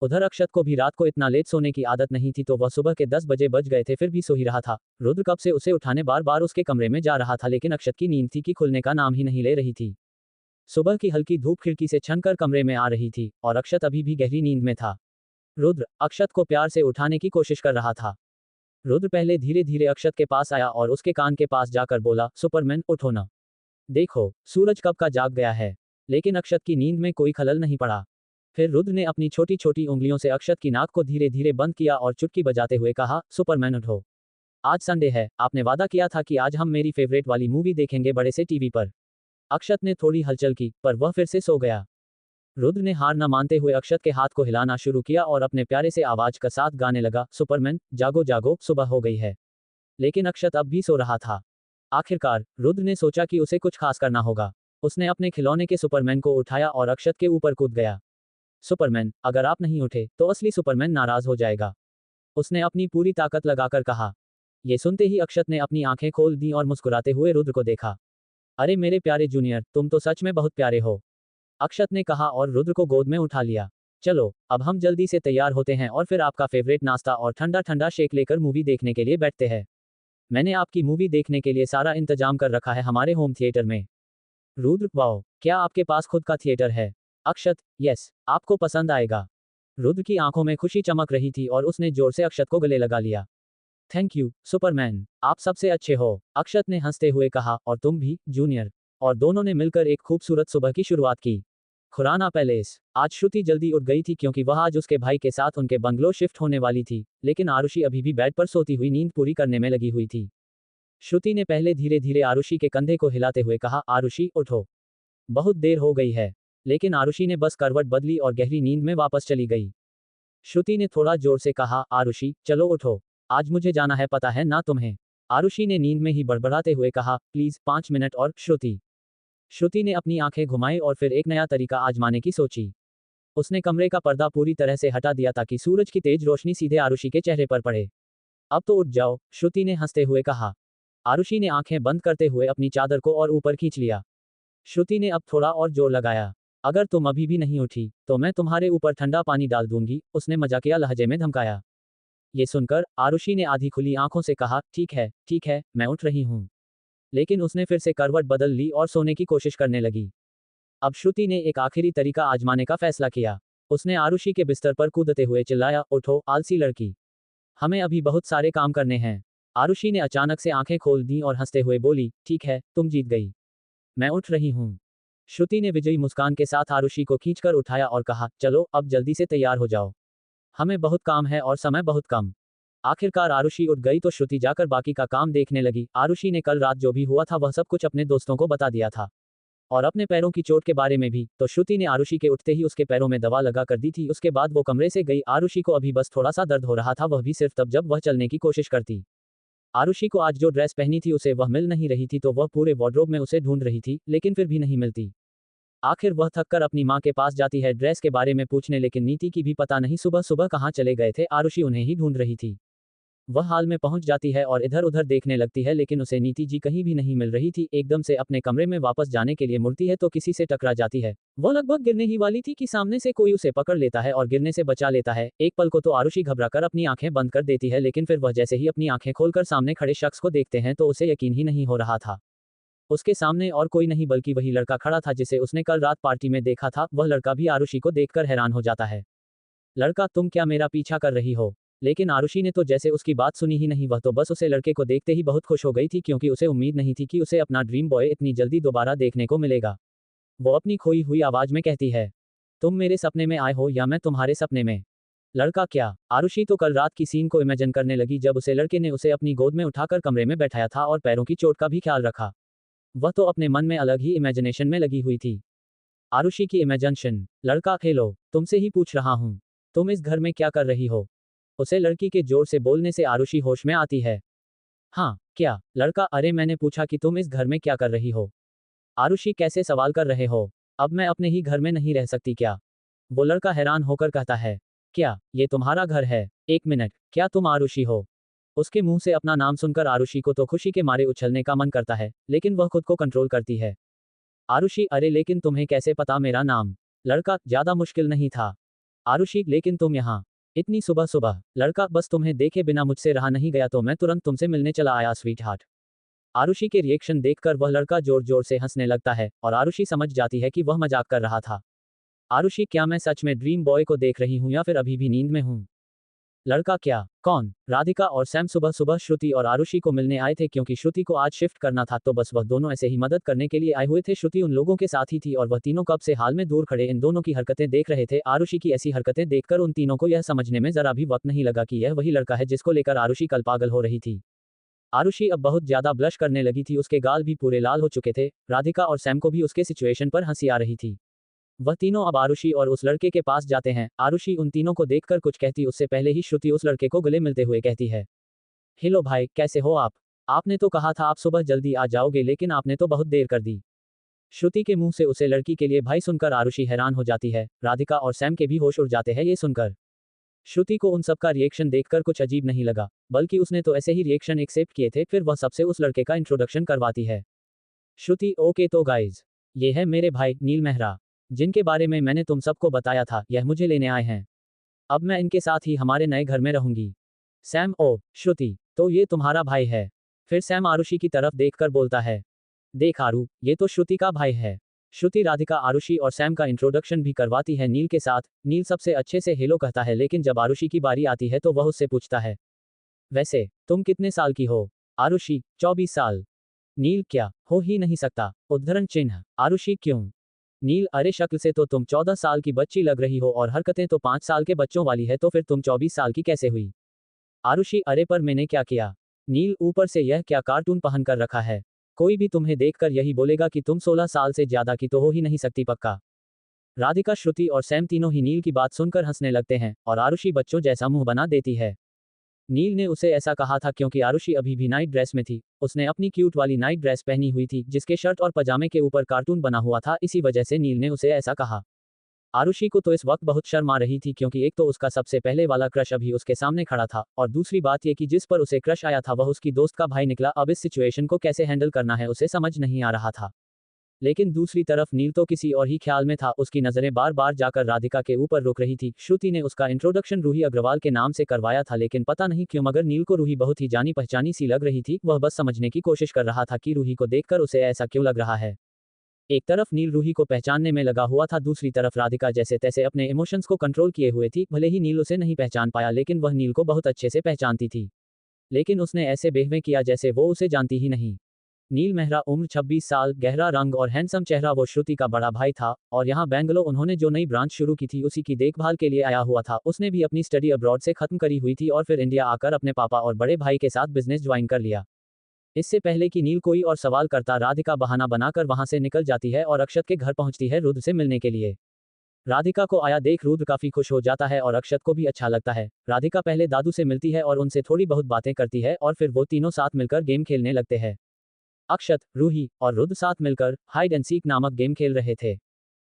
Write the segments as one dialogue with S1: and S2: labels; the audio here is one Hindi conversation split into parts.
S1: उधर अक्षत को भी रात को इतना लेट सोने की आदत नहीं थी, तो वह सुबह के 10 बजे बज गए थे फिर भी सो ही रहा था। रुद्र कब से उसे उठाने बार बार उसके कमरे में जा रहा था, लेकिन अक्षत की नींद थी कि खुलने का नाम ही नहीं ले रही थी। सुबह की हल्की धूप खिड़की से छनकर कमरे में आ रही थी और अक्षत अभी भी गहरी नींद में था। रुद्र अक्षत को प्यार से उठाने की कोशिश कर रहा था। रुद्र पहले धीरे धीरे अक्षत के पास आया और उसके कान के पास जाकर बोला, सुपरमैन उठो ना। देखो सूरज कब का जाग गया है। लेकिन अक्षत की नींद में कोई खलल नहीं पड़ा। फिर रुद्र ने अपनी छोटी छोटी उंगलियों से अक्षत की नाक को धीरे धीरे बंद किया और चुटकी बजाते हुए कहा, सुपरमैन उठो। आज संडे है, आपने वादा किया था कि आज हम मेरी फेवरेट वाली मूवी देखेंगे बड़े से टीवी पर। अक्षत ने थोड़ी हलचल की, पर वह फिर से सो गया। रुद्र ने हार न मानते हुए अक्षत के हाथ को हिलाना शुरू किया और अपने प्यारे से आवाज के साथ गाने लगा, सुपरमैन जागो जागो सुबह हो गई है। लेकिन अक्षत अब भी सो रहा था। आखिरकार रुद्र ने सोचा कि उसे कुछ खास करना होगा। उसने अपने खिलौने के सुपरमैन को उठाया और अक्षत के ऊपर कूद गया। सुपरमैन, अगर आप नहीं उठे तो असली सुपरमैन नाराज हो जाएगा, उसने अपनी पूरी ताकत लगाकर कहा। ये सुनते ही अक्षत ने अपनी आंखें खोल दी और मुस्कुराते हुए रुद्र को देखा। अरे मेरे प्यारे जूनियर, तुम तो सच में बहुत प्यारे हो, अक्षत ने कहा और रुद्र को गोद में उठा लिया। चलो अब हम जल्दी से तैयार होते हैं और फिर आपका फेवरेट नाश्ता और ठंडा ठंडा शेक लेकर मूवी देखने के लिए बैठते हैं। मैंने आपकी मूवी देखने के लिए सारा इंतजाम कर रखा है हमारे होम थिएटर में। रुद्र, वाओ, क्या आपके पास खुद का थिएटर है? अक्षत, यस, आपको पसंद आएगा। रुद्र की आंखों में खुशी चमक रही थी और उसने जोर से अक्षत को गले लगा लिया। थैंक यू सुपरमैन, आप सबसे अच्छे हो, अक्षत ने हंसते हुए कहा, और तुम भी जूनियर। और दोनों ने मिलकर एक खूबसूरत सुबह की शुरुआत की। खुराना पैलेस। आज श्रुति जल्दी उठ गई थी क्योंकि वह आज उसके भाई के साथ उनके बंगलो शिफ्ट होने वाली थी, लेकिन आरुषि अभी भी बेड पर सोती हुई नींद पूरी करने में लगी हुई थी। श्रुति ने पहले धीरे धीरे आरुषि के कंधे को हिलाते हुए कहा, आरुषि उठो, बहुत देर हो गई है। लेकिन आरुषि ने बस करवट बदली और गहरी नींद में वापस चली गई। श्रुति ने थोड़ा जोर से कहा, आरुषि चलो उठो, आज मुझे जाना है, पता है ना तुम्हें? आरुषि ने नींद में ही बड़बड़ाते हुए कहा, प्लीज 5 मिनट और। श्रुति ने अपनी आंखें घुमाई और फिर एक नया तरीका आजमाने की सोची। उसने कमरे का पर्दा पूरी तरह से हटा दिया ताकि सूरज की तेज रोशनी सीधे आरुषि के चेहरे पर पड़े। अब तो उठ जाओ, श्रुति ने हंसते हुए कहा। आरुषि ने आंखें बंद करते हुए अपनी चादर को और ऊपर खींच लिया। श्रुति ने अब थोड़ा और जोर लगाया, अगर तुम अभी भी नहीं उठी तो मैं तुम्हारे ऊपर ठंडा पानी डाल दूंगी, उसने मजाकिया लहजे में धमकाया। ये सुनकर आरुषि ने आधी खुली आंखों से कहा, ठीक है, मैं उठ रही हूँ। लेकिन उसने फिर से करवट बदल ली और सोने की कोशिश करने लगी। अब श्रुति ने एक आखिरी तरीका आजमाने का फैसला किया। उसने आरुषि के बिस्तर पर कूदते हुए चिल्लाया, उठो आलसी लड़की, हमें अभी बहुत सारे काम करने हैं। आरुषि ने अचानक से आंखें खोल दी और हंसते हुए बोली, ठीक है, तुम जीत गई, मैं उठ रही हूँ। श्रुति ने विजयी मुस्कान के साथ आरुषि को खींचकर उठाया और कहा, चलो अब जल्दी से तैयार हो जाओ, हमें बहुत काम है और समय बहुत कम। आखिरकार आरुषि उठ गई तो श्रुति जाकर बाकी का काम देखने लगी। आरुषि ने कल रात जो भी हुआ था वह सब कुछ अपने दोस्तों को बता दिया था, और अपने पैरों की चोट के बारे में भी। तो श्रुति ने आरुषि के उठते ही उसके पैरों में दवा लगा कर दी थी। उसके बाद वो कमरे से गई। आरुषि को अभी बस थोड़ा सा दर्द हो रहा था, वह भी सिर्फ तब जब वह चलने की कोशिश करती। आरुषि को आज जो ड्रेस पहनी थी उसे वह मिल नहीं रही थी, तो वह पूरे वार्डरोब में उसे ढूंढ रही थी, लेकिन फिर भी नहीं मिलती। आखिर वह थककर अपनी माँ के पास जाती है ड्रेस के बारे में पूछने, लेकिन नीति की भी पता नहीं सुबह सुबह कहाँ चले गए थे। आरुषि उन्हें ही ढूंढ रही थी। वह हाल में पहुंच जाती है और इधर उधर देखने लगती है, लेकिन उसे नीति जी कहीं भी नहीं मिल रही थी। एकदम से अपने कमरे में वापस जाने के लिए मुड़ती है तो किसी से टकरा जाती है। वो लगभग गिरने ही वाली थी कि सामने से कोई उसे पकड़ लेता है और गिरने से बचा लेता है। एक पल को तो आरुषि घबराकर अपनी आंखें बंद कर देती है, लेकिन फिर वह जैसे ही अपनी आंखें खोलकर सामने खड़े शख्स को देखते हैं तो उसे यकीन ही नहीं हो रहा था। उसके सामने और कोई नहीं बल्कि वही लड़का खड़ा था जिसे उसने कल रात पार्टी में देखा था। वह लड़का भी आरुषि को देखकर हैरान हो जाता है। लड़का, तुम क्या मेरा पीछा कर रही हो? लेकिन आरुषि ने तो जैसे उसकी बात सुनी ही नहीं। वह तो बस उसे लड़के को देखते ही बहुत खुश हो गई थी, क्योंकि उसे उम्मीद नहीं थी कि उसे अपना ड्रीम बॉय इतनी जल्दी दोबारा देखने को मिलेगा। वो अपनी खोई हुई आवाज में कहती है, तुम मेरे सपने में आए हो या मैं तुम्हारे सपने में? लड़का, क्या? आरुषि तो कल रात की सीन को इमेजिन करने लगी जब उसे लड़के ने उसे अपनी गोद में उठाकर कमरे में बैठाया था और पैरों की चोट का भी ख्याल रखा। वह तो अपने मन में अलग ही इमेजिनेशन में लगी हुई थी। आरुषि की इमेजिनेशन। लड़का, हेलो, तुमसे ही पूछ रहा हूँ, तुम इस घर में क्या कर रही हो? उसे लड़की के जोर से बोलने से आरुषि होश में आती है। हाँ, क्या? लड़का, अरे मैंने पूछा कि तुम इस घर में क्या कर रही हो। आरुषि, कैसे सवाल कर रहे हो? अब मैं अपने ही घर में नहीं रह सकती क्या? वो लड़का हैरान होकर कहता है, क्या ये तुम्हारा घर है? एक मिनट, क्या तुम आरुषि हो? उसके मुंह से अपना नाम सुनकर आरुषि को तो खुशी के मारे उछलने का मन करता है, लेकिन वह खुद को कंट्रोल करती है। आरुषि, अरे लेकिन तुम्हें कैसे पता मेरा नाम? लड़का, ज्यादा मुश्किल नहीं था, आरुषि, लेकिन तुम यहाँ इतनी सुबह सुबह? लड़का, बस तुम्हें देखे बिना मुझसे रहा नहीं गया तो मैं तुरंत तुमसे मिलने चला आया स्वीट हार्ट। आरुषि के रिएक्शन देखकर वह लड़का जोर जोर से हंसने लगता है और आरुषि समझ जाती है कि वह मजाक कर रहा था। आरुषि, क्या मैं सच में ड्रीम बॉय को देख रही हूँ या फिर अभी भी नींद में हूँ? लड़का, क्या? कौन? राधिका और सैम सुबह सुबह श्रुति और आरुषि को मिलने आए थे क्योंकि श्रुति को आज शिफ्ट करना था, तो बस वह दोनों ऐसे ही मदद करने के लिए आए हुए थे। श्रुति उन लोगों के साथ ही थी और वह तीनों कब से हाल में दूर खड़े इन दोनों की हरकतें देख रहे थे। आरुषि की ऐसी हरकतें देखकर उन तीनों को यह समझने में जरा भी वक्त नहीं लगा कि यह वही लड़का है जिसको लेकर आरुषि कल पागल हो रही थी। आरुषि अब बहुत ज्यादा ब्लश करने लगी थी, उसके गाल भी पूरे लाल हो चुके थे। राधिका और सैम को भी उसके सिचुएशन पर हंसी आ रही थी। वह तीनों अब आरुषि और उस लड़के के पास जाते हैं। आरुषि उन तीनों को देखकर कुछ कहती उससे पहले ही श्रुति उस लड़के को गले मिलते हुए कहती है, हेलो भाई, कैसे हो आप? आपने तो कहा था आप सुबह जल्दी आ जाओगे, लेकिन आपने तो बहुत देर कर दी। श्रुति के मुंह से उसे लड़की के लिए भाई सुनकर आरुषि हैरान हो जाती है। राधिका और सैम के भी होश उड़ जाते हैं ये सुनकर। श्रुति को उन सबका रिएक्शन देखकर कुछ अजीब नहीं लगा, बल्कि उसने तो ऐसे ही रिएक्शन एक्सेप्ट किए थे। फिर वह सबसे उस लड़के का इंट्रोडक्शन करवाती है। श्रुति, ओके तो गाइज, ये है मेरे भाई नील मेहरा, जिनके बारे में मैंने तुम सबको बताया था। यह मुझे लेने आए हैं। अब मैं इनके साथ ही हमारे नए घर में रहूंगी। सैम, ओ श्रुति, तो ये तुम्हारा भाई है? फिर सैम आरुषि की तरफ देखकर बोलता है, देख आरू, ये तो श्रुति का भाई है। श्रुति राधिका, आरुषि और सैम का इंट्रोडक्शन भी करवाती है नील के साथ। नील सबसे अच्छे से हेलो कहता है, लेकिन जब आरुषि की बारी आती है तो वह उससे पूछता है, वैसे तुम कितने साल की हो? आरुषि, 24 साल। नील, क्या हो ही नहीं सकता? उद्धरण चिन्ह। आरुषि, क्यों? नील, अरे शक्ल से तो तुम 14 साल की बच्ची लग रही हो और हरकतें तो 5 साल के बच्चों वाली है, तो फिर तुम 24 साल की कैसे हुई? आरुषि, अरे पर मैंने क्या किया? नील, ऊपर से यह क्या कार्टून पहन कर रखा है? कोई भी तुम्हें देखकर यही बोलेगा कि तुम 16 साल से ज्यादा की तो हो ही नहीं सकती पक्का। राधिका, श्रुति और सैम तीनों ही नील की बात सुनकर हंसने लगते हैं और आरुषि बच्चों जैसा मुंह बना देती है। नील ने उसे ऐसा कहा था क्योंकि आरुषि अभी भी नाइट ड्रेस में थी। उसने अपनी क्यूट वाली नाइट ड्रेस पहनी हुई थी जिसके शर्ट और पजामे के ऊपर कार्टून बना हुआ था, इसी वजह से नील ने उसे ऐसा कहा। आरुषि को तो इस वक्त बहुत शर्म आ रही थी क्योंकि एक तो उसका सबसे पहले वाला क्रश अभी उसके सामने खड़ा था और दूसरी बात यह कि जिस पर उसे क्रश आया था वह उसकी दोस्त का भाई निकला। अब इस सिचुएशन को कैसे हैंडल करना है उसे समझ नहीं आ रहा था। लेकिन दूसरी तरफ नील तो किसी और ही ख्याल में था। उसकी नजरें बार बार जाकर राधिका के ऊपर रुक रही थी। श्रुति ने उसका इंट्रोडक्शन रूही अग्रवाल के नाम से करवाया था, लेकिन पता नहीं क्यों मगर नील को रूही बहुत ही जानी पहचानी सी लग रही थी। वह बस समझने की कोशिश कर रहा था कि रूही को देखकर उसे ऐसा क्यों लग रहा है। एक तरफ नील रूही को पहचानने में लगा हुआ था, दूसरी तरफ राधिका जैसे तैसे अपने इमोशंस को कंट्रोल किए हुए थी। भले ही नील उसे नहीं पहचान पाया, लेकिन वह नील को बहुत अच्छे से पहचानती थी। लेकिन उसने ऐसे बेहवे किया जैसे वो उसे जानती ही नहीं। नील मेहरा, उम्र 26 साल, गहरा रंग और हैंडसम चेहरा, वो श्रुति का बड़ा भाई था और यहाँ बेंगलोर उन्होंने जो नई ब्रांच शुरू की थी उसी की देखभाल के लिए आया हुआ था। उसने भी अपनी स्टडी अब्रॉड से खत्म करी हुई थी और फिर इंडिया आकर अपने पापा और बड़े भाई के साथ बिजनेस ज्वाइन कर लिया। इससे पहले कि नील कोई और सवाल करता, राधिका बहाना बनाकर वहां से निकल जाती है और अक्षत के घर पहुंचती है रुद्र से मिलने के लिए। राधिका को आया देख रुद्र काफी खुश हो जाता है और अक्षत को भी अच्छा लगता है। राधिका पहले दादू से मिलती है और उनसे थोड़ी बहुत बातें करती है और फिर वो तीनों साथ मिलकर गेम खेलने लगते हैं। अक्षत, रूही और रुद्र साथ मिलकर हाइड एंड सीक नामक गेम खेल रहे थे।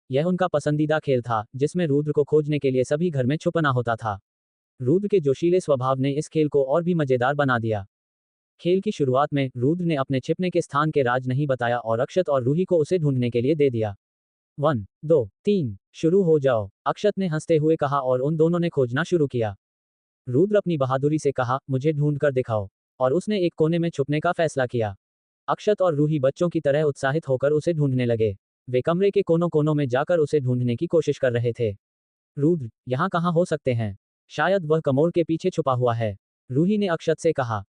S1: यह उनका पसंदीदा खेल था जिसमें रुद्र को खोजने के लिए सभी घर में छुपना होता था। रुद्र के जोशीले स्वभाव ने इस खेल को और भी मजेदार बना दिया। खेल की शुरुआत में रुद्र ने अपने छिपने के स्थान के राज नहीं बताया और अक्षत और रूही को उसे ढूंढने के लिए दे दिया। 1, 2, 3, शुरू हो जाओ, अक्षत ने हंसते हुए कहा और उन दोनों ने खोजना शुरू किया। रुद्र अपनी बहादुरी से कहा, मुझे ढूंढ कर दिखाओ, और उसने एक कोने में छुपने का फैसला किया। अक्षत और रूही बच्चों की तरह उत्साहित होकर उसे ढूंढने लगे। वे कमरे के कोनों कोनों में जाकर उसे ढूंढने की कोशिश कर रहे थे। रुद्र, यहाँ कहाँ हो सकते हैं? शायद वह कमोड के पीछे छुपा हुआ है, रूही ने अक्षत से कहा।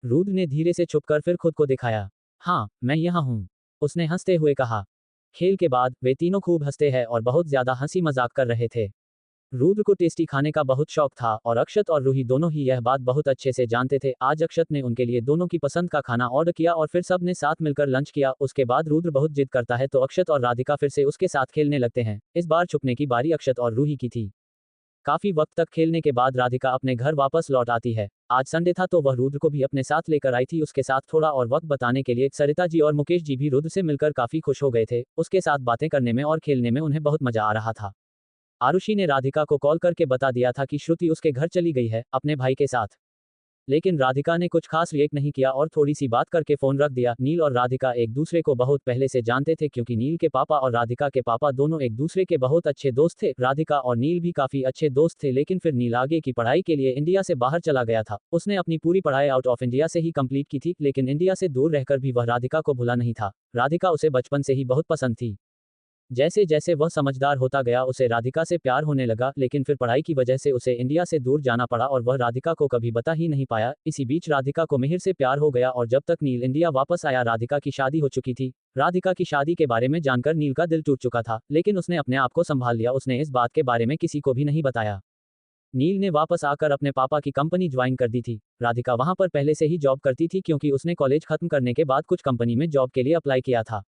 S1: रुद्र ने धीरे से छुपकर फिर खुद को दिखाया। हाँ, मैं यहाँ हूँ, उसने हंसते हुए कहा। खेल के बाद वे तीनों खूब हंसते हैं और बहुत ज्यादा हंसी मजाक कर रहे थे। रुद्र को टेस्टी खाने का बहुत शौक था और अक्षत और रूही दोनों ही यह बात बहुत अच्छे से जानते थे। आज अक्षत ने उनके लिए दोनों की पसंद का खाना ऑर्डर किया और फिर सब ने साथ मिलकर लंच किया। उसके बाद रुद्र बहुत जिद करता है तो अक्षत और राधिका फिर से उसके साथ खेलने लगते हैं। इस बार छुपने की बारी अक्षत और रूही की थी। काफी वक्त तक खेलने के बाद राधिका अपने घर वापस लौट आती है। आज संडे था तो वह रुद्र को भी अपने साथ लेकर आई थी। उसके साथ थोड़ा और वक्त बताने के लिए सरिता जी और मुकेश जी भी रुद्र से मिलकर काफी खुश हो गए थे। उसके साथ बातें करने में और खेलने में उन्हें बहुत मजा आ रहा था। आरुषि ने राधिका को कॉल करके बता दिया था कि श्रुति उसके घर चली गई है अपने भाई के साथ। लेकिन राधिका ने कुछ खास रिएक्ट नहीं किया और थोड़ी सी बात करके फोन रख दिया। नील और राधिका एक दूसरे को बहुत पहले से जानते थे क्योंकि नील के पापा और राधिका के पापा दोनों एक दूसरे के बहुत अच्छे दोस्त थे। राधिका और नील भी काफी अच्छे दोस्त थे, लेकिन फिर नील आगे की पढ़ाई के लिए इंडिया से बाहर चला गया था। उसने अपनी पूरी पढ़ाई आउट ऑफ इंडिया से ही कंप्लीट की थी, लेकिन इंडिया से दूर रहकर भी वह राधिका को भुला नहीं था। राधिका उसे बचपन से ही बहुत पसंद थी। जैसे जैसे वह समझदार होता गया उसे राधिका से प्यार होने लगा, लेकिन फिर पढ़ाई की वजह से उसे इंडिया से दूर जाना पड़ा और वह राधिका को कभी बता ही नहीं पाया। इसी बीच राधिका को मिहिर से प्यार हो गया और जब तक नील इंडिया वापस आया राधिका की शादी हो चुकी थी। राधिका की शादी के बारे में जानकर नील का दिल टूट चुका था, लेकिन उसने अपने आप को संभाल लिया। उसने इस बात के बारे में किसी को भी नहीं बताया। नील ने वापस आकर अपने पापा की कंपनी ज्वाइन कर दी थी। राधिका वहां पर पहले से ही जॉब करती थी क्योंकि उसने कॉलेज खत्म करने के बाद कुछ कंपनी में जॉब के लिए अप्लाई किया था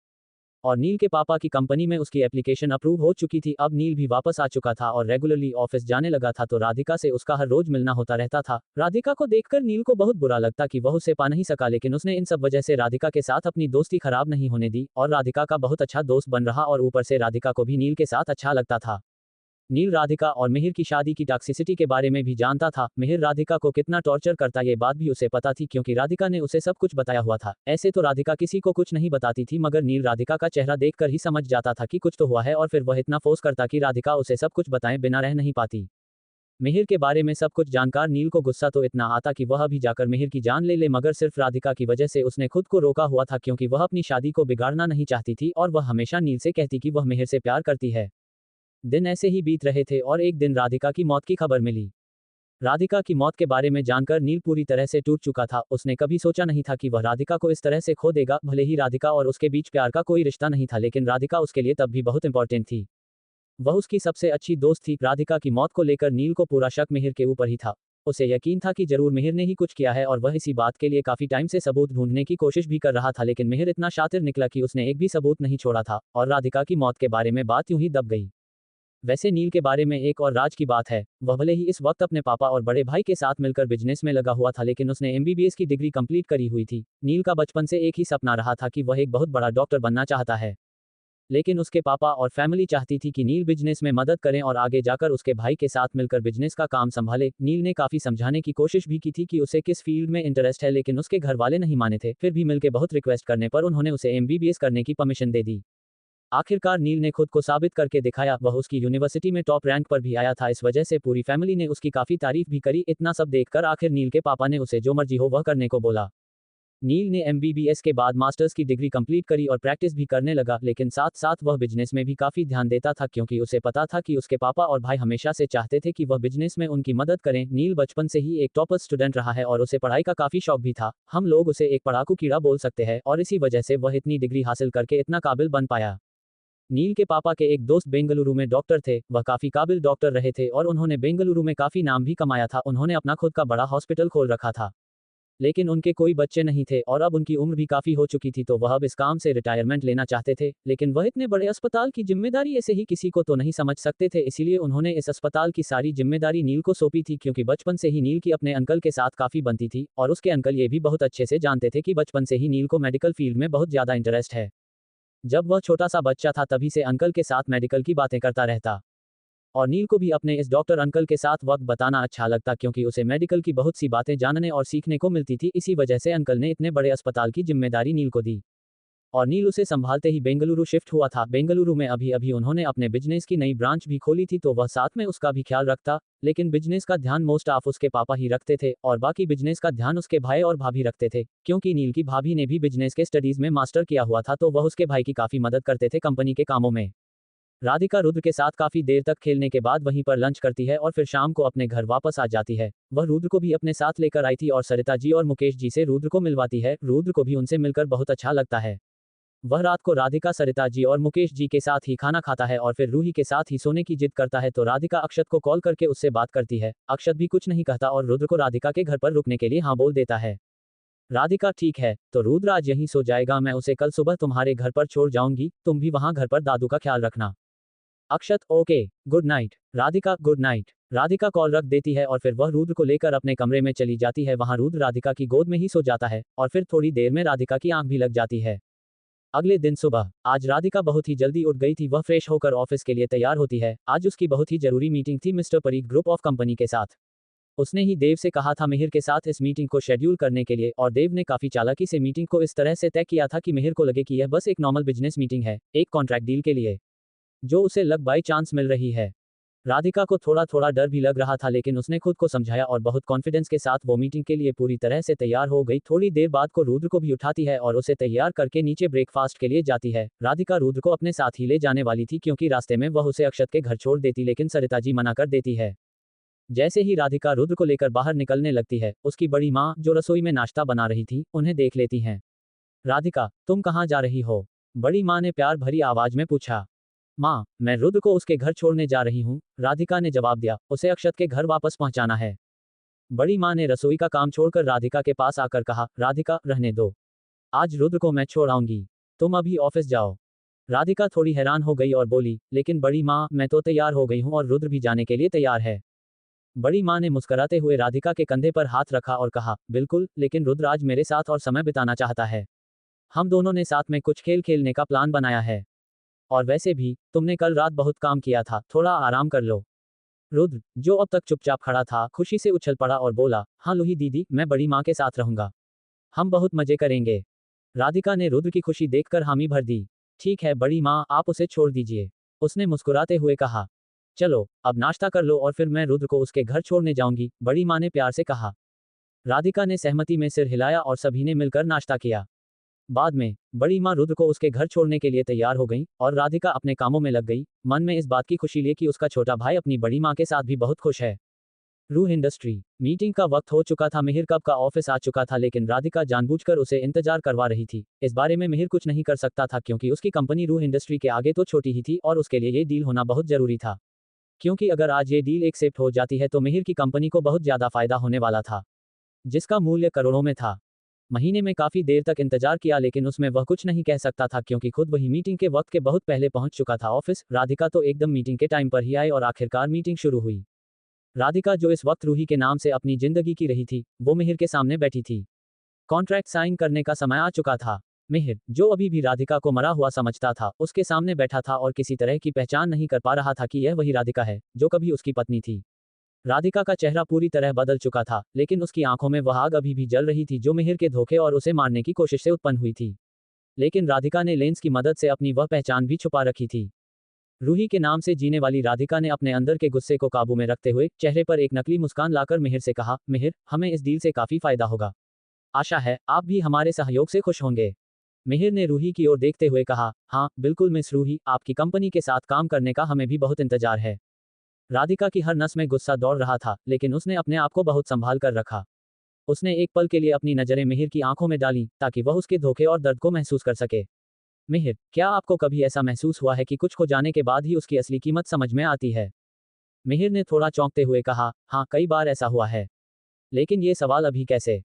S1: और नील के पापा की कंपनी में उसकी एप्लीकेशन अप्रूव हो चुकी थी। अब नील भी वापस आ चुका था और रेगुलरली ऑफिस जाने लगा था, तो राधिका से उसका हर रोज मिलना होता रहता था। राधिका को देखकर नील को बहुत बुरा लगता कि वह उसे पा नहीं सका, लेकिन उसने इन सब वजह से राधिका के साथ अपनी दोस्ती खराब नहीं होने दी और राधिका का बहुत अच्छा दोस्त बन रहा और ऊपर से राधिका को भी नील के साथ अच्छा लगता था। नील राधिका और मिहिर की शादी की टॉक्सिसिटी के बारे में भी जानता था। मिहिर राधिका को कितना टॉर्चर करता ये बात भी उसे पता थी क्योंकि राधिका ने उसे सब कुछ बताया हुआ था। ऐसे तो राधिका किसी को कुछ नहीं बताती थी, मगर नील राधिका का चेहरा देखकर ही समझ जाता था कि कुछ तो हुआ है और फिर वह इतना फोर्स करता कि राधिका उसे सब कुछ बताए बिना रह नहीं पाती। मिहिर के बारे में सब कुछ जानकर नील को गुस्सा तो इतना आता कि वह अभी जाकर मिहिर की जान ले ले, मगर सिर्फ राधिका की वजह से उसने खुद को रोका हुआ था क्योंकि वह अपनी शादी को बिगाड़ना नहीं चाहती थी और वह हमेशा नील से कहती कि वह मिहिर से प्यार करती है। दिन ऐसे ही बीत रहे थे और एक दिन राधिका की मौत की खबर मिली। राधिका की मौत के बारे में जानकर नील पूरी तरह से टूट चुका था। उसने कभी सोचा नहीं था कि वह राधिका को इस तरह से खो देगा। भले ही राधिका और उसके बीच प्यार का कोई रिश्ता नहीं था, लेकिन राधिका उसके लिए तब भी बहुत इंपॉर्टेंट थी। वह उसकी सबसे अच्छी दोस्त थी। राधिका की मौत को लेकर नील को पूरा शक मिहिर के ऊपर ही था। उसे यकीन था कि जरूर मिहिर ने ही कुछ किया है और वह इसी बात के लिए काफी टाइम से सबूत ढूंढने की कोशिश भी कर रहा था, लेकिन मिहिर इतना शातिर निकला कि उसने एक भी सबूत नहीं छोड़ा था और राधिका की मौत के बारे में बात यूं ही दब गई। वैसे नील के बारे में एक और राज की बात है। वह भले ही इस वक्त अपने पापा और बड़े भाई के साथ मिलकर बिजनेस में लगा हुआ था, लेकिन उसने एमबीबीएस की डिग्री कंप्लीट करी हुई थी। नील का बचपन से एक ही सपना रहा था कि वह एक बहुत बड़ा डॉक्टर बनना चाहता है, लेकिन उसके पापा और फैमिली चाहती थी कि नील बिजनेस में मदद करें और आगे जाकर उसके भाई के साथ मिलकर बिजनेस का काम संभाले। नील ने काफी समझाने की कोशिश भी की थी कि उसे किस फील्ड में इंटरेस्ट है, लेकिन उसके घर वाले नहीं माने थे। फिर भी मिलकर बहुत रिक्वेस्ट करने पर उन्होंने उसे एमबीबीएस करने की परमिशन दे दी। आखिरकार नील ने खुद को साबित करके दिखाया। वह उसकी यूनिवर्सिटी में टॉप रैंक पर भी आया था। इस वजह से पूरी फैमिली ने उसकी काफी तारीफ भी करी। इतना सब देखकर आखिर नील के पापा ने उसे जो मर्जी हो वह करने को बोला। नील ने एमबीबीएस के बाद मास्टर्स की डिग्री कंप्लीट करी और प्रैक्टिस भी करने लगा, लेकिन साथ साथ वह बिजनेस में भी काफी ध्यान देता था क्योंकि उसे पता था कि उसके पापा और भाई हमेशा से चाहते थे कि वह बिजनेस में उनकी मदद करें। नील बचपन से ही एक टॉपर स्टूडेंट रहा है और उसे पढ़ाई का काफी शौक भी था। हम लोग उसे एक पढ़ाकू कीड़ा बोल सकते हैं और इसी वजह से वह इतनी डिग्री हासिल करके इतना काबिल बन पाया। नील के पापा के एक दोस्त बेंगलुरु में डॉक्टर थे। वह काफी काबिल डॉक्टर रहे थे और उन्होंने बेंगलुरु में काफी नाम भी कमाया था। उन्होंने अपना खुद का बड़ा हॉस्पिटल खोल रखा था, लेकिन उनके कोई बच्चे नहीं थे और अब उनकी उम्र भी काफी हो चुकी थी, तो वह अब इस काम से रिटायरमेंट लेना चाहते थे। लेकिन वह इतने बड़े अस्पताल की जिम्मेदारी ऐसे ही किसी को तो नहीं समझ सकते थे, इसीलिए उन्होंने इस अस्पताल की सारी जिम्मेदारी नील को सौंपी थी क्योंकि बचपन से ही नील की अपने अंकल के साथ काफी बनती थी और उसके अंकल ये भी बहुत अच्छे से जानते थे कि बचपन से ही नील को मेडिकल फील्ड में बहुत ज्यादा इंटरेस्ट है। जब वह छोटा सा बच्चा था तभी से अंकल के साथ मेडिकल की बातें करता रहता और नील को भी अपने इस डॉक्टर अंकल के साथ वक्त बताना अच्छा लगता क्योंकि उसे मेडिकल की बहुत सी बातें जानने और सीखने को मिलती थी। इसी वजह से अंकल ने इतने बड़े अस्पताल की जिम्मेदारी नील को दी और नील उसे संभालते ही बेंगलुरु शिफ्ट हुआ था। बेंगलुरु में अभी अभी उन्होंने अपने बिजनेस की नई ब्रांच भी खोली थी, तो वह साथ में उसका भी ख्याल रखता, लेकिन बिजनेस का ध्यान मोस्ट ऑफ उसके पापा ही रखते थे और बाकी बिजनेस का ध्यान उसके भाई और भाभी रखते थे क्योंकि नील की भाभी ने भी बिजनेस के स्टडीज में मास्टर किया हुआ था, तो वह उसके भाई की काफी मदद करते थे कंपनी के कामों में। राधिका रुद्र के साथ काफी देर तक खेलने के बाद वहीं पर लंच करती है और फिर शाम को अपने घर वापस आ जाती है। वह रुद्र को भी अपने साथ लेकर आई थी और सरिता जी और मुकेश जी से रुद्र को मिलवाती है। रुद्र को भी उनसे मिलकर बहुत अच्छा लगता है। वह रात को राधिका, सरिता जी और मुकेश जी के साथ ही खाना खाता है और फिर रूही के साथ ही सोने की जिद करता है, तो राधिका अक्षत को कॉल करके उससे बात करती है। अक्षत भी कुछ नहीं कहता और रुद्र को राधिका के घर पर रुकने के लिए हाँ बोल देता है। राधिका ठीक है, तो रुद्र आज यहीं सो जाएगा, मैं उसे कल सुबह तुम्हारे घर पर छोड़ जाऊंगी, तुम भी वहां घर पर दादू का ख्याल रखना। Akshat okay, good night. Radhika good night. Radhika call रख देती है और फिर वह रुद्र को लेकर अपने कमरे में चली जाती है। वहां रुद्र राधिका की गोद में ही सो जाता है और फिर थोड़ी देर में राधिका की आंख भी लग जाती है। अगले दिन सुबह आज राधिका बहुत ही जल्दी उठ गई थी। वह फ्रेश होकर ऑफिस के लिए तैयार होती है। आज उसकी बहुत ही जरूरी मीटिंग थी mister Parikh group of company के साथ। उसने ही देव से कहा था मिहिर के साथ इस मीटिंग को शेड्यूल करने के लिए, और देव ने काफी चालाकी से मीटिंग को इस तरह से तय किया था कि मिहिर को लगे कि यह बस एक नॉर्मल बिजनेस मीटिंग है, एक कॉन्ट्रैक्ट डील के लिए, जो उसे लक बाई चांस मिल रही है। राधिका को थोड़ा थोड़ा डर भी लग रहा था, लेकिन उसने खुद को समझाया और बहुत कॉन्फिडेंस के साथ वो मीटिंग के लिए पूरी तरह से तैयार हो गई। थोड़ी देर बाद को रुद्र को भी उठाती है और उसे तैयार करके नीचे ब्रेकफास्ट के लिए जाती है। राधिका रुद्र को अपने साथ ही ले जाने वाली थी, क्योंकि रास्ते में वह उसे अक्षत के घर छोड़ देती, लेकिन सरिता जी मना कर देती है। जैसे ही राधिका रुद्र को लेकर बाहर निकलने लगती है, उसकी बड़ी माँ, जो रसोई में नाश्ता बना रही थी, उन्हें देख लेती हैं। राधिका, तुम कहाँ जा रही हो? बड़ी माँ ने प्यार भरी आवाज में पूछा। माँ, मैं रुद्र को उसके घर छोड़ने जा रही हूँ, राधिका ने जवाब दिया। उसे अक्षत के घर वापस पहुंचाना है। बड़ी माँ ने रसोई का काम छोड़कर राधिका के पास आकर कहा, राधिका, रहने दो। आज रुद्र को मैं छोड़ आऊंगी। तुम अभी ऑफिस जाओ। राधिका थोड़ी हैरान हो गई और बोली, लेकिन बड़ी माँ, मैं तो तैयार हो गई हूँ और रुद्र भी जाने के लिए तैयार है। बड़ी माँ ने मुस्कुराते हुए राधिका के कंधे पर हाथ रखा और कहा, बिल्कुल, लेकिन रुद्र आज मेरे साथ और समय बिताना चाहता है। हम दोनों ने साथ में कुछ खेल खेलने का प्लान बनाया है। और वैसे भी, तुमने कल रात बहुत काम किया था, थोड़ा आराम कर लो। रुद्र, जो अब तक चुपचाप खड़ा था, खुशी से उछल पड़ा और बोला, हाँ लूही दीदी, मैं बड़ी माँ के साथ रहूंगा। हम बहुत मजे करेंगे। राधिका ने रुद्र की खुशी देखकर हामी भर दी। ठीक है बड़ी माँ, आप उसे छोड़ दीजिए, उसने मुस्कुराते हुए कहा। चलो, अब नाश्ता कर लो और फिर मैं रुद्र को उसके घर छोड़ने जाऊंगी, बड़ी माँ ने प्यार से कहा। राधिका ने सहमति में सिर हिलाया और सभी ने मिलकर नाश्ता किया। बाद में, बड़ी माँ रुद्र को उसके घर छोड़ने के लिए तैयार हो गई और राधिका अपने कामों में लग गई, मन में इस बात की खुशी लिए कि उसका छोटा भाई अपनी बड़ी माँ के साथ भी बहुत खुश है। रूह इंडस्ट्री मीटिंग का वक्त हो चुका था। मिहिर कब का ऑफिस आ चुका था, लेकिन राधिका जानबूझकर उसे इंतजार करवा रही थी। इस बारे में मिहिर कुछ नहीं कर सकता था, क्योंकि उसकी कंपनी रूह इंडस्ट्री के आगे तो छोटी ही थी और उसके लिए ये डील होना बहुत जरूरी था। क्योंकि अगर आज ये डील एक्सेप्ट हो जाती है तो मिहिर की कंपनी को बहुत ज्यादा फायदा होने वाला था, जिसका मूल्य करोड़ों में था। महीने में काफी देर तक इंतजार किया, लेकिन उसमें वह कुछ नहीं कह सकता था, क्योंकि खुद वही मीटिंग के वक्त के बहुत पहले पहुंच चुका था ऑफिस। राधिका तो एकदम मीटिंग के टाइम पर ही आए और आखिरकार मीटिंग शुरू हुई। राधिका, जो इस वक्त रूही के नाम से अपनी जिंदगी की रही थी, वो मिहिर के सामने बैठी थी। कॉन्ट्रैक्ट साइन करने का समय आ चुका था। मिहिर, जो अभी भी राधिका को मरा हुआ समझता था, उसके सामने बैठा था और किसी तरह की पहचान नहीं कर पा रहा था कि यह वही राधिका है, जो कभी उसकी पत्नी थी। राधिका का चेहरा पूरी तरह बदल चुका था, लेकिन उसकी आंखों में वह आग अभी भी जल रही थी, जो मिहिर के धोखे और उसे मारने की कोशिश से उत्पन्न हुई थी। लेकिन राधिका ने लेंस की मदद से अपनी वह पहचान भी छुपा रखी थी। रूही के नाम से जीने वाली राधिका ने अपने अंदर के गुस्से को काबू में रखते हुए चेहरे पर एक नकली मुस्कान लाकर मिहिर से कहा, मिहिर, हमें इस डील से काफी फायदा होगा। आशा है आप भी हमारे सहयोग से खुश होंगे। मिहिर ने रूही की ओर देखते हुए कहा, हाँ बिल्कुल मिस रूही, आपकी कंपनी के साथ काम करने का हमें भी बहुत इंतजार है। राधिका की हर नस में गुस्सा दौड़ रहा था, लेकिन उसने अपने आप को बहुत संभाल कर रखा। उसने एक पल के लिए अपनी नजरें मिहिर की आंखों में डाली, ताकि वह उसके धोखे और दर्द को महसूस कर सके। मिहिर, क्या आपको कभी ऐसा महसूस हुआ है कि कुछ खो जाने के बाद ही उसकी असली कीमत समझ में आती है? मिहिर ने थोड़ा चौंकते हुए कहा, हाँ कई बार ऐसा हुआ है। लेकिन ये सवाल अभी कैसे?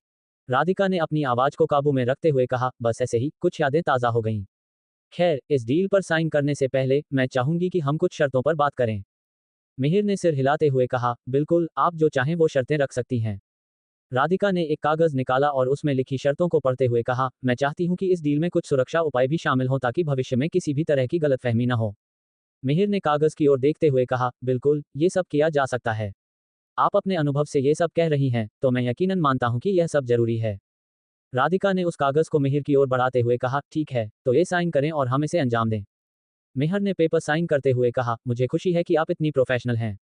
S1: राधिका ने अपनी आवाज को काबू में रखते हुए कहा, बस ऐसे ही, कुछ यादें ताज़ा हो गईं। खैर, इस डील पर साइन करने से पहले, मैं चाहूंगी कि हम कुछ शर्तों पर बात करें। मिहिर ने सिर हिलाते हुए कहा, बिल्कुल, आप जो चाहें वो शर्तें रख सकती हैं। राधिका ने एक कागज निकाला और उसमें लिखी शर्तों को पढ़ते हुए कहा, मैं चाहती हूं कि इस डील में कुछ सुरक्षा उपाय भी शामिल हों, ताकि भविष्य में किसी भी तरह की गलतफहमी न हो। मिहिर ने कागज की ओर देखते हुए कहा, बिल्कुल, ये सब किया जा सकता है। आप अपने अनुभव से ये सब कह रही हैं, तो मैं यकीनन मानता हूं कि यह सब जरूरी है। राधिका ने उस कागज को मिहिर की ओर बढ़ाते हुए कहा, ठीक है, तो ये साइन करें और हम इसे अंजाम दें। मिहिर ने पेपर साइन करते हुए कहा, मुझे खुशी है कि आप इतनी प्रोफेशनल हैं।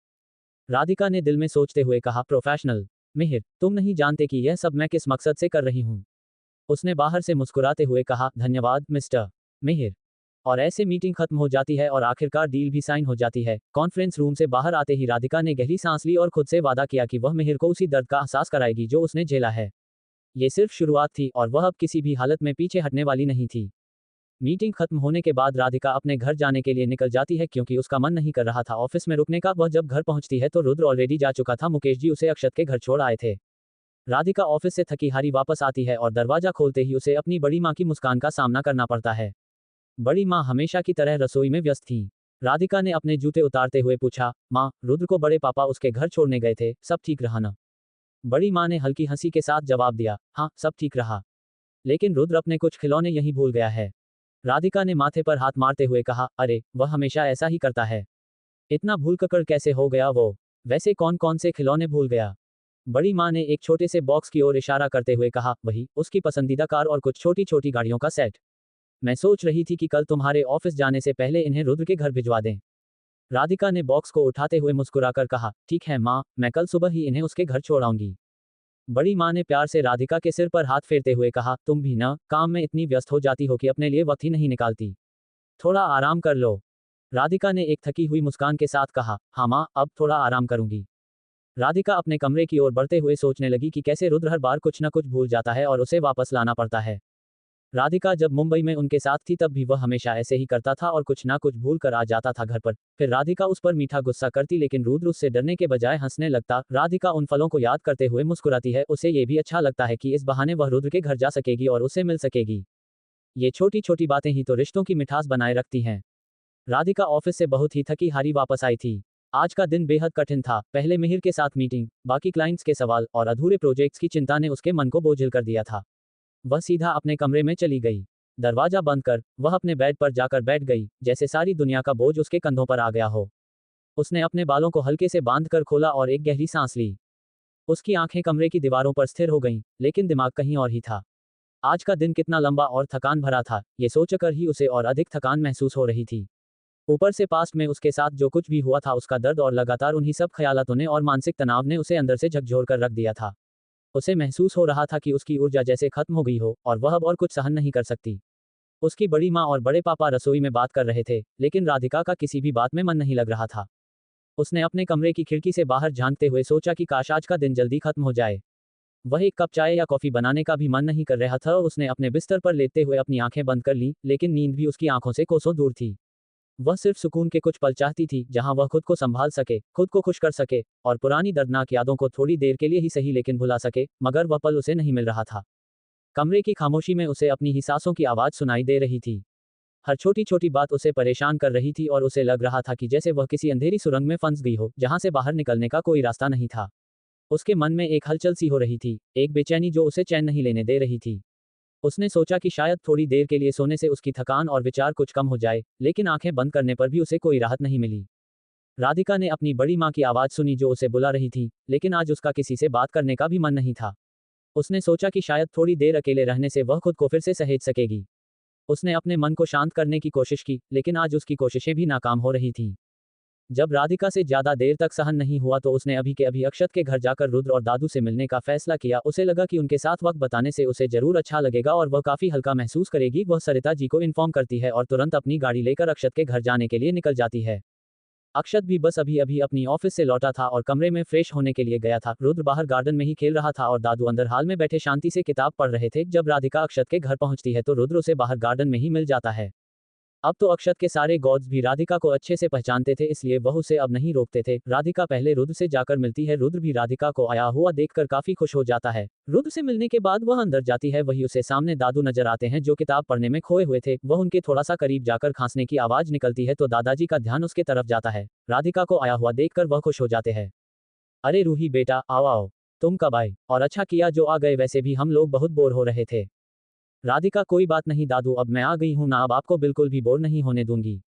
S1: राधिका ने दिल में सोचते हुए कहा, प्रोफेशनल? मिहिर, तुम नहीं जानते कि यह सब मैं किस मकसद से कर रही हूं। उसने बाहर से मुस्कुराते हुए कहा, धन्यवाद मिस्टर मिहिर। और ऐसे मीटिंग खत्म हो जाती है और आखिरकार डील भी साइन हो जाती है। कॉन्फ्रेंस रूम से बाहर आते ही राधिका ने गहरी सांस ली और खुद से वादा किया कि वह मिहिर को उसी दर्द का एहसास कराएगी जो उसने झेला है। ये सिर्फ शुरुआत थी और वह अब किसी भी हालत में पीछे हटने वाली नहीं थी। मीटिंग खत्म होने के बाद राधिका अपने घर जाने के लिए निकल जाती है, क्योंकि उसका मन नहीं कर रहा था ऑफिस में रुकने का। वह जब घर पहुंचती है तो रुद्र ऑलरेडी जा चुका था। मुकेश जी उसे अक्षत के घर छोड़ आए थे। राधिका ऑफिस से थकी हारी वापस आती है और दरवाजा खोलते ही उसे अपनी बड़ी माँ की मुस्कान का सामना करना पड़ता है। बड़ी माँ हमेशा की तरह रसोई में व्यस्त थीं। राधिका ने अपने जूते उतारते हुए पूछा, माँ, रुद्र को बड़े पापा उसके घर छोड़ने गए थे, सब ठीक रहा ना? बड़ी माँ ने हल्की हंसी के साथ जवाब दिया, हाँ सब ठीक रहा, लेकिन रुद्र अपने कुछ खिलौने यहीं भूल गया है। राधिका ने माथे पर हाथ मारते हुए कहा, अरे वह हमेशा ऐसा ही करता है। इतना भूल ककड़ कैसे हो गया वो? वैसे कौन कौन से खिलौने भूल गया? बड़ी माँ ने एक छोटे से बॉक्स की ओर इशारा करते हुए कहा, वही उसकी पसंदीदा कार और कुछ छोटी छोटी गाड़ियों का सेट। मैं सोच रही थी कि कल तुम्हारे ऑफिस जाने से पहले इन्हें रुद्र के घर भिजवा दें। राधिका ने बॉक्स को उठाते हुए मुस्कुराकर कहा, ठीक है माँ, मैं कल सुबह ही इन्हें उसके घर छोड़ आऊंगी। बड़ी माँ ने प्यार से राधिका के सिर पर हाथ फेरते हुए कहा, तुम भी ना काम में इतनी व्यस्त हो जाती हो कि अपने लिए वक्त ही नहीं निकालती। थोड़ा आराम कर लो। राधिका ने एक थकी हुई मुस्कान के साथ कहा, हाँ माँ, अब थोड़ा आराम करूंगी। राधिका अपने कमरे की ओर बढ़ते हुए सोचने लगी कि कैसे रुद्र हर बार कुछ न कुछ भूल जाता है और उसे वापस लाना पड़ता है। राधिका जब मुंबई में उनके साथ थी तब भी वह हमेशा ऐसे ही करता था और कुछ ना कुछ भूल कर आ जाता था घर पर। फिर राधिका उस पर मीठा गुस्सा करती लेकिन रुद्र उससे डरने के बजाय हंसने लगता। राधिका उन फलों को याद करते हुए मुस्कुराती है, उसे ये भी अच्छा लगता है कि इस बहाने वह रुद्र के घर जा सकेगी और उससे मिल सकेगी। ये छोटी छोटी बातें ही तो रिश्तों की मिठास बनाए रखती हैं। राधिका ऑफिस से बहुत ही थकी हारी वापस आई थी। आज का दिन बेहद कठिन था। पहले मिहिर के साथ मीटिंग, बाकी क्लाइंट्स के सवाल और अधूरे प्रोजेक्ट्स की चिंता ने उसके मन को बोझिल कर दिया था। वह सीधा अपने कमरे में चली गई। दरवाजा बंद कर वह अपने बेड पर जाकर बैठ गई, जैसे सारी दुनिया का बोझ उसके कंधों पर आ गया हो। उसने अपने बालों को हल्के से बांध कर खोला और एक गहरी सांस ली। उसकी आंखें कमरे की दीवारों पर स्थिर हो गईं, लेकिन दिमाग कहीं और ही था। आज का दिन कितना लंबा और थकान भरा था, ये सोचकर ही उसे और अधिक थकान महसूस हो रही थी। ऊपर से पास्ट में उसके साथ जो कुछ भी हुआ था, उसका दर्द और लगातार उन्हीं सब ख्यालातों ने और मानसिक तनाव ने उसे अंदर से झकझोर कर रख दिया था। उसे महसूस हो रहा था कि उसकी ऊर्जा जैसे खत्म हो गई हो और वह अब और कुछ सहन नहीं कर सकती। उसकी बड़ी माँ और बड़े पापा रसोई में बात कर रहे थे, लेकिन राधिका का किसी भी बात में मन नहीं लग रहा था। उसने अपने कमरे की खिड़की से बाहर झांकते हुए सोचा कि काश आज का दिन जल्दी खत्म हो जाए। वह एक कप चाय या कॉफी बनाने का भी मन नहीं कर रहा था। उसने अपने बिस्तर पर लेटते हुए अपनी आंखें बंद कर लीं, लेकिन नींद भी उसकी आंखों से कोसों दूर थी। वह सिर्फ सुकून के कुछ पल चाहती थी, जहां वह खुद को संभाल सके, खुद को खुश कर सके और पुरानी दर्दनाक यादों को थोड़ी देर के लिए ही सही लेकिन भुला सके, मगर वह पल उसे नहीं मिल रहा था। कमरे की खामोशी में उसे अपनी ही सांसों की आवाज सुनाई दे रही थी। हर छोटी छोटी बात उसे परेशान कर रही थी और उसे लग रहा था कि जैसे वह किसी अंधेरी सुरंग में फंस गई हो, जहां से बाहर निकलने का कोई रास्ता नहीं था। उसके मन में एक हलचल सी हो रही थी, एक बेचैनी जो उसे चैन नहीं लेने दे रही थी। उसने सोचा कि शायद थोड़ी देर के लिए सोने से उसकी थकान और विचार कुछ कम हो जाए, लेकिन आंखें बंद करने पर भी उसे कोई राहत नहीं मिली। राधिका ने अपनी बड़ी माँ की आवाज सुनी जो उसे बुला रही थी, लेकिन आज उसका किसी से बात करने का भी मन नहीं था। उसने सोचा कि शायद थोड़ी देर अकेले रहने से वह खुद को फिर से सहेज सकेगी। उसने अपने मन को शांत करने की कोशिश की, लेकिन आज उसकी कोशिशें भी नाकाम हो रही थीं। जब राधिका से ज्यादा देर तक सहन नहीं हुआ तो उसने अभी के अभी अक्षत के घर जाकर रुद्र और दादू से मिलने का फैसला किया। उसे लगा कि उनके साथ वक्त बताने से उसे जरूर अच्छा लगेगा और वह काफी हल्का महसूस करेगी। वह सरिता जी को इन्फॉर्म करती है और तुरंत अपनी गाड़ी लेकर अक्षत के घर जाने के लिए निकल जाती है। अक्षत भी बस अभी अभी अपनी ऑफिस से लौटा था और कमरे में फ्रेश होने के लिए गया था। रुद्र बाहर गार्डन में ही खेल रहा था और दादू अंदर हाल में बैठे शांति से किताब पढ़ रहे थे। जब राधिका अक्षत के घर पहुंचती है तो रुद्र उसे बाहर गार्डन में ही मिल जाता है। अब तो अक्षत के सारे गॉड्स भी राधिका को अच्छे से पहचानते थे, इसलिए वह उसे अब नहीं रोकते थे। राधिका पहले रुद्र से जाकर मिलती है। रुद्र भी राधिका को आया हुआ देखकर काफी खुश हो जाता है। रुद्र से मिलने के बाद वह अंदर जाती है, वही उसे सामने दादू नजर आते हैं जो किताब पढ़ने में खोए हुए थे। वह उनके थोड़ा सा करीब जाकर खांसने की आवाज निकलती है तो दादाजी का ध्यान उसके तरफ जाता है। राधिका को आया हुआ देखकर वह खुश हो जाते हैं। अरे रूही बेटा, आओ आओ, तुम कब आए? और अच्छा किया जो आ गए, वैसे भी हम लोग बहुत बोर हो रहे थे। राधिका, कोई बात नहीं दादू, अब मैं आ गई हूं ना, अब आपको बिल्कुल भी बोर नहीं होने दूंगी।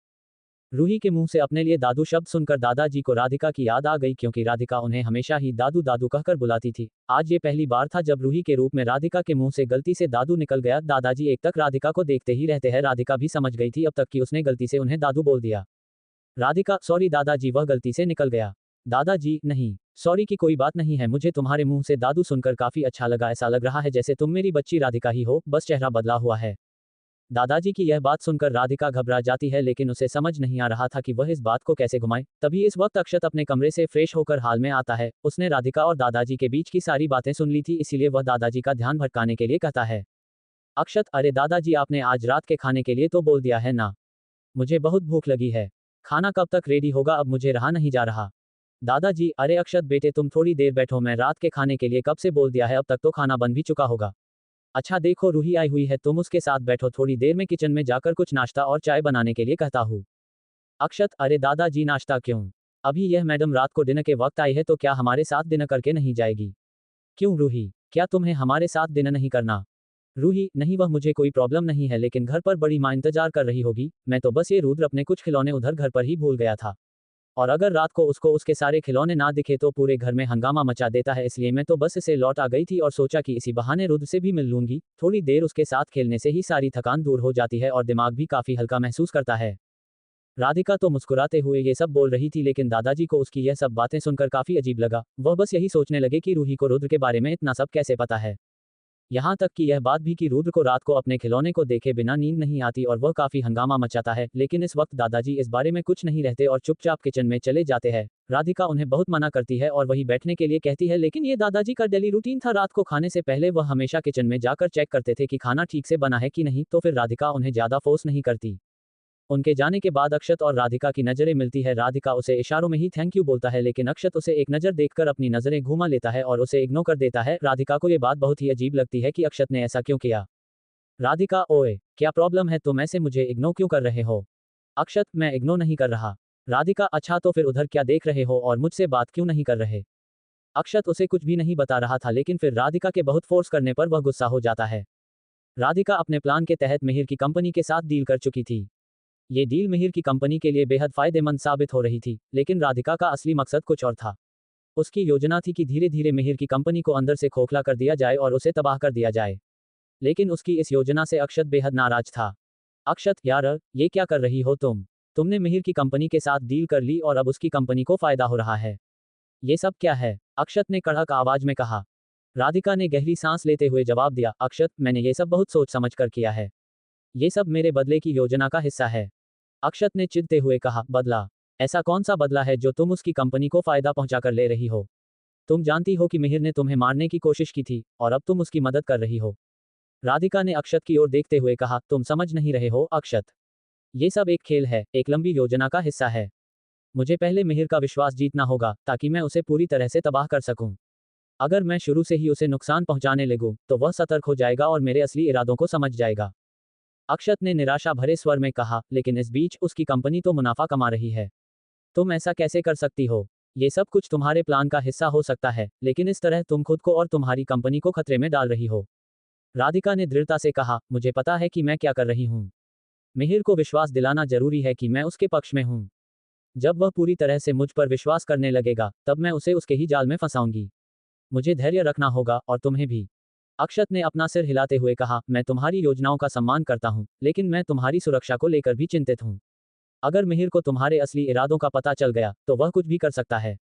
S1: रूही के मुंह से अपने लिए दादू शब्द सुनकर दादाजी को राधिका की याद आ गई, क्योंकि राधिका उन्हें हमेशा ही दादू दादू कहकर बुलाती थी। आज ये पहली बार था जब रूही के रूप में राधिका के मुंह से गलती से दादू निकल गया। दादाजी एक तक राधिका को देखते ही रहते हैं। राधिका भी समझ गई थी अब तक कि उसने गलती से उन्हें दादू बोल दिया। राधिका, सॉरी दादाजी, वह गलती से निकल गया। दादाजी, नहीं, सॉरी की कोई बात नहीं है। मुझे तुम्हारे मुंह से दादू सुनकर काफी अच्छा लगा। ऐसा लग रहा है जैसे तुम मेरी बच्ची राधिका ही हो, बस चेहरा बदला हुआ है। दादाजी की यह बात सुनकर राधिका घबरा जाती है, लेकिन उसे समझ नहीं आ रहा था कि वह इस बात को कैसे घुमाए। तभी इस वक्त अक्षत अपने कमरे से फ्रेश होकर हाल में आता है। उसने राधिका और दादाजी के बीच की सारी बातें सुन ली थी, इसीलिए वह दादाजी का ध्यान भटकाने के लिए कहता है, अक्षत, अरे दादाजी, आपने आज रात के खाने के लिए तो बोल दिया है ना? मुझे बहुत भूख लगी है। खाना कब तक रेडी होगा? अब मुझे रहा नहीं जा रहा। दादाजी, अरे अक्षत बेटे, तुम थोड़ी देर बैठो, मैं रात के खाने के लिए कब से बोल दिया है, अब तक तो खाना बन भी चुका होगा। अच्छा देखो, रूही आई हुई है, तुम उसके साथ बैठो, थोड़ी देर में किचन में जाकर कुछ नाश्ता और चाय बनाने के लिए कहता हूँ। अक्षत, अरे दादाजी, नाश्ता क्यों? अभी यह मैडम रात को डिनर के वक्त आई है तो क्या हमारे साथ डिनर करके नहीं जाएगी? क्यों रूही, क्या तुम्हें हमारे साथ डिनर नहीं करना? रूही, नहीं, वह मुझे कोई प्रॉब्लम नहीं है, लेकिन घर पर बड़ी माँ इंतजार कर रही होगी। मैं तो बस ये रुद्र अपने कुछ खिलौने उधर घर पर ही भूल गया था। और अगर रात को उसको उसके सारे खिलौने ना दिखे तो पूरे घर में हंगामा मचा देता है, इसलिए मैं तो बस इसे लौट आ गई थी और सोचा कि इसी बहाने रुद्र से भी मिल लूंगी। थोड़ी देर उसके साथ खेलने से ही सारी थकान दूर हो जाती है और दिमाग भी काफी हल्का महसूस करता है। राधिका तो मुस्कुराते हुए ये सब बोल रही थी, लेकिन दादाजी को उसकी यह सब बातें सुनकर काफी अजीब लगा। वह बस यही सोचने लगे कि रूही को रुद्र के बारे में इतना सब कैसे पता है। यहाँ तक कि यह बात भी कि रुद्र को रात को अपने खिलौने को देखे बिना नींद नहीं आती और वह काफी हंगामा मचाता है। लेकिन इस वक्त दादाजी इस बारे में कुछ नहीं रहते और चुपचाप किचन में चले जाते हैं। राधिका उन्हें बहुत मना करती है और वही बैठने के लिए कहती है, लेकिन ये दादाजी का डेली रूटीन था। रात को खाने से पहले वह हमेशा किचन में जाकर चेक करते थे कि खाना ठीक से बना है कि नहीं, तो फिर राधिका उन्हें ज्यादा फोर्स नहीं करती। उनके जाने के बाद अक्षत और राधिका की नजरें मिलती है। राधिका उसे इशारों में ही थैंक यू बोलता है, लेकिन अक्षत उसे एक नजर देखकर अपनी नजरें घुमा लेता है और उसे इग्नोर कर देता है। राधिका को ये बात बहुत ही अजीब लगती है कि अक्षत ने ऐसा क्यों किया। राधिका, ओए क्या प्रॉब्लम है, तुम ऐसे मुझे इग्नोर क्यों कर रहे हो। अक्षत, मैं इग्नोर नहीं कर रहा। राधिका, अच्छा तो फिर उधर क्या देख रहे हो और मुझसे बात क्यों नहीं कर रहे। अक्षत उसे कुछ भी नहीं बता रहा था, लेकिन फिर राधिका के बहुत फोर्स करने पर वह गुस्सा हो जाता है। राधिका अपने प्लान के तहत मिहिर की कंपनी के साथ डील कर चुकी थी। ये डील मिहिर की कंपनी के लिए बेहद फायदेमंद साबित हो रही थी, लेकिन राधिका का असली मकसद कुछ और था। उसकी योजना थी कि धीरे धीरे मिहिर की कंपनी को अंदर से खोखला कर दिया जाए और उसे तबाह कर दिया जाए। लेकिन उसकी इस योजना से अक्षत बेहद नाराज था। अक्षत, यार ये क्या कर रही हो तुमने मिहिर की कंपनी के साथ डील कर ली और अब उसकी कंपनी को फायदा हो रहा है। ये सब क्या है, अक्षत ने कड़क आवाज में कहा। राधिका ने गहरी सांस लेते हुए जवाब दिया, अक्षत मैंने ये सब बहुत सोच समझ कर किया है। ये सब मेरे बदले की योजना का हिस्सा है। अक्षत ने चिढ़ते हुए कहा, बदला? ऐसा कौन सा बदला है जो तुम उसकी कंपनी को फायदा पहुंचाकर ले रही हो। तुम जानती हो कि मिहिर ने तुम्हें मारने की कोशिश की थी और अब तुम उसकी मदद कर रही हो। राधिका ने अक्षत की ओर देखते हुए कहा, तुम समझ नहीं रहे हो अक्षत। ये सब एक खेल है, एक लंबी योजना का हिस्सा है। मुझे पहले मिहिर का विश्वास जीतना होगा ताकि मैं उसे पूरी तरह से तबाह कर सकूं। अगर मैं शुरू से ही उसे नुकसान पहुंचाने लगूं तो वह सतर्क हो जाएगा और मेरे असली इरादों को समझ जाएगा। अक्षत ने निराशा भरे स्वर में कहा, लेकिन इस बीच उसकी कंपनी तो मुनाफा कमा रही है। तुम ऐसा कैसे कर सकती हो। ये सब कुछ तुम्हारे प्लान का हिस्सा हो सकता है, लेकिन इस तरह तुम खुद को और तुम्हारी कंपनी को खतरे में डाल रही हो। राधिका ने दृढ़ता से कहा, मुझे पता है कि मैं क्या कर रही हूँ। मिहिर को विश्वास दिलाना जरूरी है कि मैं उसके पक्ष में हूँ। जब वह पूरी तरह से मुझ पर विश्वास करने लगेगा तब मैं उसे उसके ही जाल में फंसाऊंगी। मुझे धैर्य रखना होगा और तुम्हें भी। अक्षत ने अपना सिर हिलाते हुए कहा, मैं तुम्हारी योजनाओं का सम्मान करता हूं, लेकिन मैं तुम्हारी सुरक्षा को लेकर भी चिंतित हूं। अगर मिहिर को तुम्हारे असली इरादों का पता चल गया तो वह कुछ भी कर सकता है।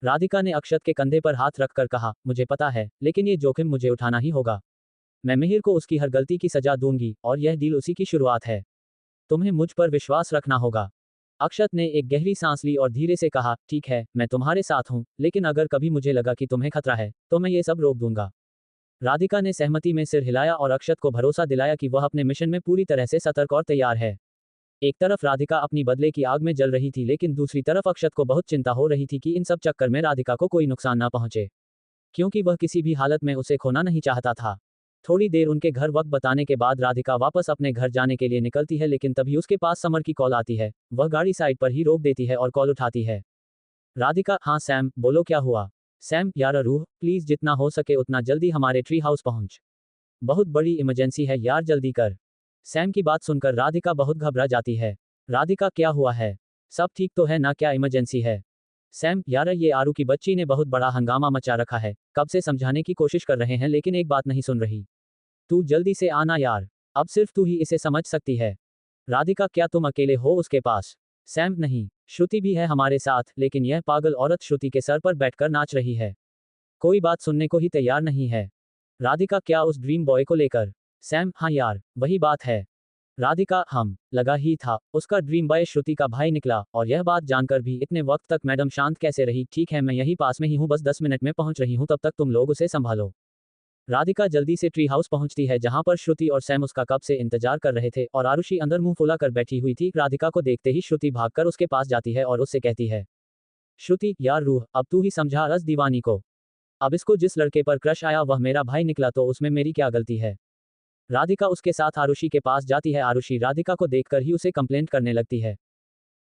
S1: राधिका ने अक्षत के कंधे पर हाथ रखकर कहा, मुझे पता है, लेकिन ये जोखिम मुझे उठाना ही होगा। मैं मिहिर को उसकी हर गलती की सजा दूंगी और यह डील उसी की शुरुआत है। तुम्हें मुझ पर विश्वास रखना होगा। अक्षत ने एक गहरी सांस ली और धीरे से कहा, ठीक है, मैं तुम्हारे साथ हूं, लेकिन अगर कभी मुझे लगा कि तुम्हें खतरा है तो मैं ये सब रोक दूंगा। राधिका ने सहमति में सिर हिलाया और अक्षत को भरोसा दिलाया कि वह अपने मिशन में पूरी तरह से सतर्क और तैयार है। एक तरफ राधिका अपनी बदले की आग में जल रही थी, लेकिन दूसरी तरफ अक्षत को बहुत चिंता हो रही थी कि इन सब चक्कर में राधिका को कोई नुकसान न पहुंचे, क्योंकि वह किसी भी हालत में उसे खोना नहीं चाहता था। थोड़ी देर उनके घर वक्त बताने के बाद राधिका वापस अपने घर जाने के लिए निकलती है, लेकिन तभी उसके पास समर की कॉल आती है। वह गाड़ी साइड पर ही रोक देती है और कॉल उठाती है। राधिका, हाँ सैम, बोलो क्या हुआ। सैम, यार रूह, प्लीज जितना हो सके उतना जल्दी हमारे ट्री हाउस पहुंच। बहुत बड़ी इमरजेंसी है यार, जल्दी कर। सैम की बात सुनकर राधिका बहुत घबरा जाती है। राधिका, क्या हुआ है, सब ठीक तो है ना, क्या इमरजेंसी है। सैम, यार ये आरू की बच्ची ने बहुत बड़ा हंगामा मचा रखा है, कब से समझाने की कोशिश कर रहे हैं लेकिन एक बात नहीं सुन रही। तू जल्दी से आना यार, अब सिर्फ तू ही इसे समझ सकती है। राधिका, क्या तुम अकेले हो उसके पास। सैम, नहीं, श्रुति भी है हमारे साथ, लेकिन यह पागल औरत श्रुति के सर पर बैठकर नाच रही है, कोई बात सुनने को ही तैयार नहीं है। राधिका, क्या उस ड्रीम बॉय को लेकर। सैम, हाँ यार, वही बात है। राधिका, हम लगा ही था उसका ड्रीम बॉय श्रुति का भाई निकला, और यह बात जानकर भी इतने वक्त तक मैडम शांत कैसे रही। ठीक है, मैं यही पास में ही हूँ, बस 10 मिनट में पहुंच रही हूँ, तब तक तुम लोग उसे संभालो। राधिका जल्दी से ट्री हाउस पहुंचती है, जहां पर श्रुति और सैम उसका कब से इंतजार कर रहे थे, और आरुषि अंदर मुंह फुला कर बैठी हुई थी। राधिका को देखते ही श्रुति भागकर उसके पास जाती है और उससे कहती है, श्रुति, यार रूह, अब तू ही समझा रस दीवानी को। अब इसको जिस लड़के पर क्रश आया वह मेरा भाई निकला, तो उसमें मेरी क्या गलती है। राधिका उसके साथ आरुषि के पास जाती है। आरुषि राधिका को देखकर ही उसे कंप्लेंट करने लगती है,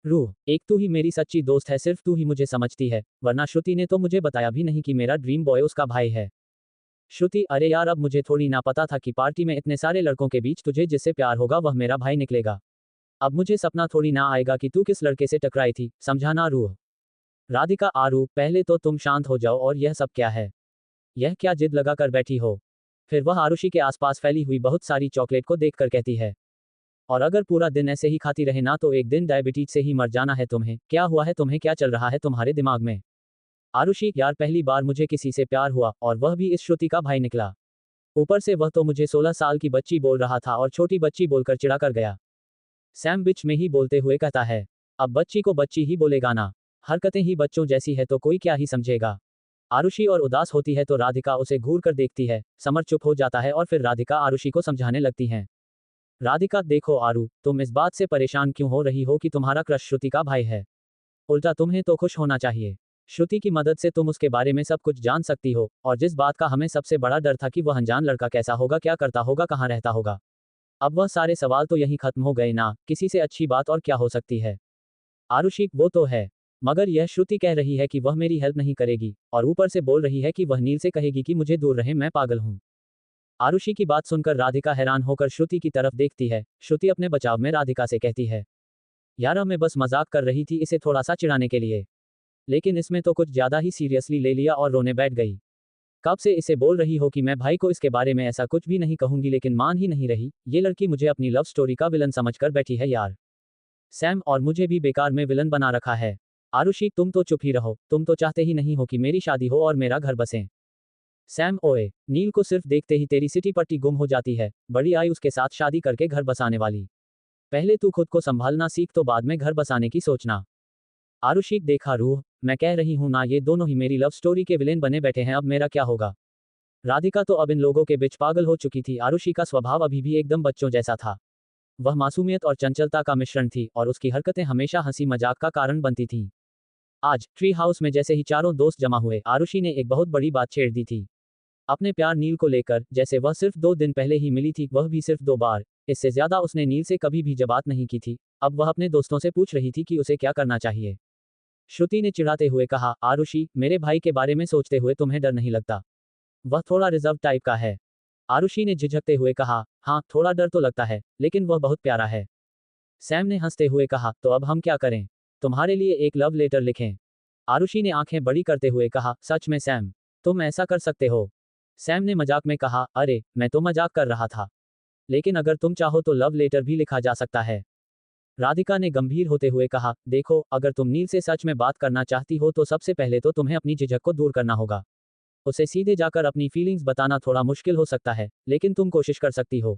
S1: रूह, एक तू ही मेरी सच्ची दोस्त है, सिर्फ तू ही मुझे समझती है, वरना श्रुति ने तो मुझे बताया भी नहीं कि मेरा ड्रीम बॉय उसका भाई है। श्रुति, अरे यार, अब मुझे थोड़ी ना पता था कि पार्टी में इतने सारे लड़कों के बीच तुझे जिससे प्यार होगा वह मेरा भाई निकलेगा। अब मुझे सपना थोड़ी ना आएगा कि तू किस लड़के से टकराई थी, समझा ना रूह। राधिका आरू, पहले तो तुम शांत हो जाओ और यह सब क्या है? यह क्या जिद लगा कर बैठी हो? फिर वह आरुषि के आसपास फैली हुई बहुत सारी चॉकलेट को देखकर कहती है। और अगर पूरा दिन ऐसे ही खाती रहे ना तो एक दिन डायबिटीज से ही मर जाना है तुम्हें। क्या हुआ है तुम्हें? क्या चल रहा है तुम्हारे दिमाग में? आरुषि, यार पहली बार मुझे किसी से प्यार हुआ और वह भी इस श्रुति का भाई निकला। ऊपर से वह तो मुझे 16 साल की बच्ची बोल रहा था और छोटी बच्ची बोलकर चिढ़ा कर गया। सैम बीच में ही बोलते हुए कहता है। अब बच्ची को बच्ची ही बोलेगा ना। हरकतें ही बच्चों जैसी है तो कोई क्या ही समझेगा। आरुषि और उदास होती है तो राधिका उसे घूर कर देखती है। समर चुप हो जाता है और फिर राधिका आरुषि को समझाने लगती हैं। राधिका, देखो आरू, तुम इस बात से परेशान क्यों हो रही हो कि तुम्हारा क्रश श्रुति का भाई है? उल्टा तुम्हें तो खुश होना चाहिए। श्रुति की मदद से तुम उसके बारे में सब कुछ जान सकती हो, और जिस बात का हमें सबसे बड़ा डर था कि वह अनजान लड़का कैसा होगा, क्या करता होगा, कहाँ रहता होगा, अब वह सारे सवाल तो यहीं खत्म हो गए ना। किसी से अच्छी बात और क्या हो सकती है? आरुषि, वो तो है, मगर यह श्रुति कह रही है कि वह मेरी हेल्प नहीं करेगी, और ऊपर से बोल रही है कि वह नील से कहेगी कि मुझे दूर रहे, मैं पागल हूँ। आरुषि की बात सुनकर राधिका हैरान होकर श्रुति की तरफ देखती है। श्रुति अपने बचाव में राधिका से कहती है, यार मैं बस मजाक कर रही थी, इसे थोड़ा सा चिढ़ाने के लिए, लेकिन इसमें तो कुछ ज्यादा ही सीरियसली ले लिया और रोने बैठ गई। कब से इसे बोल रही हो कि मैं भाई को इसके बारे में ऐसा कुछ भी नहीं कहूंगी, लेकिन मान ही नहीं रही। ये लड़की मुझे अपनी लव स्टोरी का विलन समझकर बैठी है यार। सैम और मुझे भी बेकार में विलन बना रखा है। आरुषि, तुम तो चुप ही रहो, तुम तो चाहते ही नहीं हो कि मेरी शादी हो और मेरा घर बसे। सैम, ओए, नील को सिर्फ देखते ही तेरी सिटी पट्टी गुम हो जाती है। बड़ी आई उसके साथ शादी करके घर बसाने वाली। पहले तू खुद को संभालना सीख तो बाद में घर बसाने की सोचना। आरुषि, देखा रूह, मैं कह रही हूं ना, ये दोनों ही मेरी लव स्टोरी के विलेन बने बैठे हैं, अब मेरा क्या होगा? राधिका तो अब इन लोगों के बीच पागल हो चुकी थी। आरुषि का स्वभाव अभी भी एकदम बच्चों जैसा था। वह मासूमियत और चंचलता का मिश्रण थी, और उसकी हरकतें हमेशा हंसी मजाक का कारण बनती थीं। आज ट्री हाउस में जैसे ही चारों दोस्त जमा हुए, आरुषि ने एक बहुत बड़ी बात छेड़ दी थी। अपने प्यार नील को लेकर, जैसे वह सिर्फ 2 दिन पहले ही मिली थी, वह भी सिर्फ 2 बार। इससे ज्यादा उसने नील से कभी भी बात नहीं की थी। अब वह अपने दोस्तों से पूछ रही थी कि उसे क्या करना चाहिए। श्रुति ने चिढ़ाते हुए कहा, आरुषि, मेरे भाई के बारे में सोचते हुए तुम्हें डर नहीं लगता? वह थोड़ा रिजर्व टाइप का है। आरुषि ने झिझकते हुए कहा, हाँ थोड़ा डर तो लगता है, लेकिन वह बहुत प्यारा है। सैम ने हंसते हुए कहा, तो अब हम क्या करें? तुम्हारे लिए एक लव लेटर लिखें? आरुषि ने आंखें बड़ी करते हुए कहा, सच में सैम, तुम ऐसा कर सकते हो? सैम ने मजाक में कहा, अरे मैं तो मजाक कर रहा था, लेकिन अगर तुम चाहो तो लव लेटर भी लिखा जा सकता है। राधिका ने गंभीर होते हुए कहा, देखो, अगर तुम नील से सच में बात करना चाहती हो तो सबसे पहले तो तुम्हें अपनी झिझक को दूर करना होगा। उसे सीधे जाकर अपनी फीलिंग्स बताना थोड़ा मुश्किल हो सकता है, लेकिन तुम कोशिश कर सकती हो।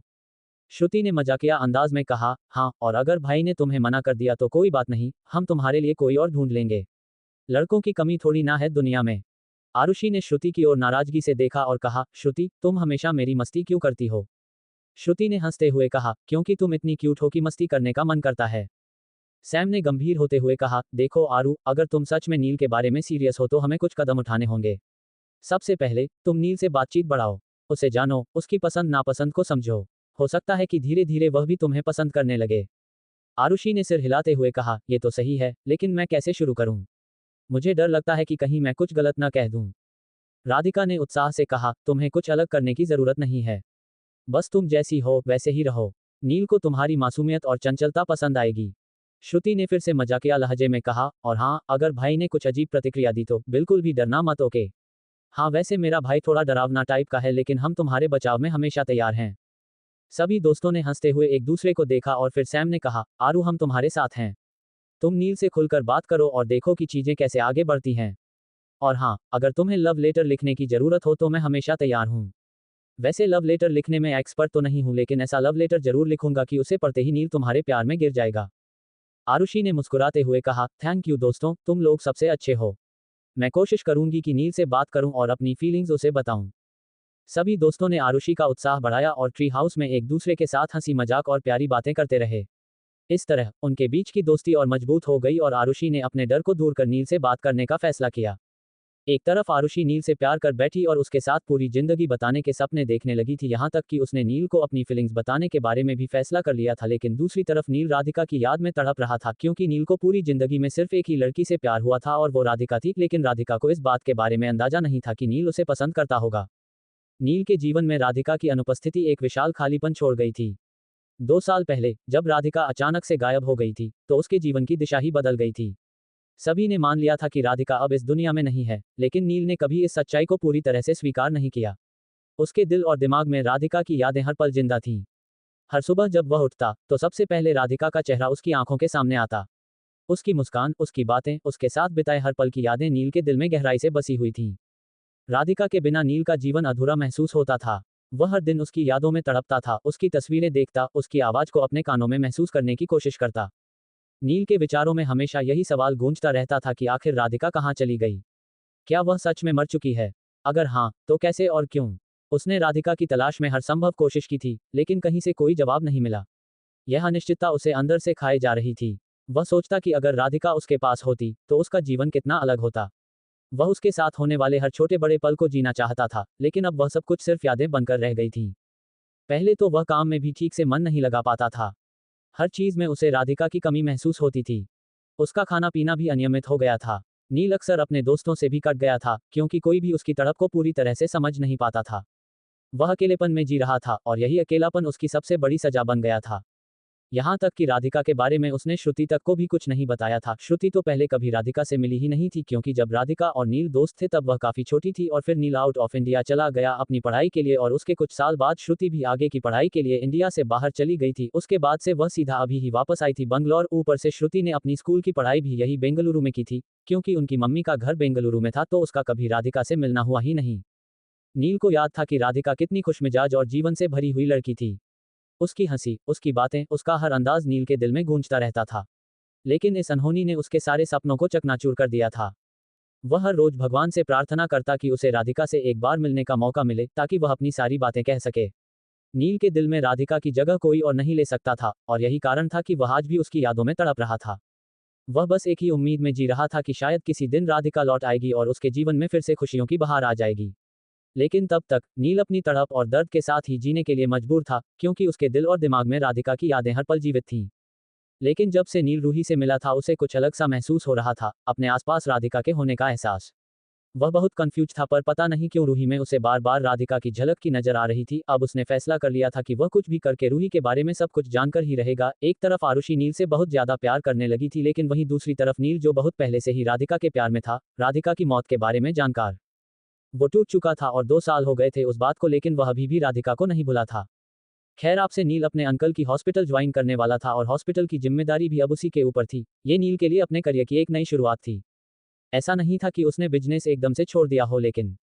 S1: श्रुति ने मजाकिया अंदाज में कहा, हाँ, और अगर भाई ने तुम्हें मना कर दिया तो कोई बात नहीं, हम तुम्हारे लिए कोई और ढूंढ लेंगे। लड़कों की कमी थोड़ी ना है दुनिया में। आरुषि ने श्रुति की ओर नाराजगी से देखा और कहा, श्रुति, तुम हमेशा मेरी मस्ती क्यों करती हो? श्रुति ने हंसते हुए कहा, क्योंकि तुम इतनी क्यूट हो कि मस्ती करने का मन करता है। सैम ने गंभीर होते हुए कहा, देखो आरू, अगर तुम सच में नील के बारे में सीरियस हो तो हमें कुछ कदम उठाने होंगे। सबसे पहले तुम नील से बातचीत बढ़ाओ, उसे जानो, उसकी पसंद नापसंद को समझो। हो सकता है कि धीरे धीरे वह भी तुम्हें पसंद करने लगे। आरुषि ने सिर हिलाते हुए कहा, ये तो सही है, लेकिन मैं कैसे शुरू करूं? मुझे डर लगता है कि कहीं मैं कुछ गलत ना कह दूं। राधिका ने उत्साह से कहा, तुम्हें कुछ अलग करने की जरूरत नहीं है। बस तुम जैसी हो वैसे ही रहो। नील को तुम्हारी मासूमियत और चंचलता पसंद आएगी। श्रुति ने फिर से मजाकिया लहजे में कहा, और हाँ, अगर भाई ने कुछ अजीब प्रतिक्रिया दी तो बिल्कुल भी डरना मत, ओके? हाँ, वैसे मेरा भाई थोड़ा डरावना टाइप का है, लेकिन हम तुम्हारे बचाव में हमेशा तैयार हैं। सभी दोस्तों ने हंसते हुए एक दूसरे को देखा और फिर सैम ने कहा, आरू, हम तुम्हारे साथ हैं। तुम नील से खुलकर बात करो और देखो कि चीजें कैसे आगे बढ़ती हैं। और हाँ, अगर तुम्हें लव लेटर लिखने की जरूरत हो तो मैं हमेशा तैयार हूँ। वैसे लव लेटर लिखने में एक्सपर्ट तो नहीं हूं, लेकिन ऐसा लव लेटर जरूर लिखूंगा कि उसे पढ़ते ही नील तुम्हारे प्यार में गिर जाएगा। आरुषि ने मुस्कुराते हुए कहा, थैंक यू दोस्तों, तुम लोग सबसे अच्छे हो। मैं कोशिश करूंगी कि नील से बात करूं और अपनी फीलिंग्स उसे बताऊं। सभी दोस्तों ने आरुषि का उत्साह बढ़ाया और ट्री हाउस में एक दूसरे के साथ हंसी मजाक और प्यारी बातें करते रहे। इस तरह उनके बीच की दोस्ती और मजबूत हो गई और आरुषि ने अपने डर को दूर कर नील से बात करने का फैसला किया। एक तरफ आरुषि नील से प्यार कर बैठी और उसके साथ पूरी जिंदगी बताने के सपने देखने लगी थी, यहाँ तक कि उसने नील को अपनी फीलिंग्स बताने के बारे में भी फैसला कर लिया था। लेकिन दूसरी तरफ नील राधिका की याद में तड़प रहा था, क्योंकि नील को पूरी जिंदगी में सिर्फ एक ही लड़की से प्यार हुआ था और वो राधिका थी। लेकिन राधिका को इस बात के बारे में अंदाजा नहीं था कि नील उसे पसंद करता होगा। नील के जीवन में राधिका की अनुपस्थिति एक विशाल खालीपन छोड़ गई थी। 2 साल पहले जब राधिका अचानक से गायब हो गई थी तो उसके जीवन की दिशा ही बदल गई थी। सभी ने मान लिया था कि राधिका अब इस दुनिया में नहीं है, लेकिन नील ने कभी इस सच्चाई को पूरी तरह से स्वीकार नहीं किया। उसके दिल और दिमाग में राधिका की यादें हर पल जिंदा थीं। हर सुबह जब वह उठता तो सबसे पहले राधिका का चेहरा उसकी आंखों के सामने आता। उसकी मुस्कान, उसकी बातें, उसके साथ बिताए हर पल की यादें नील के दिल में गहराई से बसी हुई थीं। राधिका के बिना नील का जीवन अधूरा महसूस होता था। वह हर दिन उसकी यादों में तड़पता था, उसकी तस्वीरें देखता, उसकी आवाज को अपने कानों में महसूस करने की कोशिश करता। नील के विचारों में हमेशा यही सवाल गूंजता रहता था कि आखिर राधिका कहाँ चली गई? क्या वह सच में मर चुकी है? अगर हाँ, तो कैसे और क्यों? उसने राधिका की तलाश में हर संभव कोशिश की थी, लेकिन कहीं से कोई जवाब नहीं मिला। यह अनिश्चितता उसे अंदर से खाए जा रही थी। वह सोचता कि अगर राधिका उसके पास होती, तो उसका जीवन कितना अलग होता। वह उसके साथ होने वाले हर छोटे बड़े पल को जीना चाहता था, लेकिन अब वह सब कुछ सिर्फ यादें बनकर रह गई थीं। पहले तो वह काम में भी ठीक से मन नहीं लगा पाता था। हर चीज में उसे राधिका की कमी महसूस होती थी। उसका खाना पीना भी अनियमित हो गया था। नील अक्सर अपने दोस्तों से भी कट गया था, क्योंकि कोई भी उसकी तड़प को पूरी तरह से समझ नहीं पाता था। वह अकेलेपन में जी रहा था और यही अकेलापन उसकी सबसे बड़ी सजा बन गया था। यहाँ तक कि राधिका के बारे में उसने श्रुति तक को भी कुछ नहीं बताया था। श्रुति तो पहले कभी राधिका से मिली ही नहीं थी, क्योंकि जब राधिका और नील दोस्त थे तब वह काफी छोटी थी और फिर नील आउट ऑफ इंडिया चला गया अपनी पढ़ाई के लिए, और उसके कुछ साल बाद श्रुति भी आगे की पढ़ाई के लिए इंडिया से बाहर चली गई थी। उसके बाद से वह सीधा अभी ही वापस आई थी बंगलौर। ऊपर से श्रुति ने अपनी स्कूल की पढ़ाई भी यही बेंगलुरु में की थी। क्योंकि उनकी मम्मी का घर बेंगलुरु में था तो उसका कभी राधिका से मिलना हुआ ही नहीं। नील को याद था कि राधिका कितनी खुशमिजाज और जीवन से भरी हुई लड़की थी। उसकी हंसी, उसकी बातें, उसका हर अंदाज नील के दिल में गूंजता रहता था। लेकिन इस अनहोनी ने उसके सारे सपनों को चकनाचूर कर दिया था। वह हर रोज भगवान से प्रार्थना करता कि उसे राधिका से एक बार मिलने का मौका मिले, ताकि वह अपनी सारी बातें कह सके। नील के दिल में राधिका की जगह कोई और नहीं ले सकता था, और यही कारण था कि वह आज भी उसकी यादों में तड़प रहा था। वह बस एक ही उम्मीद में जी रहा था कि शायद किसी दिन राधिका लौट आएगी और उसके जीवन में फिर से खुशियों की बहार आ जाएगी। लेकिन तब तक नील अपनी तड़प और दर्द के साथ ही जीने के लिए मजबूर था, क्योंकि उसके दिल और दिमाग में राधिका की यादें हर पल जीवित थीं। लेकिन जब से नील रूही से मिला था उसे कुछ अलग सा महसूस हो रहा था, अपने आसपास राधिका के होने का एहसास। वह बहुत कंफ्यूज था, पर पता नहीं क्यों रूही में उसे बार बार राधिका की झलक की नजर आ रही थी। अब उसने फैसला कर लिया था कि वह कुछ भी करके रूही के बारे में सब कुछ जानकर ही रहेगा। एक तरफ आरुषि नील से बहुत ज्यादा प्यार करने लगी थी, लेकिन वहीं दूसरी तरफ नील, जो बहुत पहले से ही राधिका के प्यार में था, राधिका की मौत के बारे में जानकार वो टूट चुका था और 2 साल हो गए थे उस बात को, लेकिन वह अभी भी राधिका को नहीं भुला था। खैर, आपसे नील अपने अंकल की हॉस्पिटल ज्वाइन करने वाला था और हॉस्पिटल की जिम्मेदारी भी अब उसी के ऊपर थी। ये नील के लिए अपने करियर की एक नई शुरुआत थी। ऐसा नहीं था कि उसने बिजनेस एकदम से छोड़ दिया हो, लेकिन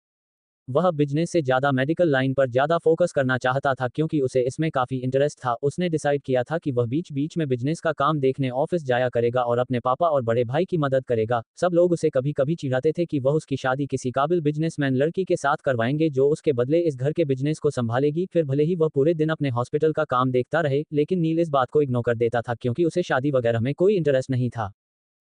S1: वह बिजनेस से ज्यादा मेडिकल लाइन पर ज्यादा फोकस करना चाहता था, क्योंकि उसे इसमें काफी इंटरेस्ट था। उसने डिसाइड किया था कि वह बीच बीच में बिजनेस का काम देखने ऑफिस जाया करेगा और अपने पापा और बड़े भाई की मदद करेगा। सब लोग उसे कभी कभी चिढ़ाते थे कि वह उसकी शादी किसी काबिल बिजनेसमैन लड़की के साथ करवाएंगे जो उसके बदले इस घर के बिजनेस को संभालेगी, फिर भले ही वह पूरे दिन अपने हॉस्पिटल का काम देखता रहे। लेकिन नील इस बात को इग्नोर कर देता था, क्योंकि उसे शादी वगैरह में कोई इंटरेस्ट नहीं था।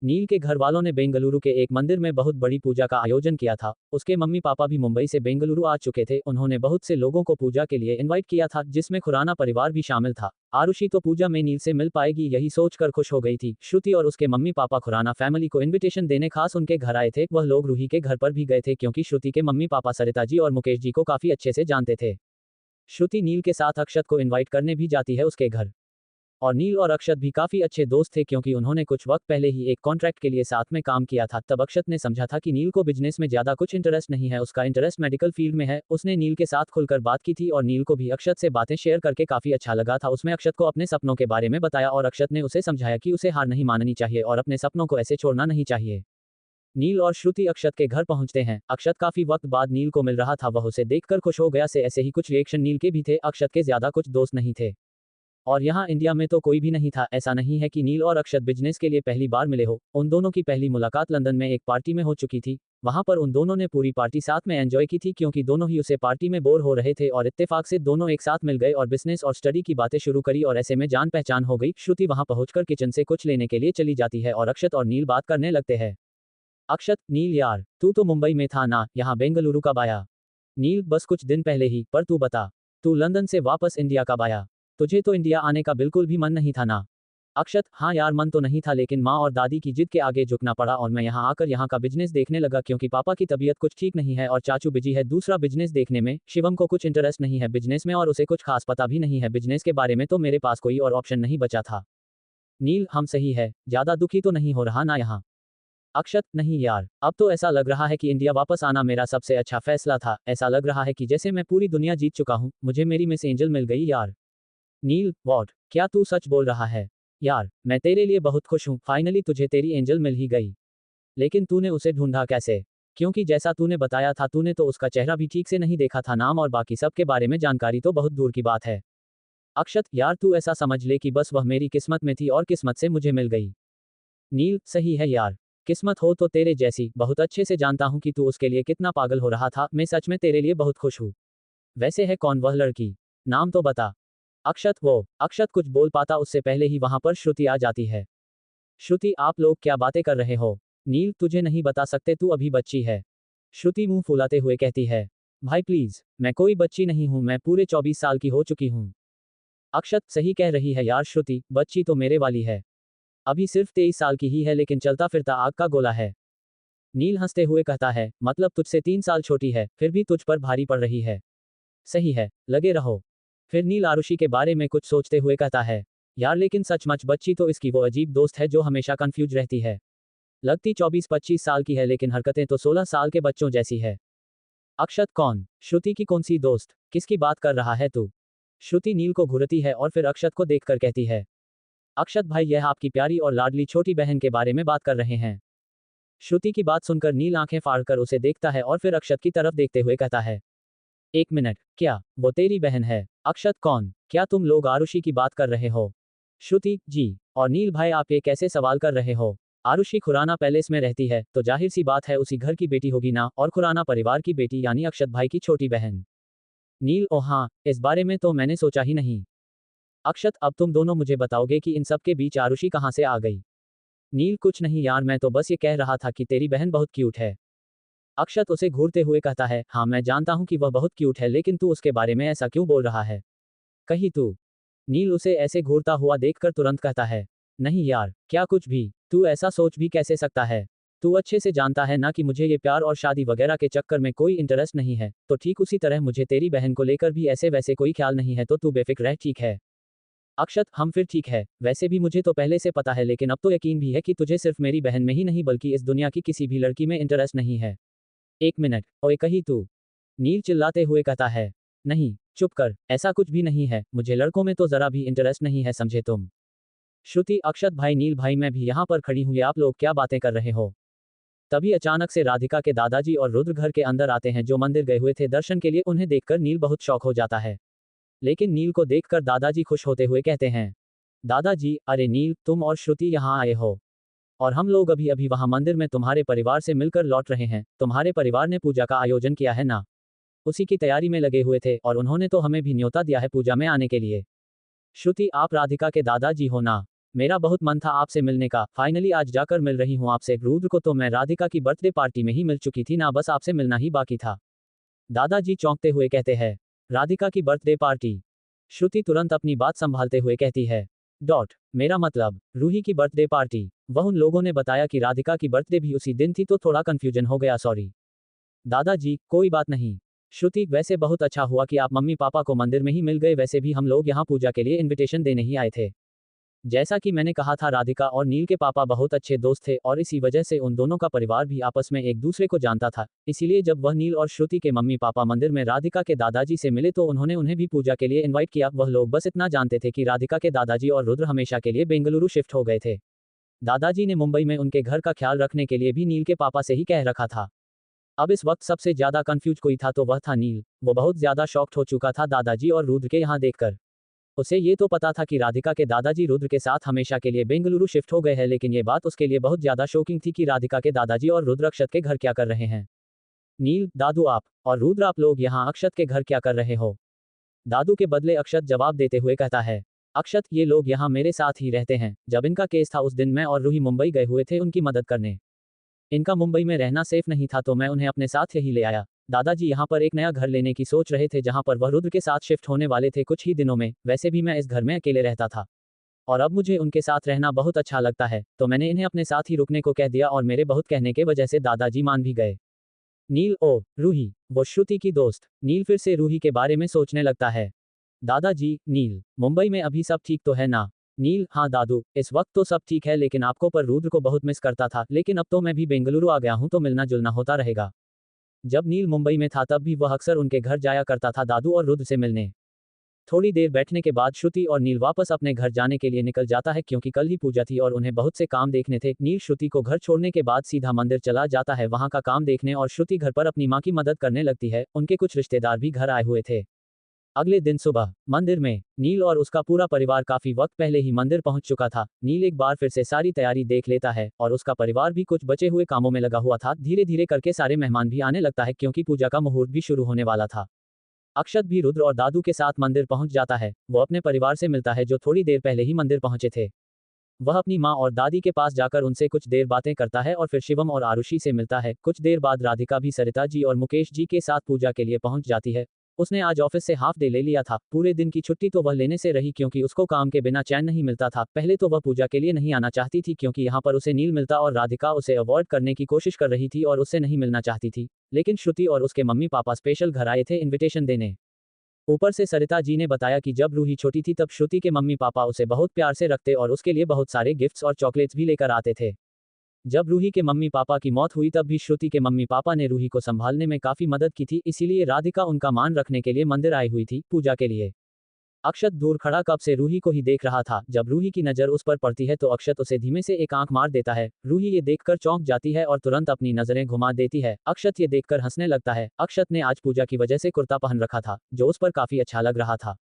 S1: नील के घर वालों ने बेंगलुरु के एक मंदिर में बहुत बड़ी पूजा का आयोजन किया था। उसके मम्मी पापा भी मुंबई से बेंगलुरु आ चुके थे। उन्होंने बहुत से लोगों को पूजा के लिए इनवाइट किया था, जिसमें खुराना परिवार भी शामिल था। आरुषि तो पूजा में नील से मिल पाएगी यही सोचकर खुश हो गई थी। श्रुति और उसके मम्मी पापा खुराना फैमिली को इन्विटेशन देने खास उनके घर आए थे। वह लोग रूही के घर पर भी गए थे, क्योंकि श्रुति के मम्मी पापा सरिता जी और मुकेश जी को काफी अच्छे से जानते थे। श्रुति नील के साथ अक्षत को इनवाइट करने भी जाती है उसके घर। और नील और अक्षत भी काफी अच्छे दोस्त थे, क्योंकि उन्होंने कुछ वक्त पहले ही एक कॉन्ट्रैक्ट के लिए साथ में काम किया था। तब अक्षत ने समझा था कि नील को बिजनेस में ज्यादा कुछ इंटरेस्ट नहीं है, उसका इंटरेस्ट मेडिकल फील्ड में है। उसने नील के साथ खुलकर बात की थी और नील को भी अक्षत से बातें शेयर करके काफी अच्छा लगा था। उसमें अक्षत को अपने सपनों के बारे में बताया और अक्षत ने उसे समझाया कि उसे हार नहीं माननी चाहिए और अपने सपनों को ऐसे छोड़ना नहीं चाहिए। नील और श्रुति अक्षत के घर पहुंचते हैं। अक्षत काफी वक्त बाद नील को मिल रहा था, वह उसे देखकर खुश हो गया। से ऐसे ही कुछ रिएक्शन नील के भी थे। अक्षत के ज्यादा कुछ दोस्त नहीं थे और यहाँ इंडिया में तो कोई भी नहीं था। ऐसा नहीं है कि नील और अक्षत बिजनेस के लिए पहली बार मिले हो। उन दोनों की पहली मुलाकात लंदन में एक पार्टी में हो चुकी थी। वहां पर उन दोनों ने पूरी पार्टी साथ में एंजॉय की थी, क्योंकि दोनों ही उसे पार्टी में बोर हो रहे थे और इत्तेफाक से दोनों एक साथ मिल गए और बिजनेस और स्टडी की बातें शुरू करी और ऐसे में जान पहचान हो गई। श्रुति वहां पहुंचकर किचन से कुछ लेने के लिए चली जाती है और अक्षत और नील बात करने लगते हैं। अक्षत: नील यार, तू तो मुंबई में था ना, यहाँ बेंगलुरु कब आया? नील: बस कुछ दिन पहले ही। पर तू बता, तू लंदन से वापस इंडिया कब आया? तुझे तो इंडिया आने का बिल्कुल भी मन नहीं था ना? अक्षत, हाँ यार, मन तो नहीं था लेकिन माँ और दादी की जिद के आगे झुकना पड़ा और मैं यहाँ आकर यहाँ का बिजनेस देखने लगा क्योंकि पापा की तबीयत कुछ ठीक नहीं है और चाचू बिजी है दूसरा बिजनेस देखने में। शिवम को कुछ इंटरेस्ट नहीं है बिजनेस में और उसे कुछ खास पता भी नहीं है बिजनेस के बारे में, तो मेरे पास कोई और ऑप्शन नहीं बचा था। नील, हम सही है, ज्यादा दुखी तो नहीं हो रहा ना यहाँ? अक्षत, नहीं यार, अब तो ऐसा लग रहा है कि इंडिया वापस आना मेरा सबसे अच्छा फैसला था। ऐसा लग रहा है कि जैसे मैं पूरी दुनिया जीत चुका हूँ, मुझे मेरी मिस एंजल मिल गई यार। नील, वॉट, क्या तू सच बोल रहा है? यार, मैं तेरे लिए बहुत खुश हूँ, फाइनली तुझे तेरी एंजल मिल ही गई। लेकिन तूने उसे ढूंढा कैसे? क्योंकि जैसा तूने बताया था, तूने तो उसका चेहरा भी ठीक से नहीं देखा था, नाम और बाकी सब के बारे में जानकारी तो बहुत दूर की बात है। अक्षत, यार तू ऐसा समझ ले कि बस वह मेरी किस्मत में थी और किस्मत से मुझे मिल गई। नील, सही है यार, किस्मत हो तो तेरे जैसी, बहुत अच्छे से जानता हूँ कि तू उसके लिए कितना पागल हो रहा था, मैं सच में तेरे लिए बहुत खुश हूँ। वैसे है कौन वह लड़की? नाम तो बता। अक्षत, वो अक्षत कुछ बोल पाता उससे पहले ही वहां पर श्रुति आ जाती है। श्रुति, आप लोग क्या बातें कर रहे हो? नील, तुझे नहीं बता सकते, तू अभी बच्ची है। श्रुति मुंह फुलाते हुए कहती है। भाई प्लीज, मैं कोई बच्ची नहीं हूं, मैं पूरे 24 साल की हो चुकी हूं। अक्षत, सही कह रही है यार श्रुति, बच्ची तो मेरे वाली है। अभी सिर्फ 23 साल की ही है लेकिन चलता फिरता आग का गोला है। नील हंसते हुए कहता है, मतलब तुझसे 3 साल छोटी है, फिर भी तुझ पर भारी पड़ रही है। सही है, लगे रहो। फिर नील आरुषि के बारे में कुछ सोचते हुए कहता है, यार लेकिन सचमुच बच्ची तो इसकी वो अजीब दोस्त है जो हमेशा कंफ्यूज रहती है। लगती 24-25 साल की है लेकिन हरकतें तो 16 साल के बच्चों जैसी है। अक्षत, कौन? श्रुति की कौन सी दोस्त? किसकी बात कर रहा है तू? श्रुति नील को घूरती है और फिर अक्षत को देखकर कहती है, अक्षत भाई, यह आपकी प्यारी और लाडली छोटी बहन के बारे में बात कर रहे हैं। श्रुति की बात सुनकर नील आंखें फाड़कर उसे देखता है और फिर अक्षत की तरफ देखते हुए कहता है, एक मिनट, क्या वो तेरी बहन है? अक्षत, कौन? क्या तुम लोग आरुषि की बात कर रहे हो? श्रुति, जी। और नील भाई, आप ये कैसे सवाल कर रहे हो? आरुषि खुराना पैलेस में रहती है तो जाहिर सी बात है उसी घर की बेटी होगी ना, और खुराना परिवार की बेटी यानी अक्षत भाई की छोटी बहन। नील, ओ हाँ, इस बारे में तो मैंने सोचा ही नहीं। अक्षत, अब तुम दोनों मुझे बताओगे कि इन सब के बीच आरुषि कहाँ से आ गई? नील, कुछ नहीं यार, मैं तो बस ये कह रहा था कि तेरी बहन बहुत क्यूट है। अक्षत उसे घूरते हुए कहता है, हाँ मैं जानता हूँ कि वह बहुत क्यूट है लेकिन तू उसके बारे में ऐसा क्यों बोल रहा है? कहीं तू। नील उसे ऐसे घूरता हुआ देखकर तुरंत कहता है, नहीं यार, क्या कुछ भी, तू ऐसा सोच भी कैसे सकता है? तू अच्छे से जानता है ना कि मुझे ये प्यार और शादी वगैरह के चक्कर में कोई इंटरेस्ट नहीं है, तो ठीक उसी तरह मुझे तेरी बहन को लेकर भी ऐसे वैसे कोई ख्याल नहीं है, तो तू बेफिक्र रह, ठीक है? अक्षत, हम फिर ठीक है, वैसे भी मुझे तो पहले से पता है लेकिन अब तो यकीन भी है कि तुझे सिर्फ मेरी बहन में ही नहीं बल्कि इस दुनिया की किसी भी लड़की में इंटरेस्ट नहीं है। एक मिनट, ओए कहीं तू। नील चिल्लाते हुए कहता है, नहीं, चुप कर, ऐसा कुछ भी नहीं है, मुझे लड़कों में तो जरा भी इंटरेस्ट नहीं है, समझे तुम? श्रुति, अक्षत भाई, नील भाई, मैं भी यहाँ पर खड़ी हूँ, ये आप लोग क्या बातें कर रहे हो? तभी अचानक से राधिका के दादाजी और रुद्र घर के अंदर आते हैं जो मंदिर गए हुए थे दर्शन के लिए। उन्हें देखकर नील बहुत शौक हो जाता है। लेकिन नील को देखकर दादाजी खुश होते हुए कहते हैं, दादाजी, अरे नील, तुम और श्रुति यहाँ आए हो। और हम लोग अभी अभी वहाँ मंदिर में तुम्हारे परिवार से मिलकर लौट रहे हैं। तुम्हारे परिवार ने पूजा का आयोजन किया है ना? उसी की तैयारी में लगे हुए थे और उन्होंने तो हमें भी न्योता दिया है पूजा में आने के लिए। श्रुति, आप राधिका के दादाजी हो ना? मेरा बहुत मन था आपसे मिलने का, फाइनली आज जाकर मिल रही हूँ आपसे। रुद्र को तो मैं राधिका की बर्थडे पार्टी में ही मिल चुकी थी ना, बस आपसे मिलना ही बाकी था। दादाजी चौंकते हुए कहते हैं, राधिका की बर्थडे पार्टी? श्रुति तुरंत अपनी बात संभालते हुए कहती है, मेरा मतलब रूही की बर्थडे पार्टी। वह उन लोगों ने बताया कि राधिका की बर्थडे भी उसी दिन थी तो थोड़ा कंफ्यूजन हो गया, सॉरी। दादाजी, कोई बात नहीं। श्रुति, वैसे बहुत अच्छा हुआ कि आप मम्मी पापा को मंदिर में ही मिल गए, वैसे भी हम लोग यहाँ पूजा के लिए इनविटेशन देने ही आए थे। जैसा कि मैंने कहा था, राधिका और नील के पापा बहुत अच्छे दोस्त थे और इसी वजह से उन दोनों का परिवार भी आपस में एक दूसरे को जानता था। इसीलिए जब वह नील और श्रुति के मम्मी पापा मंदिर में राधिका के दादाजी से मिले तो उन्होंने उन्हें भी पूजा के लिए इनवाइट किया। वह लोग बस इतना जानते थे कि राधिका के दादाजी और रुद्र हमेशा के लिए बेंगलुरु शिफ्ट हो गए थे। दादाजी ने मुंबई में उनके घर का ख्याल रखने के लिए भी नील के पापा से ही कह रखा था। अब इस वक्त सबसे ज्यादा कंफ्यूज कोई था तो वह था नील। वो बहुत ज्यादा शॉक्ड हो चुका था दादाजी और रुद्र के यहाँ देखकर। उसे ये तो पता था कि राधिका के दादाजी रुद्र के साथ हमेशा के लिए बेंगलुरु शिफ्ट हो गए हैं, लेकिन ये बात उसके लिए बहुत ज्यादा शॉकिंग थी कि राधिका के दादाजी और रुद्र अक्षत के घर क्या कर रहे हैं। नील, दादू, आप और रुद्र, आप लोग यहाँ अक्षत के घर क्या कर रहे हो? दादू के बदले अक्षत जवाब देते हुए कहता है, अक्षत, ये लोग यहाँ मेरे साथ ही रहते हैं। जब इनका केस था उस दिन मैं और रूही मुंबई गए हुए थे उनकी मदद करने। इनका मुंबई में रहना सेफ नहीं था तो मैं उन्हें अपने साथ यही ले आया। दादाजी यहाँ पर एक नया घर लेने की सोच रहे थे जहाँ पर वह रुद्र के साथ शिफ्ट होने वाले थे कुछ ही दिनों में। वैसे भी मैं इस घर में अकेले रहता था। और अब मुझे उनके साथ रहना बहुत अच्छा लगता है, तो मैंने इन्हें अपने साथ ही रुकने को कह दिया और मेरे बहुत कहने के वजह से दादाजी मान भी गए। नील, ओ रूही, वो श्रुति की दोस्त। नील फिर से रूही के बारे में सोचने लगता है। दादाजी, नील, मुंबई में अभी सब ठीक तो है ना? नील, हाँ दादू, इस वक्त तो सब ठीक है, लेकिन आपको पर रुद्र को बहुत मिस करता था, लेकिन अब तो मैं भी बेंगलुरु आ गया हूँ तो मिलना जुलना होता रहेगा। जब नील मुंबई में था तब भी वह अक्सर उनके घर जाया करता था दादू और रुद्र से मिलने। थोड़ी देर बैठने के बाद श्रुति और नील वापस अपने घर जाने के लिए निकल जाता है क्योंकि कल ही पूजा थी और उन्हें बहुत से काम देखने थे। नील श्रुति को घर छोड़ने के बाद सीधा मंदिर चला जाता है वहां का काम देखने और श्रुति घर पर अपनी मां की मदद करने लगती है, उनके कुछ रिश्तेदार भी घर आए हुए थे। अगले दिन सुबह मंदिर में नील और उसका पूरा परिवार काफी वक्त पहले ही मंदिर पहुंच चुका था। नील एक बार फिर से सारी तैयारी देख लेता है और उसका परिवार भी कुछ बचे हुए कामों में लगा हुआ था। धीरे धीरे करके सारे मेहमान भी आने लगता है क्योंकि पूजा का मुहूर्त भी शुरू होने वाला था। अक्षत भी रुद्र और दादू के साथ मंदिर पहुंच जाता है। वो अपने परिवार से मिलता है जो थोड़ी देर पहले ही मंदिर पहुंचे थे। वह अपनी मां और दादी के पास जाकर उनसे कुछ देर बातें करता है और फिर शिवम और आरुषि से मिलता है। कुछ देर बाद राधिका भी सरिता जी और मुकेश जी के साथ पूजा के लिए पहुंच जाती है। उसने आज ऑफिस से हाफ डे ले लिया था। पूरे दिन की छुट्टी तो वह लेने से रही क्योंकि उसको काम के बिना चैन नहीं मिलता था। पहले तो वह पूजा के लिए नहीं आना चाहती थी क्योंकि यहाँ पर उसे नील मिलता और राधिका उसे अवॉइड करने की कोशिश कर रही थी और उससे नहीं मिलना चाहती थी। लेकिन श्रुति और उसके मम्मी पापा स्पेशल घर आए थे इन्विटेशन देने। ऊपर से सरिता जी ने बताया कि जब रूही छोटी थी तब श्रुति के मम्मी पापा उसे बहुत प्यार से रखते और उसके लिए बहुत सारे गिफ्ट्स और चॉकलेट्स भी लेकर आते थे। जब रूही के मम्मी पापा की मौत हुई तब भी श्रुति के मम्मी पापा ने रूही को संभालने में काफी मदद की थी, इसीलिए राधिका उनका मान रखने के लिए मंदिर आई हुई थी पूजा के लिए। अक्षत दूर खड़ा कब से रूही को ही देख रहा था। जब रूही की नजर उस पर पड़ती है तो अक्षत उसे धीमे से एक आंख मार देता है। रूही ये देखकर चौंक जाती है और तुरंत अपनी नजरें घुमा देती है। अक्षत ये देखकर हंसने लगता है। अक्षत ने आज पूजा की वजह से कुर्ता पहन रखा था जो उस पर काफी अच्छा लग रहा था।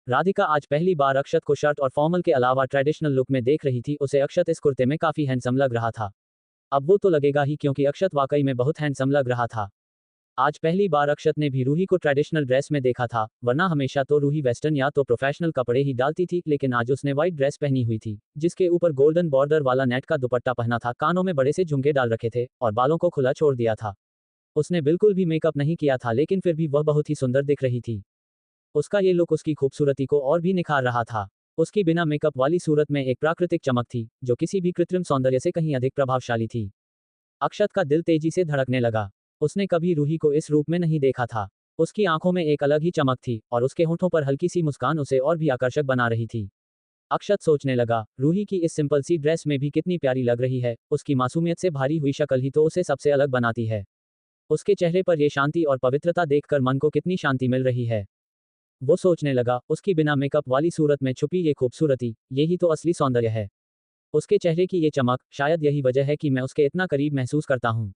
S1: राधिका आज पहली बार अक्षत को शर्ट और फॉर्मल के अलावा ट्रेडिशनल लुक में देख रही थी। उसे अक्षत इस कुर्ते में काफी हैंडसम लग रहा था। अब वो तो लगेगा ही क्योंकि अक्षत वाकई में बहुत हैंडसम लग रहा था। आज पहली बार अक्षत ने भी रूही को ट्रेडिशनल ड्रेस में देखा था, वरना हमेशा तो रूही वेस्टर्न या तो प्रोफेशनल कपड़े ही डालती थी, लेकिन आज उसने व्हाइट ड्रेस पहनी हुई थी जिसके ऊपर गोल्डन बॉर्डर वाला नेट का दुपट्टा पहना था, कानों में बड़े से झुमके डाल रखे थे और बालों को खुला छोड़ दिया था। उसने बिल्कुल भी मेकअप नहीं किया था लेकिन फिर भी वह बहुत ही सुंदर दिख रही थी। उसका ये लुक उसकी खूबसूरती को और भी निखार रहा था। उसकी बिना मेकअप वाली सूरत में एक प्राकृतिक चमक थी जो किसी भी कृत्रिम सौंदर्य से कहीं अधिक प्रभावशाली थी। अक्षत का दिल तेजी से धड़कने लगा। उसने कभी रूही को इस रूप में नहीं देखा था। उसकी आंखों में एक अलग ही चमक थी और उसके होठों पर हल्की सी मुस्कान उसे और भी आकर्षक बना रही थी। अक्षत सोचने लगा, रूही की इस सिंपल सी ड्रेस में भी कितनी प्यारी लग रही है। उसकी मासूमियत से भारी हुई शक्ल ही तो उसे सबसे अलग बनाती है। उसके चेहरे पर ये शांति और पवित्रता देखकर मन को कितनी शांति मिल रही है। वो सोचने लगा, उसकी बिना मेकअप वाली सूरत में छुपी ये खूबसूरती, यही तो असली सौंदर्य है। उसके चेहरे की ये चमक, शायद यही वजह है कि मैं उसके इतना करीब महसूस करता हूँ।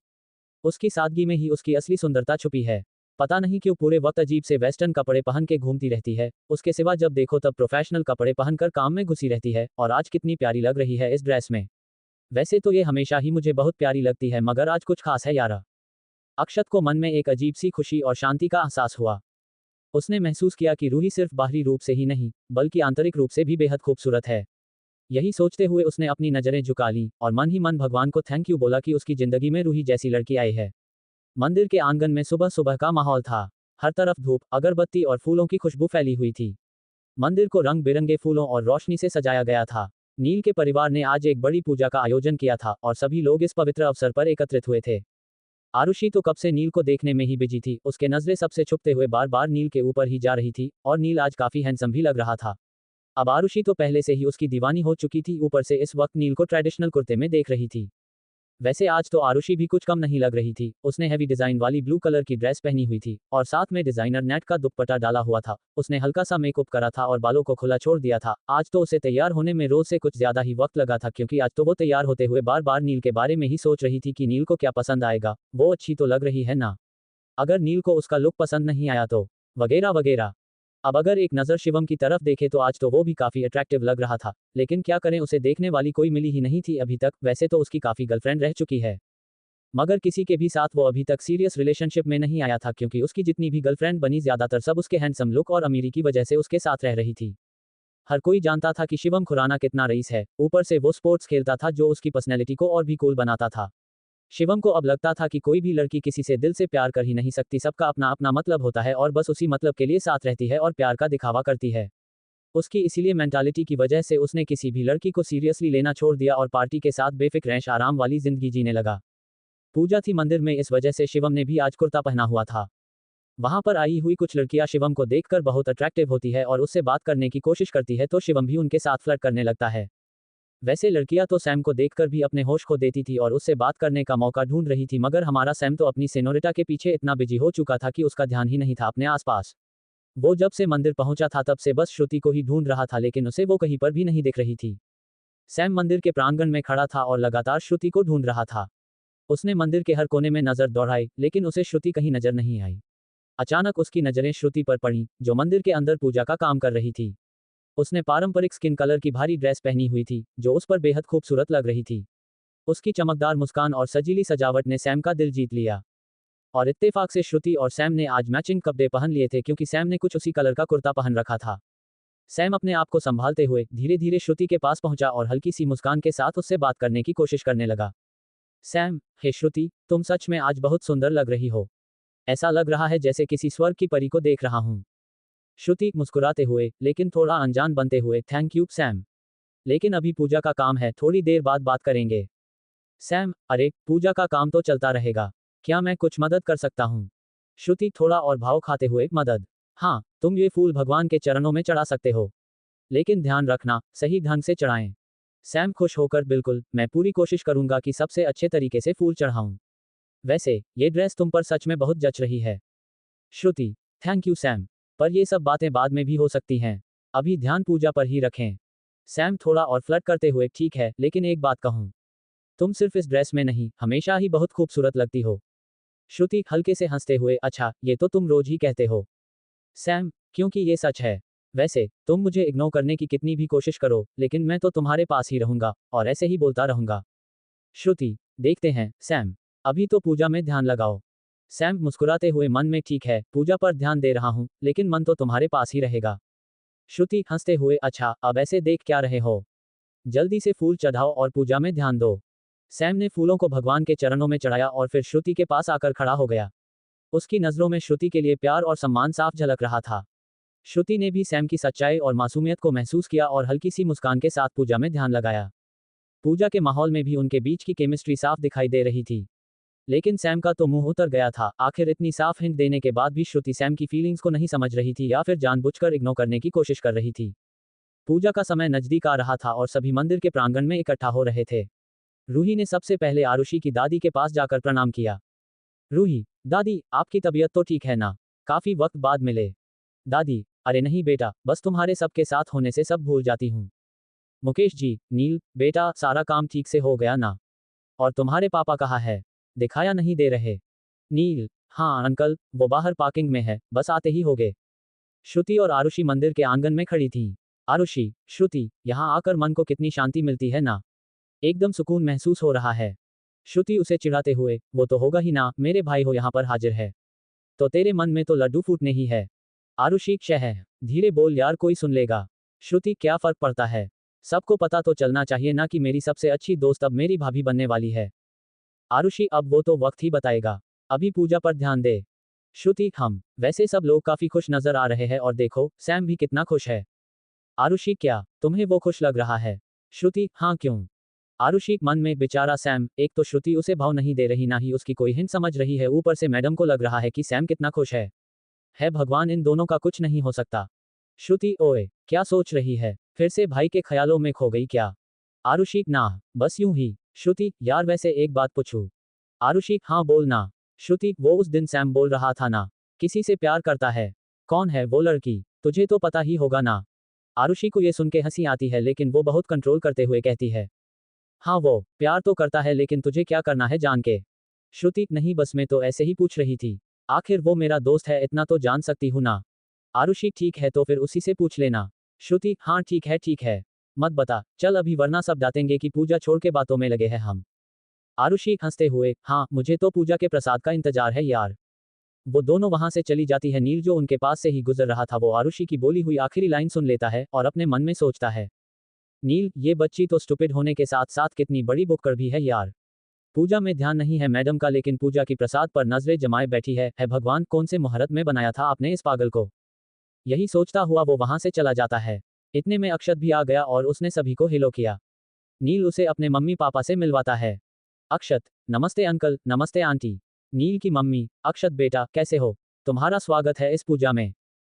S1: उसकी सादगी में ही उसकी असली सुंदरता छुपी है। पता नहीं क्यों पूरे वक्त अजीब से वेस्टर्न कपड़े पहन के घूमती रहती है। उसके सिवा जब देखो तब प्रोफेशनल कपड़े पहनकर काम में घुसी रहती है और आज कितनी प्यारी लग रही है इस ड्रेस में। वैसे तो ये हमेशा ही मुझे बहुत प्यारी लगती है मगर आज कुछ खास है यारा। अक्षत को मन में एक अजीब सी खुशी और शांति का एहसास हुआ। उसने महसूस किया कि रूही सिर्फ बाहरी रूप से ही नहीं बल्कि आंतरिक रूप से भी बेहद खूबसूरत है। यही सोचते हुए उसने अपनी नजरें झुका ली और मन ही मन भगवान को थैंक यू बोला कि उसकी जिंदगी में रूही जैसी लड़की आई है। मंदिर के आंगन में सुबह सुबह का माहौल था। हर तरफ धूप, अगरबत्ती और फूलों की खुशबू फैली हुई थी। मंदिर को रंग बिरंगे फूलों और रोशनी से सजाया गया था। नील के परिवार ने आज एक बड़ी पूजा का आयोजन किया था और सभी लोग इस पवित्र अवसर पर एकत्रित हुए थे। आरुषि तो कब से नील को देखने में ही बिजी थी। उसके नजरें सबसे छुपते हुए बार बार नील के ऊपर ही जा रही थी और नील आज काफी हैंडसम भी लग रहा था। अब आरुषि तो पहले से ही उसकी दीवानी हो चुकी थी, ऊपर से इस वक्त नील को ट्रेडिशनल कुर्ते में देख रही थी। वैसे आज तो आरुषि भी कुछ कम नहीं लग रही थी। उसने हैवी डिजाइन वाली ब्लू कलर की ड्रेस पहनी हुई थी और साथ में डिजाइनर नेट का दुपट्टा डाला हुआ था। उसने हल्का सा मेकअप करा था और बालों को खुला छोड़ दिया था। आज तो उसे तैयार होने में रोज से कुछ ज्यादा ही वक्त लगा था क्योंकि आज तो वो तैयार होते हुए बार बार नील के बारे में ही सोच रही थी कि नील को क्या पसंद आएगा, वो अच्छी तो लग रही है ना, अगर नील को उसका लुक पसंद नहीं आया तो, वगैरह वगैरह। अब अगर एक नज़र शिवम की तरफ देखे तो आज तो वो भी काफी अट्रैक्टिव लग रहा था, लेकिन क्या करें, उसे देखने वाली कोई मिली ही नहीं थी अभी तक। वैसे तो उसकी काफी गर्लफ्रेंड रह चुकी है मगर किसी के भी साथ वो अभी तक सीरियस रिलेशनशिप में नहीं आया था क्योंकि उसकी जितनी भी गर्लफ्रेंड बनी ज्यादातर सब उसके हैंडसम लुक और अमीरी की वजह से उसके साथ रह रही थी। हर कोई जानता था कि शिवम खुराना कितना रईस है, ऊपर से वो स्पोर्ट्स खेलता था जो उसकी पर्सनैलिटी को और भी कूल बनाता था। शिवम को अब लगता था कि कोई भी लड़की किसी से दिल से प्यार कर ही नहीं सकती, सबका अपना अपना मतलब होता है और बस उसी मतलब के लिए साथ रहती है और प्यार का दिखावा करती है। उसकी इसीलिए मेंटालिटी की वजह से उसने किसी भी लड़की को सीरियसली लेना छोड़ दिया और पार्टी के साथ बेफिक्र ऐश आराम वाली जिंदगी जीने लगा। पूजा थी मंदिर में, इस वजह से शिवम ने भी आज कुर्ता पहना हुआ था। वहां पर आई हुई कुछ लड़कियां शिवम को देखकर बहुत अट्रैक्टिव होती है और उससे बात करने की कोशिश करती है तो शिवम भी उनके साथ फ्लर्ट करने लगता है। वैसे लड़कियां तो सैम को देखकर भी अपने होश खो देती थी और उससे बात करने का मौका ढूंढ रही थी, मगर हमारा सैम तो अपनी सेनोरिटा के पीछे इतना बिजी हो चुका था कि उसका ध्यान ही नहीं था अपने आसपास। वो जब से मंदिर पहुंचा था तब से बस श्रुति को ही ढूंढ रहा था, लेकिन उसे वो कहीं पर भी नहीं दिख रही थी। सैम मंदिर के प्रांगण में खड़ा था और लगातार श्रुति को ढूंढ रहा था। उसने मंदिर के हर कोने में नजर दौड़ाई, लेकिन उसे श्रुति कहीं नजर नहीं आई। अचानक उसकी नजरें श्रुति पर पड़ीं, जो मंदिर के अंदर पूजा का काम कर रही थी। उसने पारंपरिक स्किन कलर की भारी ड्रेस पहनी हुई थी, जो उस पर बेहद खूबसूरत लग रही थी। उसकी चमकदार मुस्कान और सजीली सजावट ने सैम का दिल जीत लिया। और इत्तेफाक से श्रुति और सैम ने आज मैचिंग कपड़े पहन लिए थे, क्योंकि सैम ने कुछ उसी कलर का कुर्ता पहन रखा था। सैम अपने आप को संभालते हुए धीरे धीरे श्रुति के पास पहुंचा और हल्की सी मुस्कान के साथ उससे बात करने की कोशिश करने लगा। सैम, हे श्रुति, तुम सच में आज बहुत सुंदर लग रही हो। ऐसा लग रहा है जैसे किसी स्वर्ग की परी को देख रहा हूं। श्रुति मुस्कुराते हुए लेकिन थोड़ा अनजान बनते हुए, थैंक यू सैम, लेकिन अभी पूजा का काम है, थोड़ी देर बाद बात करेंगे। सैम, अरे पूजा का काम तो चलता रहेगा, क्या मैं कुछ मदद कर सकता हूँ? श्रुति थोड़ा और भाव खाते हुए, मदद? हाँ, तुम ये फूल भगवान के चरणों में चढ़ा सकते हो, लेकिन ध्यान रखना सही ढंग से चढ़ाएं। सैम खुश होकर, बिल्कुल, मैं पूरी कोशिश करूंगा कि सबसे अच्छे तरीके से फूल चढ़ाऊं। वैसे ये ड्रेस तुम पर सच में बहुत जच रही है। श्रुति, थैंक यू सैम, पर ये सब बातें बाद में भी हो सकती हैं, अभी ध्यान पूजा पर ही रखें। सैम थोड़ा और फ्लर्ट करते हुए, ठीक है, लेकिन एक बात कहूं, तुम सिर्फ इस ड्रेस में नहीं, हमेशा ही बहुत खूबसूरत लगती हो। श्रुति हल्के से हंसते हुए, अच्छा, ये तो तुम रोज ही कहते हो। सैम, क्योंकि ये सच है। वैसे तुम मुझे इग्नोर करने की कितनी भी कोशिश करो, लेकिन मैं तो तुम्हारे पास ही रहूंगा और ऐसे ही बोलता रहूंगा। श्रुति, देखते हैं सैम, अभी तो पूजा में ध्यान लगाओ। सैम मुस्कुराते हुए, मन में ठीक है, पूजा पर ध्यान दे रहा हूं, लेकिन मन तो तुम्हारे पास ही रहेगा। श्रुति हंसते हुए, अच्छा, अब ऐसे देख क्या रहे हो, जल्दी से फूल चढ़ाओ और पूजा में ध्यान दो। सैम ने फूलों को भगवान के चरणों में चढ़ाया और फिर श्रुति के पास आकर खड़ा हो गया। उसकी नजरों में श्रुति के लिए प्यार और सम्मान साफ झलक रहा था। श्रुति ने भी सैम की सच्चाई और मासूमियत को महसूस किया और हल्की सी मुस्कान के साथ पूजा में ध्यान लगाया। पूजा के माहौल में भी उनके बीच की केमिस्ट्री साफ दिखाई दे रही थी, लेकिन सैम का तो मुंह उतर गया था। आखिर इतनी साफ हिंट देने के बाद भी श्रुति सैम की फीलिंग्स को नहीं समझ रही थी या फिर जानबूझकर इग्नोर करने की कोशिश कर रही थी। पूजा का समय नजदीक आ रहा था और सभी मंदिर के प्रांगण में इकट्ठा हो रहे थे। रूही ने सबसे पहले आरुषि की दादी के पास जाकर प्रणाम किया। रूही, दादी, आपकी तबीयत तो ठीक है ना? काफी वक्त बाद मिले। दादी, अरे नहीं बेटा, बस तुम्हारे सबके साथ होने से सब भूल जाती हूँ। मुकेश जी, नील, बेटा, सारा काम ठीक से हो गया ना? और तुम्हारे पापा कहाँ है? दिखाया नहीं दे रहे। नील, हाँ अंकल, वो बाहर पार्किंग में है, बस आते ही होगे। श्रुति और आरुषि मंदिर के आंगन में खड़ी थीं। आरुषि, श्रुति, यहाँ आकर मन को कितनी शांति मिलती है ना? एकदम सुकून महसूस हो रहा है। श्रुति उसे चिढ़ाते हुए, वो तो होगा ही ना, मेरे भाई हो यहाँ पर हाजिर है, तो तेरे मन में तो लड्डू फूटने ही है। आरुषि, शह, धीरे बोल यार, कोई सुन लेगा। श्रुति, क्या फर्क पड़ता है, सबको पता तो चलना चाहिए ना कि मेरी सबसे अच्छी दोस्त अब मेरी भाभी बनने वाली है। आरुषि, अब वो तो वक्त ही बताएगा, अभी पूजा पर ध्यान दे। श्रुति, हम, वैसे सब लोग काफी खुश नजर आ रहे हैं और देखो, सैम भी कितना खुश है। आरुषि, क्या तुम्हें वो खुश लग रहा है? श्रुति, हाँ क्यों? आरुषि मन में, बेचारा सैम, एक तो श्रुति उसे भाव नहीं दे रही, ना ही उसकी कोई हिंट समझ रही है, ऊपर से मैडम को लग रहा है कि सैम कितना खुश है। भगवान, इन दोनों का कुछ नहीं हो सकता। श्रुति, ओए, क्या सोच रही है, फिर से भाई के ख्यालों में खो गई क्या? आरुषि, ना, बस यूं ही। श्रुति, यार वैसे एक बात पूछूं? आरुषि, हाँ बोल ना। श्रुति, वो उस दिन सैम बोल रहा था ना, किसी से प्यार करता है, कौन है वो लड़की, तुझे तो पता ही होगा ना? आरुषि को ये सुन के हंसी आती है, लेकिन वो बहुत कंट्रोल करते हुए कहती है, हाँ वो प्यार तो करता है, लेकिन तुझे क्या करना है जान के? श्रुति, नहीं बस मैं तो ऐसे ही पूछ रही थी, आखिर वो मेरा दोस्त है, इतना तो जान सकती हूँ ना? आरुषि, ठीक है तो फिर उसी से पूछ लेना। श्रुति, हाँ ठीक है, मत बता, चल अभी, वरना सब डांटेंगे कि पूजा छोड़ के बातों में लगे हैं हम। आरुषि हंसते हुए, हाँ मुझे तो पूजा के प्रसाद का इंतजार है यार। वो दोनों वहां से चली जाती है। नील जो उनके पास से ही गुजर रहा था, वो आरुषि की बोली हुई आखिरी लाइन सुन लेता है और अपने मन में सोचता है, नील, ये बच्ची तो स्टूपिड होने के साथ साथ कितनी बड़ी बुक्कड़ भी है यार। पूजा में ध्यान नहीं है मैडम का, लेकिन पूजा की प्रसाद पर नजरें जमाए बैठी है भगवान, कौन से मुहूर्त में बनाया था आपने इस पागल को? यही सोचता हुआ वो वहां से चला जाता है। इतने में अक्षत भी आ गया और उसने सभी को हेलो किया। नील उसे अपने मम्मी पापा से मिलवाता है। अक्षत, नमस्ते अंकल, नमस्ते आंटी। नील की मम्मी, अक्षत बेटा कैसे हो, तुम्हारा स्वागत है इस पूजा में।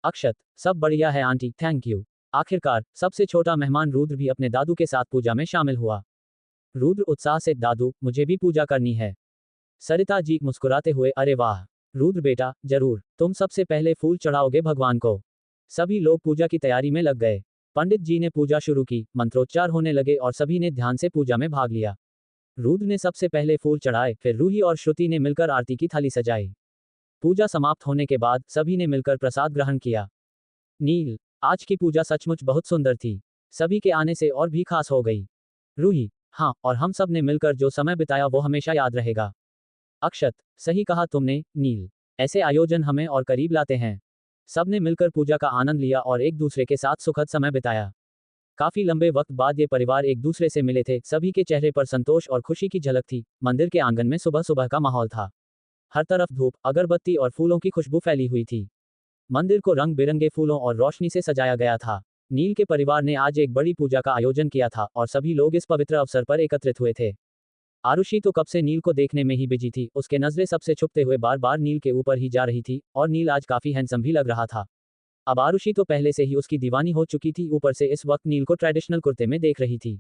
S1: अक्षत, सब बढ़िया है आंटी, थैंक यू। आखिरकार सबसे छोटा मेहमान रुद्र भी अपने दादू के साथ पूजा में शामिल हुआ। रुद्र उत्साह से, दादू मुझे भी पूजा करनी है। सरिता जी मुस्कुराते हुए, अरे वाह रुद्र बेटा, जरूर, तुम सबसे पहले फूल चढ़ाओगे भगवान को। सभी लोग पूजा की तैयारी में लग गए। पंडित जी ने पूजा शुरू की, मंत्रोच्चार होने लगे और सभी ने ध्यान से पूजा में भाग लिया। रुद्र ने सबसे पहले फूल चढ़ाए, फिर रूही और श्रुति ने मिलकर आरती की थाली सजाई। पूजा समाप्त होने के बाद सभी ने मिलकर प्रसाद ग्रहण किया। नील, आज की पूजा सचमुच बहुत सुंदर थी, सभी के आने से और भी खास हो गई। रूही, हाँ, और हम सब ने मिलकर जो समय बिताया वो हमेशा याद रहेगा। अक्षत, सही कहा तुमने नील, ऐसे आयोजन हमें और करीब लाते हैं। सबने मिलकर पूजा का आनंद लिया और एक दूसरे के साथ सुखद समय बिताया। काफी लंबे वक्त बाद ये परिवार एक दूसरे से मिले थे, सभी के चेहरे पर संतोष और खुशी की झलक थी। मंदिर के आंगन में सुबह सुबह का माहौल था। हर तरफ धूप, अगरबत्ती और फूलों की खुशबू फैली हुई थी। मंदिर को रंग बिरंगे फूलों और रोशनी से सजाया गया था। नील के परिवार ने आज एक बड़ी पूजा का आयोजन किया था और सभी लोग इस पवित्र अवसर पर एकत्रित हुए थे। आरुषि तो कब से नील को देखने में ही बिजी थी, उसके नजरें सबसे छुपते हुए बार बार नील के ऊपर ही जा रही थी, और नील आज काफी हैंडसम भी लग रहा था। अब आरुषि तो पहले से ही उसकी दीवानी हो चुकी थी, ऊपर से इस वक्त नील को ट्रेडिशनल कुर्ते में देख रही थी।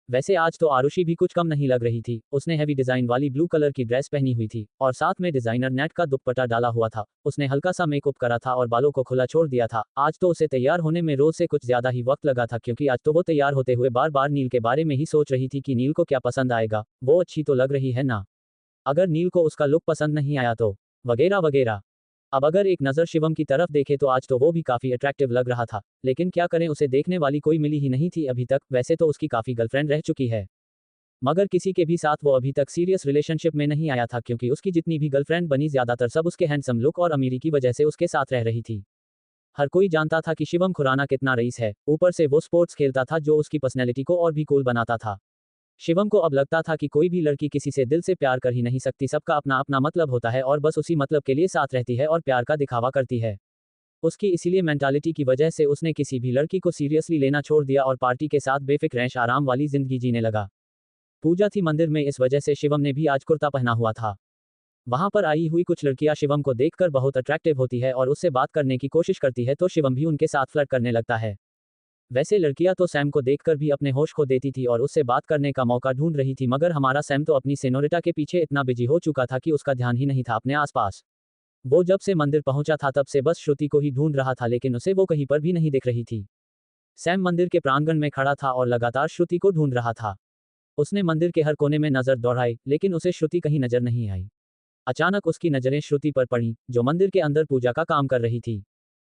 S1: वैसे आज तो आरुषि भी कुछ कम नहीं लग रही थी। उसने हैवी डिजाइन वाली ब्लू कलर की ड्रेस पहनी हुई थी और साथ में डिजाइनर नेट का दुपट्टा डाला हुआ था। उसने हल्का सा मेकअप करा था और बालों को खुला छोड़ दिया था। आज तो उसे तैयार होने में रोज से कुछ ज्यादा ही वक्त लगा था, क्योंकि आज तो वो तैयार होते हुए बार बार नील के बारे में ही सोच रही थी कि नील को क्या पसंद आएगा, वो अच्छी तो लग रही है ना, अगर नील को उसका लुक पसंद नहीं आया तो, वगैरह वगैरह। अब अगर एक नज़र शिवम की तरफ देखे तो आज तो वो भी काफी अट्रैक्टिव लग रहा था, लेकिन क्या करें, उसे देखने वाली कोई मिली ही नहीं थी अभी तक। वैसे तो उसकी काफी गर्लफ्रेंड रह चुकी है, मगर किसी के भी साथ वो अभी तक सीरियस रिलेशनशिप में नहीं आया था, क्योंकि उसकी जितनी भी गर्लफ्रेंड बनी ज्यादातर सब उसके हैंडसम लुक और अमीरी की वजह से उसके साथ रह रही थी। हर कोई जानता था कि शिवम खुराना कितना रईस है, ऊपर से वो स्पोर्ट्स खेलता था जो उसकी पर्सनैलिटी को और भी कूल बनाता था। शिवम को अब लगता था कि कोई भी लड़की किसी से दिल से प्यार कर ही नहीं सकती, सबका अपना अपना मतलब होता है और बस उसी मतलब के लिए साथ रहती है और प्यार का दिखावा करती है। उसकी इसीलिए मेंटालिटी की वजह से उसने किसी भी लड़की को सीरियसली लेना छोड़ दिया और पार्टी के साथ बेफिक्र ऐश आराम वाली जिंदगी जीने लगा। पूजा थी मंदिर में, इस वजह से शिवम ने भी आज कुर्ता पहना हुआ था। वहां पर आई हुई कुछ लड़कियां शिवम को देखकर बहुत अट्रैक्टिव होती है और उससे बात करने की कोशिश करती है, तो शिवम भी उनके साथ फ्लर्ट करने लगता है। वैसे लड़कियां तो सैम को देखकर भी अपने होश खो देती थी और उससे बात करने का मौका ढूंढ रही थी, मगर हमारा सैम तो अपनी सेनोरिटा के पीछे इतना बिजी हो चुका था कि उसका ध्यान ही नहीं था अपने आसपास। वो जब से मंदिर पहुंचा था तब से बस श्रुति को ही ढूंढ रहा था, लेकिन उसे वो कहीं पर भी नहीं दिख रही थी। सैम मंदिर के प्रांगण में खड़ा था और लगातार श्रुति को ढूंढ रहा था। उसने मंदिर के हर कोने में नजर दौड़ाई, लेकिन उसे श्रुति कहीं नजर नहीं आई। अचानक उसकी नजरें श्रुति पर पड़ी, जो मंदिर के अंदर पूजा का काम कर रही थी।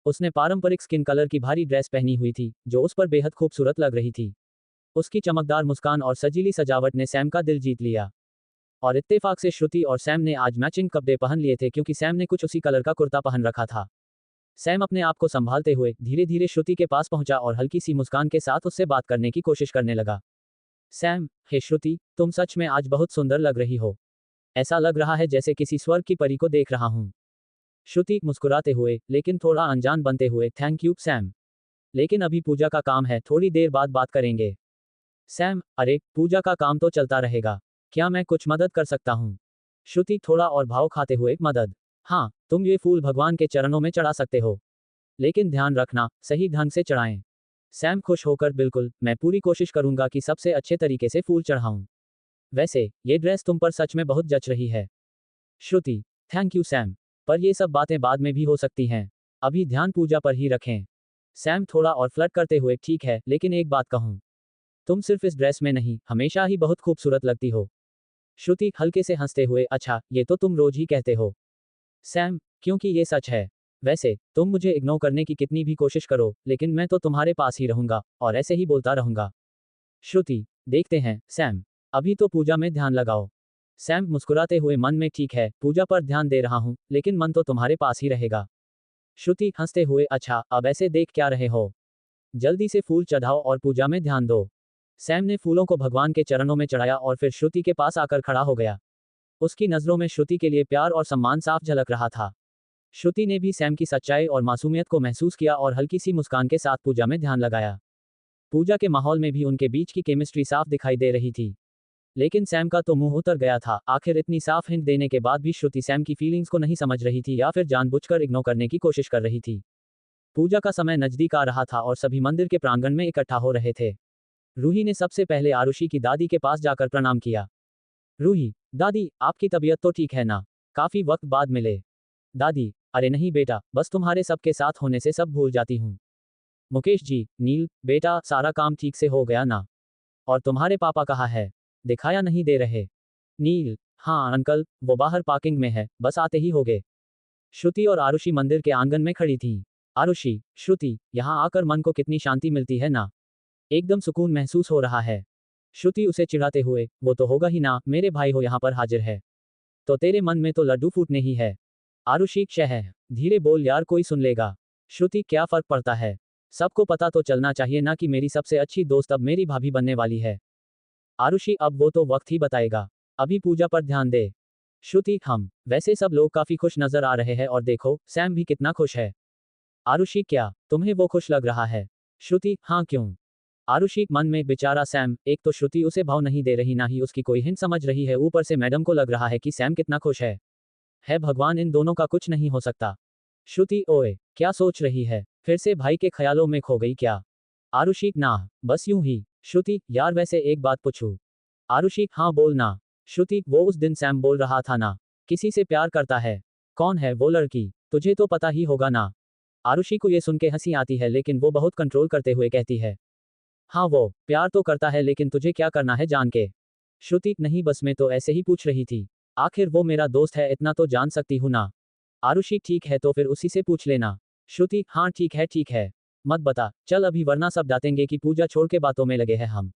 S1: उसने पारंपरिक स्किन कलर की भारी ड्रेस पहनी हुई थी, जो उस पर बेहद खूबसूरत लग रही थी। उसकी चमकदार मुस्कान और सजीली सजावट ने सैम का दिल जीत लिया। और इत्तेफाक से श्रुति और सैम ने आज मैचिंग कपड़े पहन लिए थे, क्योंकि सैम ने कुछ उसी कलर का कुर्ता पहन रखा था। सैम अपने आप को संभालते हुए धीरे धीरे श्रुति के पास पहुंचा और हल्की सी मुस्कान के साथ उससे बात करने की कोशिश करने लगा। सैम, हे श्रुति, तुम सच में आज बहुत सुंदर लग रही हो। ऐसा लग रहा है जैसे किसी स्वर्ग की परी को देख रहा हूं। श्रुति मुस्कुराते हुए, लेकिन थोड़ा अनजान बनते हुए, थैंक यू सैम, लेकिन अभी पूजा का काम है, थोड़ी देर बाद बात करेंगे। सैम, अरे पूजा का काम तो चलता रहेगा, क्या मैं कुछ मदद कर सकता हूँ? श्रुति थोड़ा और भाव खाते हुए, मदद? हाँ, तुम ये फूल भगवान के चरणों में चढ़ा सकते हो, लेकिन ध्यान रखना सही ढंग से चढ़ाएं। सैम खुश होकर, बिल्कुल, मैं पूरी कोशिश करूंगा कि सबसे अच्छे तरीके से फूल चढ़ाऊं। वैसे ये ड्रेस तुम पर सच में बहुत जच रही है। श्रुति, थैंक यू सैम, पर ये सब बातें बाद में भी हो सकती हैं, अभी ध्यान पूजा पर ही रखें। सैम थोड़ा और फ्लर्ट करते हुए, ठीक है, लेकिन एक बात कहूं, तुम सिर्फ इस ड्रेस में नहीं, हमेशा ही बहुत खूबसूरत लगती हो। श्रुति हल्के से हंसते हुए, अच्छा, ये तो तुम रोज ही कहते हो। सैम, क्योंकि ये सच है। वैसे तुम मुझे इग्नोर करने की कितनी भी कोशिश करो, लेकिन मैं तो तुम्हारे पास ही रहूंगा और ऐसे ही बोलता रहूंगा। श्रुति, देखते हैं सैम, अभी तो पूजा में ध्यान लगाओ। सैम मुस्कुराते हुए, मन में ठीक है, पूजा पर ध्यान दे रहा हूं, लेकिन मन तो तुम्हारे पास ही रहेगा। श्रुति हंसते हुए, अच्छा, अब ऐसे देख क्या रहे हो, जल्दी से फूल चढ़ाओ और पूजा में ध्यान दो। सैम ने फूलों को भगवान के चरणों में चढ़ाया और फिर श्रुति के पास आकर खड़ा हो गया। उसकी नजरों में श्रुति के लिए प्यार और सम्मान साफ झलक रहा था। श्रुति ने भी सैम की सच्चाई और मासूमियत को महसूस किया और हल्की सी मुस्कान के साथ पूजा में ध्यान लगाया। पूजा के माहौल में भी उनके बीच की केमिस्ट्री साफ दिखाई दे रही थी। लेकिन सैम का तो मुंह उतर गया था। आखिर इतनी साफ हिंट देने के बाद भी श्रुति सैम की फीलिंग्स को नहीं समझ रही थी या फिर जानबूझकर इग्नोर करने की कोशिश कर रही थी। पूजा का समय नजदीक आ रहा था और सभी मंदिर के प्रांगण में इकट्ठा हो रहे थे। रूही ने सबसे पहले आरुषि की दादी के पास जाकर प्रणाम किया। रूही, दादी, आपकी तबीयत तो ठीक है ना? काफी वक्त बाद मिले। दादी, अरे नहीं बेटा, बस तुम्हारे सबके साथ होने से सब भूल जाती हूँ। मुकेश जी, नील, बेटा, सारा काम ठीक से हो गया ना? और तुम्हारे पापा कहाँ है? दिखाया नहीं दे रहे। नील, हाँ अंकल, वो बाहर पार्किंग में है, बस आते ही होगे। श्रुति और आरुषि मंदिर के आंगन में खड़ी थीं। आरुषि, श्रुति, यहाँ आकर मन को कितनी शांति मिलती है ना? एकदम सुकून महसूस हो रहा है। श्रुति उसे चिढ़ाते हुए, वो तो होगा ही ना, मेरे भाई हो यहाँ पर हाजिर है तो तेरे मन में तो लड्डू फूटने ही है। आरुषि, शह, धीरे बोल यार, कोई सुन लेगा। श्रुति, क्या फर्क पड़ता है? सबको पता तो चलना चाहिए ना कि मेरी सबसे अच्छी दोस्त अब मेरी भाभी बनने वाली है। आरुषि, अब वो तो वक्त ही बताएगा, अभी पूजा पर ध्यान दे। श्रुति, हम वैसे सब लोग काफी खुश नजर आ रहे हैं और देखो सैम भी कितना खुश है। आरुषि, क्या तुम्हें वो खुश लग रहा है? श्रुति, हाँ क्यों? आरुषि, मन में बेचारा सैम, एक तो श्रुति उसे भाव नहीं दे रही ना ही उसकी कोई हिंट समझ रही है, ऊपर से मैडम को लग रहा है कि सैम कितना खुश है। भगवान, इन दोनों का कुछ नहीं हो सकता। श्रुति, ओए, क्या सोच रही है? फिर से भाई के ख्यालों में खो गई क्या? आरुषि, ना, बस यूं ही। श्रुति, यार वैसे एक बात पूछूं? आरुषि, हाँ बोल ना। श्रुति, वो उस दिन सैम बोल रहा था ना, किसी से प्यार करता है। कौन है वो लड़की? तुझे तो पता ही होगा ना। आरुषि को ये सुन के हंसी आती है लेकिन वो बहुत कंट्रोल करते हुए कहती है, हाँ वो प्यार तो करता है लेकिन तुझे क्या करना है जान के? श्रुति, नहीं बस मैं तो ऐसे ही पूछ रही थी, आखिर वो मेरा दोस्त है इतना तो जान सकती हूँ ना। आरुषि, ठीक है तो फिर उसी से पूछ लेना। श्रुति, हाँ ठीक है, मत बता चल अभी वरना सब डांटेंगे कि पूजा छोड़ के बातों में लगे हैं हम।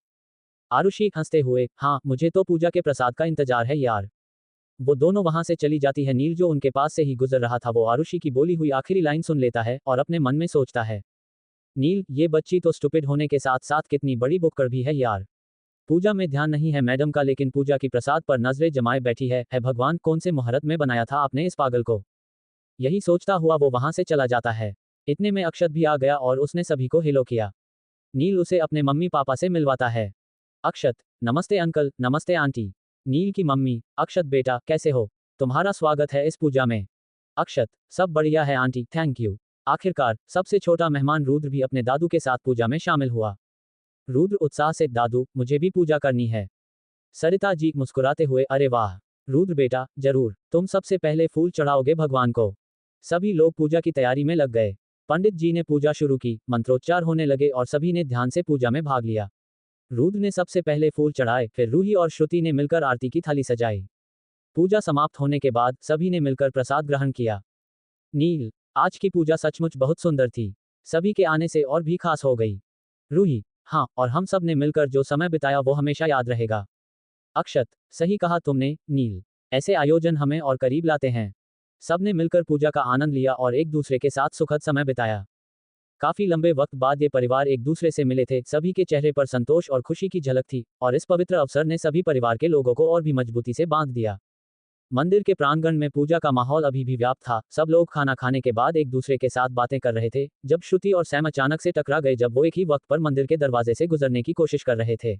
S1: आरुषि हंसते हुए, हाँ मुझे तो पूजा के प्रसाद का इंतजार है यार। वो दोनों वहां से चली जाती है। नील जो उनके पास से ही गुजर रहा था वो आरुषि की बोली हुई आखिरी लाइन सुन लेता है और अपने मन में सोचता है, नील, ये बच्ची तो स्टूपिड होने के साथ साथ कितनी बड़ी बुक्कड़ भी है यार। पूजा में ध्यान नहीं है मैडम का लेकिन पूजा की प्रसाद पर नजरें जमाए बैठी है भगवान, कौन से मुहूर्त में बनाया था आपने इस पागल को? यही सोचता हुआ वो वहां से चला जाता है। इतने में अक्षत भी आ गया और उसने सभी को हेलो किया। नील उसे अपने मम्मी पापा से मिलवाता है। अक्षत, नमस्ते अंकल, नमस्ते आंटी। नील की मम्मी, अक्षत बेटा कैसे हो? तुम्हारा स्वागत है इस पूजा में। अक्षत, सब बढ़िया है आंटी, थैंक यू। आखिरकार सबसे छोटा मेहमान रुद्र भी अपने दादू के साथ पूजा में शामिल हुआ। रुद्र उत्साह से, दादू मुझे भी पूजा करनी है। सरिता जी मुस्कुराते हुए, अरे वाह रुद्र बेटा, जरूर, तुम सबसे पहले फूल चढ़ाओगे भगवान को। सभी लोग पूजा की तैयारी में लग गए। पंडित जी ने पूजा शुरू की, मंत्रोच्चार होने लगे और सभी ने ध्यान से पूजा में भाग लिया। रुद्र ने सबसे पहले फूल चढ़ाए, फिर रूही और श्रुति ने मिलकर आरती की थाली सजाई। पूजा समाप्त होने के बाद सभी ने मिलकर प्रसाद ग्रहण किया। नील, आज की पूजा सचमुच बहुत सुंदर थी, सभी के आने से और भी खास हो गई। रूही, हाँ, और हम सब ने मिलकर जो समय बिताया वो हमेशा याद रहेगा। अक्षत, सही कहा तुमने नील, ऐसे आयोजन हमें और करीब लाते हैं। सबने मिलकर पूजा का आनंद लिया और एक दूसरे के साथ सुखद समय बिताया। काफी लंबे वक्त बाद ये परिवार एक दूसरे से मिले थे, सभी के चेहरे पर संतोष और खुशी की झलक थी और इस पवित्र अवसर ने सभी परिवार के लोगों को और भी मजबूती से बांध दिया। मंदिर के प्रांगण में पूजा का माहौल अभी भी व्याप्त था। सब लोग खाना खाने के बाद एक दूसरे के साथ बातें कर रहे थे जब श्रुति और सैम अचानक से टकरा गए जब वो एक ही वक्त पर मंदिर के दरवाजे से गुजरने की कोशिश कर रहे थे।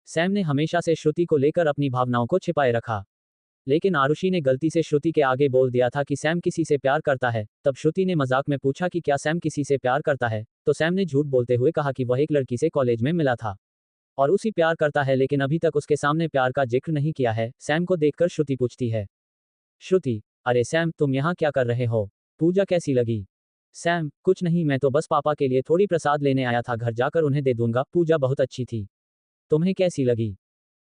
S1: सैम ने हमेशा से श्रुति को लेकर अपनी भावनाओं को छिपाए रखा, लेकिन आरुषि ने गलती से श्रुति के आगे बोल दिया था कि सैम किसी से प्यार करता है। तब श्रुति ने मजाक में पूछा कि क्या सैम किसी से प्यार करता है, तो सैम ने झूठ बोलते हुए कहा कि वह एक लड़की से कॉलेज में मिला था और उसी प्यार करता है लेकिन अभी तक उसके सामने प्यार का जिक्र नहीं किया है। सैम को देखकर श्रुति पूछती है, श्रुति, अरे सैम तुम यहाँ क्या कर रहे हो? पूजा कैसी लगी? सैम, कुछ नहीं, मैं तो बस पापा के लिए थोड़ी प्रसाद लेने आया था, घर जाकर उन्हें दे दूंगा। पूजा बहुत अच्छी थी, तुम्हें कैसी लगी?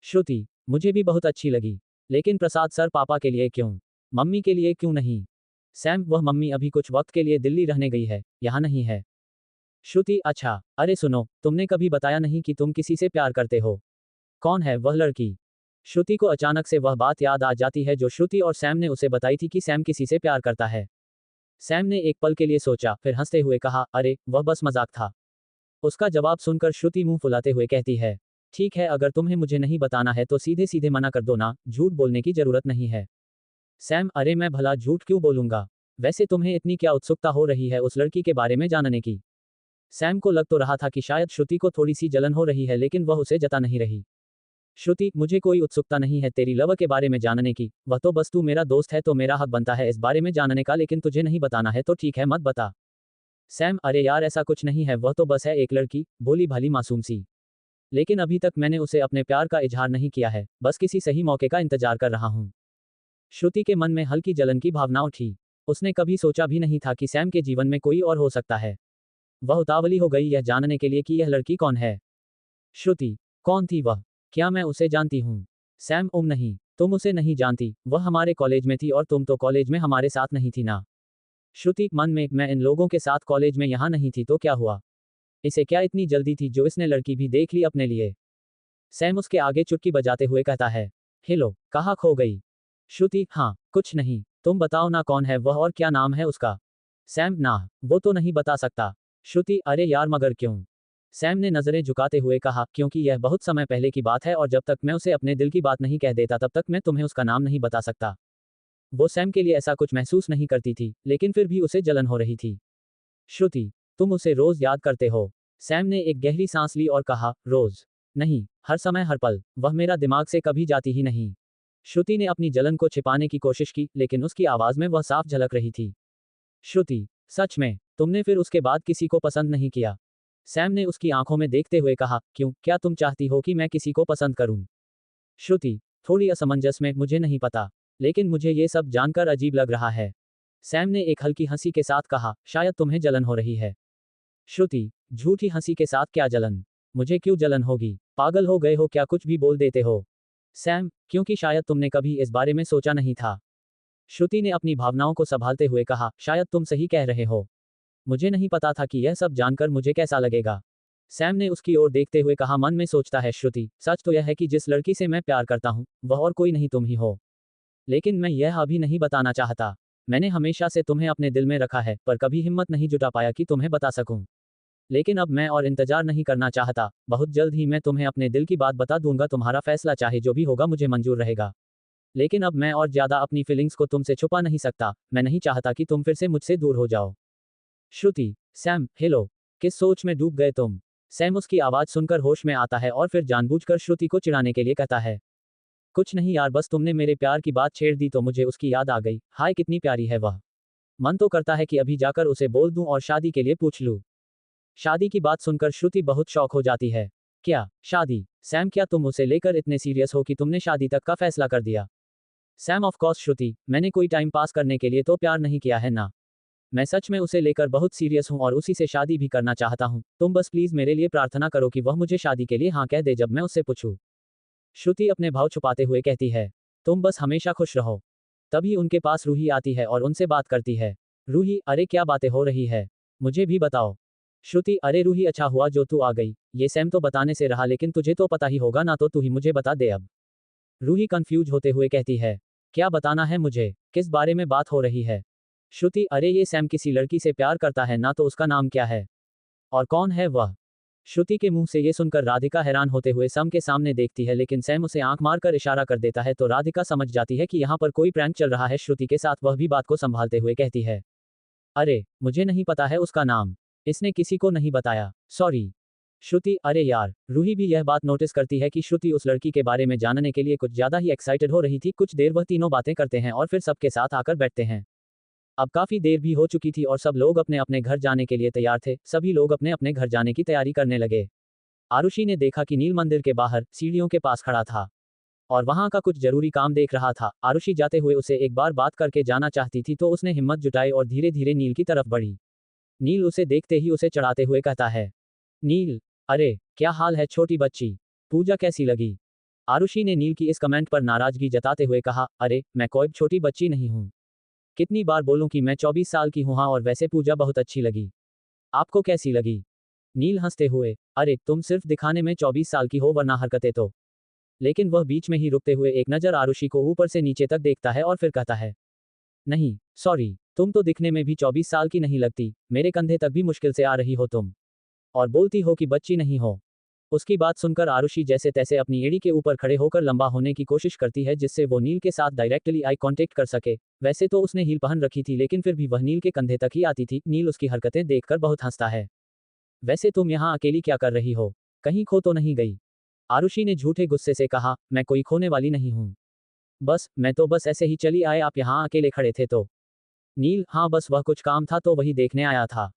S1: श्रुति, मुझे भी बहुत अच्छी लगी, लेकिन प्रसाद सर पापा के लिए क्यों, मम्मी के लिए क्यों नहीं? सैम, वह मम्मी अभी कुछ वक्त के लिए दिल्ली रहने गई है, यहाँ नहीं है। श्रुति, अच्छा, अरे सुनो, तुमने कभी बताया नहीं कि तुम किसी से प्यार करते हो। कौन है वह लड़की? श्रुति को अचानक से वह बात याद आ जाती है जो श्रुति और सैम ने उसे बताई थी कि सैम किसी से प्यार करता है। सैम ने एक पल के लिए सोचा, फिर हंसते हुए कहा, अरे वह बस मजाक था। उसका जवाब सुनकर श्रुति मुंह फुलाते हुए कहती है, ठीक है, अगर तुम्हें मुझे नहीं बताना है तो सीधे सीधे मना कर दो ना, झूठ बोलने की जरूरत नहीं है। सैम, अरे मैं भला झूठ क्यों बोलूंगा? वैसे तुम्हें इतनी क्या उत्सुकता हो रही है उस लड़की के बारे में जानने की? सैम को लग तो रहा था कि शायद श्रुति को थोड़ी सी जलन हो रही है, लेकिन वह उसे जता नहीं रही। श्रुति, मुझे कोई उत्सुकता नहीं है तेरी लव के बारे में जानने की, वह तो बस तू मेरा दोस्त है तो मेरा हक बनता है इस बारे में जानने का, लेकिन तुझे नहीं बताना है तो ठीक है, मत बता। सैम, अरे यार ऐसा कुछ नहीं है, वह तो बस है एक लड़की, भोली भाली मासूम सी। लेकिन अभी तक मैंने उसे अपने प्यार का इजहार नहीं किया है, बस किसी सही मौके का इंतजार कर रहा हूँ। श्रुति के मन में हल्की जलन की भावना उठी। उसने कभी सोचा भी नहीं था कि सैम के जीवन में कोई और हो सकता है। वह उतावली हो गई यह जानने के लिए कि यह लड़की कौन है। श्रुति, कौन थी वह? क्या मैं उसे जानती हूँ? सैम, नहीं, तुम उसे नहीं जानती, वह हमारे कॉलेज में थी और तुम तो कॉलेज में हमारे साथ नहीं थी ना। श्रुति, मन में, मैं इन लोगों के साथ कॉलेज में यहाँ नहीं थी तो क्या हुआ? इसे क्या इतनी जल्दी थी जो इसने लड़की भी देख ली अपने लिए? सैम उसके आगे चुटकी बजाते हुए कहता है। हेलो, कहाँ खो गई? श्रुति, हाँ, कुछ नहीं, तुम बताओ ना कौन है वह और क्या नाम है उसका? सैम, ना, वो तो नहीं बता सकता। श्रुति, अरे यार मगर क्यों? सैम ने नजरें झुकाते हुए कहा, क्योंकि यह बहुत समय पहले की बात है और जब तक मैं उसे अपने दिल की बात नहीं कह देता तब तक मैं तुम्हें उसका नाम नहीं बता सकता। वो सैम के लिए ऐसा कुछ महसूस नहीं करती थी, लेकिन फिर भी उसे जलन हो रही थी। श्रुति, तुम उसे रोज याद करते हो? सैम ने एक गहरी सांस ली और कहा, रोज नहीं, हर समय हर पल, वह मेरा दिमाग से कभी जाती ही नहीं। श्रुति ने अपनी जलन को छिपाने की कोशिश की, लेकिन उसकी आवाज में वह साफ झलक रही थी। श्रुति, सच में, तुमने फिर उसके बाद किसी को पसंद नहीं किया? सैम ने उसकी आंखों में देखते हुए कहा, क्यों, क्या तुम चाहती हो कि मैं किसी को पसंद करूं? श्रुति, थोड़ी असमंजस में, मुझे नहीं पता, लेकिन मुझे ये सब जानकर अजीब लग रहा है। सैम ने एक हल्की हंसी के साथ कहा, शायद तुम्हें जलन हो रही है। श्रुति, झूठी हंसी के साथ क्या जलन? मुझे क्यों जलन होगी? पागल हो गए हो क्या, कुछ भी बोल देते हो? सैम, क्योंकि शायद तुमने कभी इस बारे में सोचा नहीं था। श्रुति ने अपनी भावनाओं को संभालते हुए कहा, शायद तुम सही कह रहे हो। मुझे नहीं पता था कि यह सब जानकर मुझे कैसा लगेगा। सैम ने उसकी ओर देखते हुए कहा, मन में सोचता है श्रुति, सच तो यह है कि जिस लड़की से मैं प्यार करता हूँ, वह और कोई नहीं तुम ही हो। लेकिन मैं यह अभी नहीं बताना चाहता। मैंने हमेशा से तुम्हें अपने दिल में रखा है, पर कभी हिम्मत नहीं जुटा पाया कि तुम्हें बता सकूं। लेकिन अब मैं और इंतजार नहीं करना चाहता, बहुत जल्द ही मैं तुम्हें अपने दिल की बात बता दूंगा, तुम्हारा फैसला चाहे जो भी होगा मुझे मंजूर रहेगा। लेकिन अब मैं और ज्यादा अपनी फीलिंग्स को तुमसे छुपा नहीं सकता, मैं नहीं चाहता कि तुम फिर से मुझसे दूर हो जाओ। श्रुति, सैम, हेलो, किस सोच में डूब गए तुम? सैम उसकी आवाज सुनकर होश में आता है और फिर जानबूझकर श्रुति को चिढ़ाने के लिए कहता है, कुछ नहीं यार, बस तुमने मेरे प्यार की बात छेड़ दी तो मुझे उसकी याद आ गई। हाय कितनी प्यारी है वह। मन तो करता है कि अभी जाकर उसे बोल दूं और शादी के लिए पूछ लूं। शादी की बात सुनकर श्रुति बहुत शौक हो जाती है। क्या शादी? सैम, क्या तुम उसे लेकर इतने सीरियस हो कि तुमने शादी तक का फैसला कर दिया? सैम, ऑफ कोर्स श्रुति, मैंने कोई टाइम पास करने के लिए तो प्यार नहीं किया है ना। मैं सच में उसे लेकर बहुत सीरियस हूं और उसी से शादी भी करना चाहता हूं। तुम बस प्लीज मेरे लिए प्रार्थना करो कि वह मुझे शादी के लिए हाँ कह दे जब मैं उससे पूछूं। श्रुति अपने भाव छुपाते हुए कहती है, तुम बस हमेशा खुश रहो। तभी उनके पास रूही आती है और उनसे बात करती है। रूही, अरे क्या बातें हो रही है, मुझे भी बताओ। श्रुति, अरे रूही, अच्छा हुआ जो तू आ गई, ये सैम तो बताने से रहा, लेकिन तुझे तो पता ही होगा ना, तो तू ही मुझे बता दे अब। रूही कंफ्यूज होते हुए कहती है, क्या बताना है मुझे, किस बारे में बात हो रही है? श्रुति, अरे ये सैम किसी लड़की से प्यार करता है ना, तो उसका नाम क्या है और कौन है वह? श्रुति के मुंह से ये सुनकर राधिका हैरान होते हुए सैम के सामने देखती है, लेकिन सैम उसे आंख मारकर इशारा कर देता है तो राधिका समझ जाती है कि यहाँ पर कोई प्रैंक चल रहा है श्रुति के साथ। वह भी बात को संभालते हुए कहती है, अरे मुझे नहीं पता है उसका नाम, इसने किसी को नहीं बताया, सॉरी। श्रुति, अरे यार। रूही भी यह बात नोटिस करती है कि श्रुति उस लड़की के बारे में जानने के लिए कुछ ज्यादा ही एक्साइटेड हो रही थी। कुछ देर वह तीनों बातें करते हैं और फिर सबके साथ आकर बैठते हैं। अब काफी देर भी हो चुकी थी और सब लोग अपने अपने घर जाने के लिए तैयार थे। सभी लोग अपने अपने घर जाने की तैयारी करने लगे। आरुषि ने देखा कि नील मंदिर के बाहर सीढ़ियों के पास खड़ा था और वहां का कुछ जरूरी काम देख रहा था। आरुषि जाते हुए उसे एक बार बात करके जाना चाहती थी तो उसने हिम्मत जुटाई और धीरे धीरे नील की तरफ बढ़ी। नील उसे देखते ही उसे चढ़ाते हुए कहता है, नील, अरे क्या हाल है छोटी बच्ची, पूजा कैसी लगी? आरुषि ने नील की इस कमेंट पर नाराजगी जताते हुए कहा, अरे मैं कोई छोटी बच्ची नहीं हूँ, कितनी बार बोलूं कि मैं 24 साल की हूं। हाँ, और वैसे पूजा बहुत अच्छी लगी, आपको कैसी लगी? नील हंसते हुए, अरे तुम सिर्फ दिखाने में 24 साल की हो वरना हरकतें तो। लेकिन वह बीच में ही रुकते हुए एक नजर आरुषि को ऊपर से नीचे तक देखता है और फिर कहता है, नहीं सॉरी, तुम तो दिखने में भी 24 साल की नहीं लगती, मेरे कंधे तक भी मुश्किल से आ रही हो तुम, और बोलती हो कि बच्ची नहीं हो। उसकी बात सुनकर आरुषि जैसे तैसे अपनी एड़ी के ऊपर खड़े होकर लंबा होने की कोशिश करती है जिससे वो नील के साथ डायरेक्टली आई कांटेक्ट कर सके। वैसे तो उसने हील पहन रखी थी लेकिन फिर भी वह नील के कंधे तक ही आती थी। नील उसकी हरकतें देखकर बहुत हंसता है। वैसे तुम यहाँ अकेली क्या कर रही हो? कहीं खो तो नहीं गई? आरुषि ने झूठे गुस्से से कहा, मैं कोई खोने वाली नहीं हूँ। मैं तो बस ऐसे ही चली आए, आप यहाँ अकेले खड़े थे तो। नील, हाँ बस वह कुछ काम था तो वही देखने आया था।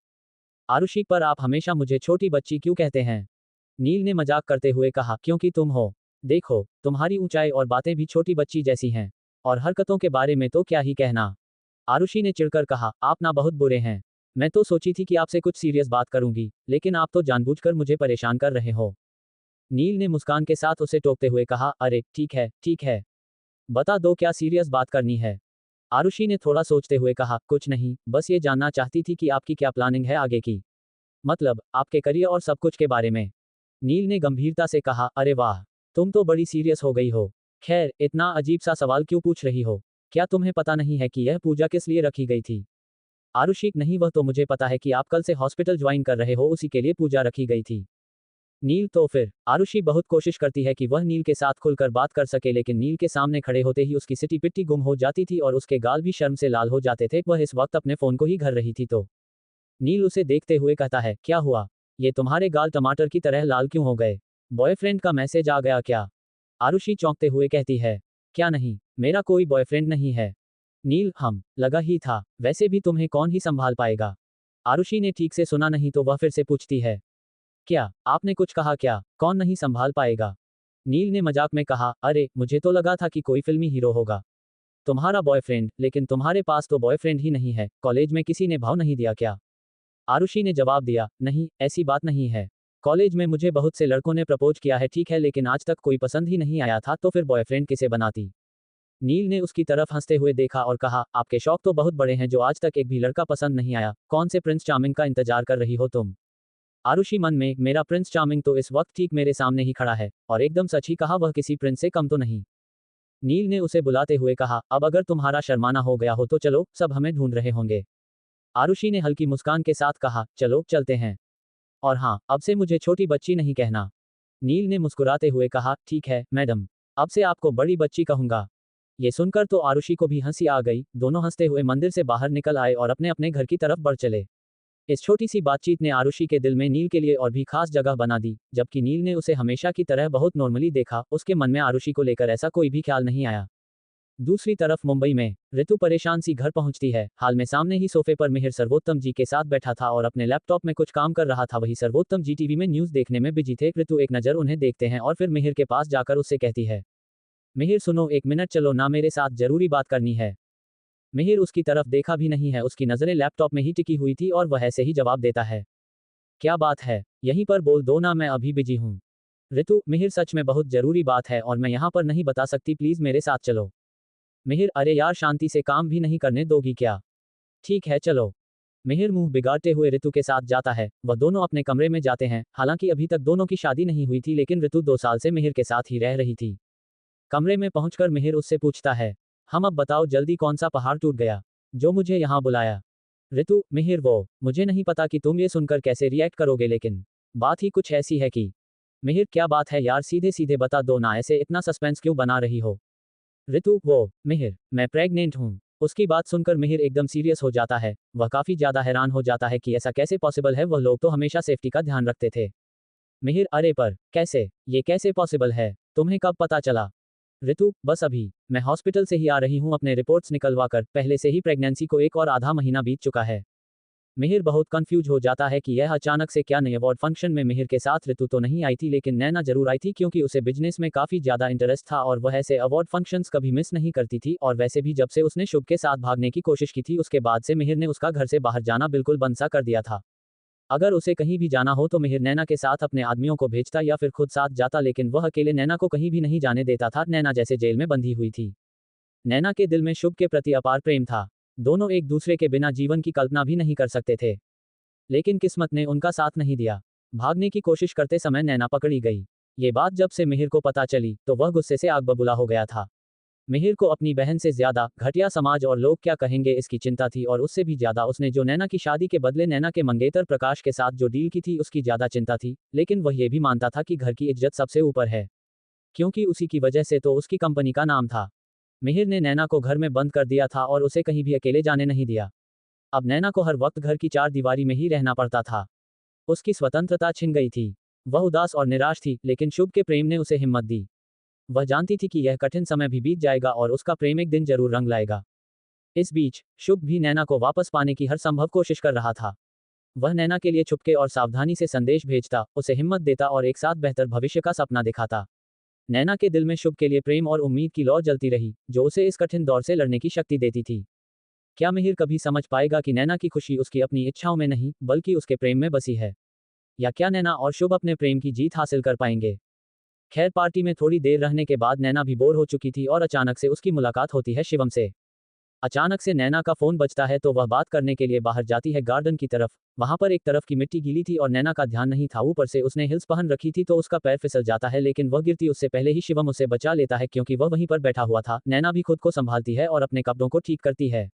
S1: आरुषि, पर आप हमेशा मुझे छोटी बच्ची क्यों कहते हैं? नील ने मजाक करते हुए कहा, क्योंकि तुम हो। देखो, तुम्हारी ऊंचाई और बातें भी छोटी बच्ची जैसी हैं। और हरकतों के बारे में तो क्या ही कहना। आरुषि ने चिढ़कर कहा, आप ना बहुत बुरे हैं। मैं तो सोची थी कि आपसे कुछ सीरियस बात करूंगी, लेकिन आप तो जानबूझकर मुझे परेशान कर रहे हो। नील ने मुस्कान के साथ उसे टोकते हुए कहा, अरे ठीक है ठीक है, बता दो क्या सीरियस बात करनी है। आरुषि ने थोड़ा सोचते हुए कहा, कुछ नहीं, बस ये जानना चाहती थी कि आपकी क्या प्लानिंग है आगे की। मतलब, आपके करियर और सब कुछ के बारे में। नील ने गंभीरता से कहा, अरे वाह, तुम तो बड़ी सीरियस हो गई हो। खैर, इतना अजीब सा सवाल क्यों पूछ रही हो? क्या तुम्हें पता नहीं है कि यह पूजा किस लिए रखी गई थी? आरुषि, नहीं वह तो मुझे पता है कि आप कल से हॉस्पिटल ज्वाइन कर रहे हो, उसी के लिए पूजा रखी गई थी। नील, तो फिर? आरुषि बहुत कोशिश करती है कि वह नील के साथ खुलकर बात कर सके, लेकिन नील के सामने खड़े होते ही उसकी सिटी पिट्टी गुम हो जाती थी और उसके गाल भी शर्म से लाल हो जाते थे। वह इस वक्त अपने फोन को ही घर रही थी तो नील उसे देखते हुए कहता है, क्या हुआ? ये तुम्हारे गाल टमाटर की तरह लाल क्यों हो गए? बॉयफ्रेंड का मैसेज आ गया क्या? आरुषि चौंकते हुए कहती है, क्या नहीं, मेरा कोई बॉयफ्रेंड नहीं है। नील, हम लगा ही था, वैसे भी तुम्हें कौन ही संभाल पाएगा? आरुषि ने ठीक से सुना नहीं तो वह फिर से पूछती है, क्या आपने कुछ कहा क्या? कौन नहीं संभाल पाएगा? नील ने मजाक में कहा, अरे मुझे तो लगा था कि कोई फिल्मी हीरो होगा तुम्हारा बॉयफ्रेंड, लेकिन तुम्हारे पास तो बॉयफ्रेंड ही नहीं है। कॉलेज में किसी ने भाव नहीं दिया क्या? आरुषि ने जवाब दिया, नहीं ऐसी बात नहीं है। कॉलेज में मुझे बहुत से लड़कों ने प्रपोज किया है, ठीक है, लेकिन आज तक कोई पसंद ही नहीं आया था, तो फिर बॉयफ्रेंड किसे बनाती? नील ने उसकी तरफ हंसते हुए देखा और कहा, आपके शौक तो बहुत बड़े हैं जो आज तक एक भी लड़का पसंद नहीं आया। कौन से प्रिंस चार्मिंग का इंतजार कर रही हो तुम? आरुषि मन में, मेरा प्रिंस चार्मिंग तो इस वक्त ठीक मेरे सामने ही खड़ा है, और एकदम सच ही कहा, वह किसी प्रिंस से कम तो नहीं। नील ने उसे बुलाते हुए कहा, अब अगर तुम्हारा शर्माना हो गया हो तो चलो, सब हमें ढूंढ रहे होंगे। आरुषि ने हल्की मुस्कान के साथ कहा, चलो चलते हैं। और हाँ, अब से मुझे छोटी बच्ची नहीं कहना। नील ने मुस्कुराते हुए कहा, ठीक है मैडम, अब से आपको बड़ी बच्ची कहूंगा। ये सुनकर तो आरुषि को भी हंसी आ गई। दोनों हंसते हुए मंदिर से बाहर निकल आए और अपने अपने घर की तरफ बढ़ चले। इस छोटी सी बातचीत ने आरुषि के दिल में नील के लिए और भी खास जगह बना दी। जबकि नील ने उसे हमेशा की तरह बहुत नॉर्मली देखा, उसके मन में आरुषि को लेकर ऐसा कोई भी ख्याल नहीं आया। दूसरी तरफ मुंबई में ऋतु परेशान सी घर पहुंचती है। हाल में सामने ही सोफे पर मिहिर सर्वोत्तम जी के साथ बैठा था और अपने लैपटॉप में कुछ काम कर रहा था। वही सर्वोत्तम जी टीवी में न्यूज देखने में बिजी थे। ऋतु एक नजर उन्हें देखते हैं और फिर मिहिर के पास जाकर उससे कहती है, मिहिर सुनो, एक मिनट चलो ना, मेरे साथ जरूरी बात करनी है। मिहिर उसकी तरफ देखा भी नहीं है, उसकी नजरें लैपटॉप में ही टिकी हुई थी और वह ऐसे ही जवाब देता है, क्या बात है, यहीं पर बोल दो ना, मैं अभी बिजी हूँ। ऋतु, मिहिर सच में बहुत जरूरी बात है और मैं यहाँ पर नहीं बता सकती, प्लीज मेरे साथ चलो। मिहिर, अरे यार शांति से काम भी नहीं करने दोगी क्या? ठीक है चलो। मिहिर मुंह बिगाड़ते हुए ऋतु के साथ जाता है। वह दोनों अपने कमरे में जाते हैं। हालांकि अभी तक दोनों की शादी नहीं हुई थी, लेकिन ऋतु 2 साल से मिहिर के साथ ही रह रही थी। कमरे में पहुंचकर मिहिर उससे पूछता है, हम अब बताओ जल्दी, कौन सा पहाड़ टूट गया जो मुझे यहाँ बुलाया? ऋतु, मिहिर, वो मुझे नहीं पता कि तुम ये सुनकर कैसे रिएक्ट करोगे, लेकिन बात ही कुछ ऐसी है कि। मिहिर, क्या बात है यार, सीधे सीधे बता दो ना, ऐसे इतना सस्पेंस क्यों बना रही हो? ऋतु, वो मिहिर, मैं प्रेग्नेंट हूँ। उसकी बात सुनकर मिहिर एकदम सीरियस हो जाता है। वह काफी ज्यादा हैरान हो जाता है कि ऐसा कैसे पॉसिबल है, वह लोग तो हमेशा सेफ्टी का ध्यान रखते थे। मिहिर, अरे पर कैसे, ये कैसे पॉसिबल है, तुम्हें कब पता चला? ऋतु, बस अभी मैं हॉस्पिटल से ही आ रही हूँ अपने रिपोर्ट्स निकलवा कर। पहले से ही प्रेगनेंसी को 1 और आधा महीना बीत चुका है। मिहिर बहुत कंफ्यूज हो जाता है कि यह अचानक से क्या। नए अवार्ड फंक्शन में मिहिर के साथ ऋतु तो नहीं आई थी, लेकिन नैना जरूर आई थी, क्योंकि उसे बिजनेस में काफी ज्यादा इंटरेस्ट था और वह ऐसे अवार्ड फंक्शंस कभी मिस नहीं करती थी। और वैसे भी जब से उसने शुभ के साथ भागने की कोशिश की थी, उसके बाद से मिहिर ने उसका घर से बाहर जाना बिल्कुल बंद सा कर दिया था। अगर उसे कहीं भी जाना हो तो मिहिर नैना के साथ अपने आदमियों को भेजता या फिर खुद साथ जाता, लेकिन वह अकेले नैना को कहीं भी नहीं जाने देता था। नैना जैसे जेल में बंधी हुई थी। नैना के दिल में शुभ के प्रति अपार प्रेम था। दोनों एक दूसरे के बिना जीवन की कल्पना भी नहीं कर सकते थे, लेकिन किस्मत ने उनका साथ नहीं दिया। भागने की कोशिश करते समय नैना पकड़ी गई। ये बात जब से मिहिर को पता चली तो वह गुस्से से आग बबूला हो गया था। मिहिर को अपनी बहन से ज्यादा घटिया समाज और लोग क्या कहेंगे इसकी चिंता थी, और उससे भी ज्यादा उसने जो नैना की शादी के बदले नैना के मंगेतर प्रकाश के साथ जो डील की थी उसकी ज्यादा चिंता थी। लेकिन वह ये भी मानता था कि घर की इज्जत सबसे ऊपर है, क्योंकि उसी की वजह से तो उसकी कंपनी का नाम था। मिहिर ने नैना को घर में बंद कर दिया था और उसे कहीं भी अकेले जाने नहीं दिया। अब नैना को हर वक्त घर की चार दीवारी में ही रहना पड़ता था। उसकी स्वतंत्रता छिन गई थी। वह उदास और निराश थी, लेकिन शुभ के प्रेम ने उसे हिम्मत दी। वह जानती थी कि यह कठिन समय भी बीत जाएगा और उसका प्रेम एक दिन जरूर रंग लाएगा। इस बीच शुभ भी नैना को वापस पाने की हर संभव कोशिश कर रहा था। वह नैना के लिए छुपके और सावधानी से संदेश भेजता, उसे हिम्मत देता और एक साथ बेहतर भविष्य का सपना दिखाता। नैना के दिल में शुभ के लिए प्रेम और उम्मीद की लौ जलती रही, जो उसे इस कठिन दौर से लड़ने की शक्ति देती थी। क्या मिहिर कभी समझ पाएगा कि नैना की खुशी उसकी अपनी इच्छाओं में नहीं, बल्कि उसके प्रेम में बसी है? या क्या नैना और शुभ अपने प्रेम की जीत हासिल कर पाएंगे? खैर, पार्टी में थोड़ी देर रहने के बाद नैना भी बोर हो चुकी थी और अचानक से उसकी मुलाकात होती है शिवम से। अचानक से नैना का फोन बजता है तो वह बात करने के लिए बाहर जाती है गार्डन की तरफ। वहां पर एक तरफ की मिट्टी गीली थी और नैना का ध्यान नहीं था। ऊपर से उसने हिल्स पहन रखी थी तो उसका पैर फिसल जाता है, लेकिन वह गिरती उससे पहले ही शिवम उसे बचा लेता है क्योंकि वह वहीं पर बैठा हुआ था। नैना भी खुद को संभालती है और अपने कपड़ों को ठीक करती है।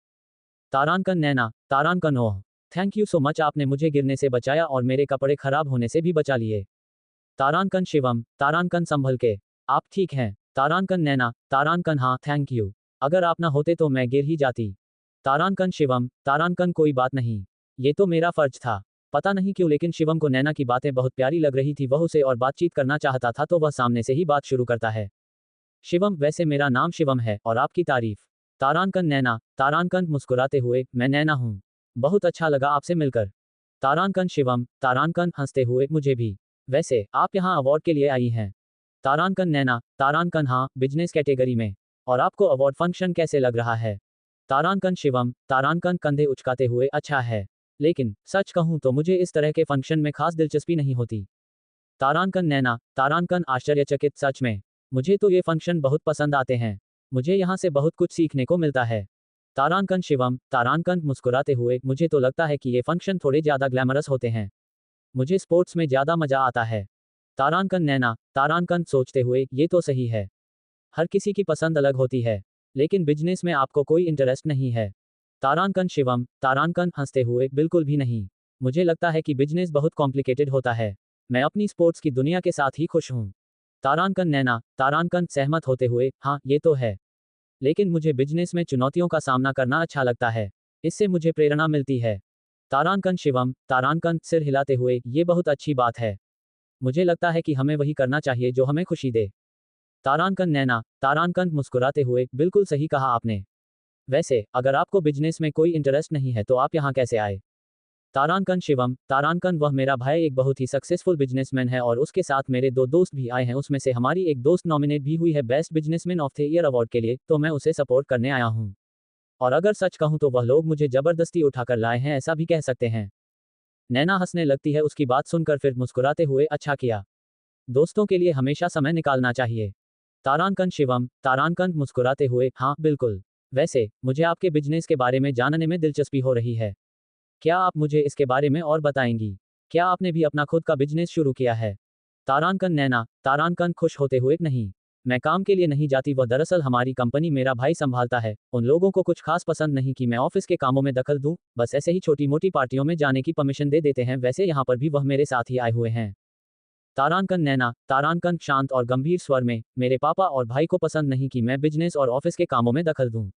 S1: तारांकन नैना, तारांकन ओह, थैंक यू सो मच, आपने मुझे गिरने से बचाया और मेरे कपड़े खराब होने से भी बचा लिए। तारांकन शिवम, तारांकन संभल के, आप ठीक हैं? तारांकन नैना, तारांकन हाँ थैंक यू, अगर आप ना होते तो मैं गिर ही जाती। तारांकन शिवम, तारांकन कोई बात नहीं, ये तो मेरा फर्ज था। पता नहीं क्यों लेकिन शिवम को नैना की बातें बहुत प्यारी लग रही थी। वह उसे और बातचीत करना चाहता था तो वह सामने से ही बात शुरू करता है। शिवम, वैसे मेरा नाम शिवम है और आपकी तारीफ। तारांकन नैना, तारांकन मुस्कुराते हुए, मैं नैना हूँ। बहुत अच्छा लगा आपसे मिलकर। तारांकन शिवम, तारांकन हंसते हुए, मुझे भी। वैसे आप यहाँ अवार्ड के लिए आई हैं? तारांकन नैना, तारांकन हाँ, बिजनेस कैटेगरी में। और आपको अवार्ड फंक्शन कैसे लग रहा है? तारांकन शिवम, तारांकन कंधे उचकाते हुए, अच्छा है। लेकिन सच कहूं तो मुझे इस तरह के फंक्शन में खास दिलचस्पी नहीं होती। तारांकन नैना, तारांकन आश्चर्यचकित, सच में? मुझे तो ये फंक्शन बहुत पसंद आते हैं। मुझे यहाँ से बहुत कुछ सीखने को मिलता है। तारांकन शिवम, तारांकन मुस्कुराते हुए, मुझे तो लगता है कि ये फंक्शन थोड़े ज्यादा ग्लैमरस होते हैं। मुझे स्पोर्ट्स में ज्यादा मजा आता है। तारांकन नैना, तारांकन सोचते हुए, ये तो सही है। हर किसी की पसंद अलग होती है। लेकिन बिजनेस में आपको कोई इंटरेस्ट नहीं है? तारांकन शिवम, तारांकन हंसते हुए, बिल्कुल भी नहीं। मुझे लगता है कि बिजनेस बहुत कॉम्प्लिकेटेड होता है। मैं अपनी स्पोर्ट्स की दुनिया के साथ ही खुश हूँ। तारांकन नैना, तारांकन सहमत होते हुए, हाँ ये तो है। लेकिन मुझे बिजनेस में चुनौतियों का सामना करना अच्छा लगता है। इससे मुझे प्रेरणा मिलती है। तारांकन शिवम, तारांकन सिर हिलाते हुए, ये बहुत अच्छी बात है। मुझे लगता है कि हमें वही करना चाहिए जो हमें खुशी दे। तारांकन नैना, तारांकन मुस्कुराते हुए, बिल्कुल सही कहा आपने। वैसे अगर आपको बिजनेस में कोई इंटरेस्ट नहीं है तो आप यहाँ कैसे आए? तारांकन शिवम, तारांकन वह मेरा भाई एक बहुत ही सक्सेसफुल बिजनेसमैन है और उसके साथ मेरे दो दोस्त भी आए हैं। उसमें से हमारी एक दोस्त नॉमिनेट भी हुई है best businessman of the year award के लिए, तो मैं उसे सपोर्ट करने आया हूँ। और अगर सच कहूँ तो वह लोग मुझे जबरदस्ती उठाकर लाए हैं, ऐसा भी कह सकते हैं। नैना हंसने लगती है उसकी बात सुनकर, फिर मुस्कुराते हुए, अच्छा किया। दोस्तों के लिए हमेशा समय निकालना चाहिए। तारांकन शिवम, तारांकन मुस्कुराते हुए, हाँ बिल्कुल। वैसे मुझे आपके बिजनेस के बारे में जानने में दिलचस्पी हो रही है। क्या आप मुझे इसके बारे में और बताएंगी? क्या आपने भी अपना खुद का बिजनेस शुरू किया है? तारांकन नैना, तारांकन खुश होते हुए, नहीं, मैं काम के लिए नहीं जाती। वह दरअसल हमारी कंपनी मेरा भाई संभालता है। उन लोगों को कुछ खास पसंद नहीं कि मैं ऑफिस के कामों में दखल दूं, बस ऐसे ही छोटी मोटी पार्टियों में जाने की परमिशन दे देते हैं। वैसे यहाँ पर भी वह मेरे साथ ही आए हुए हैं। तारांकन नैना, तारांकन शांत और गंभीर स्वर में, मेरे पापा और भाई को पसंद नहीं कि मैं बिजनेस और ऑफिस के कामों में दखल दूं।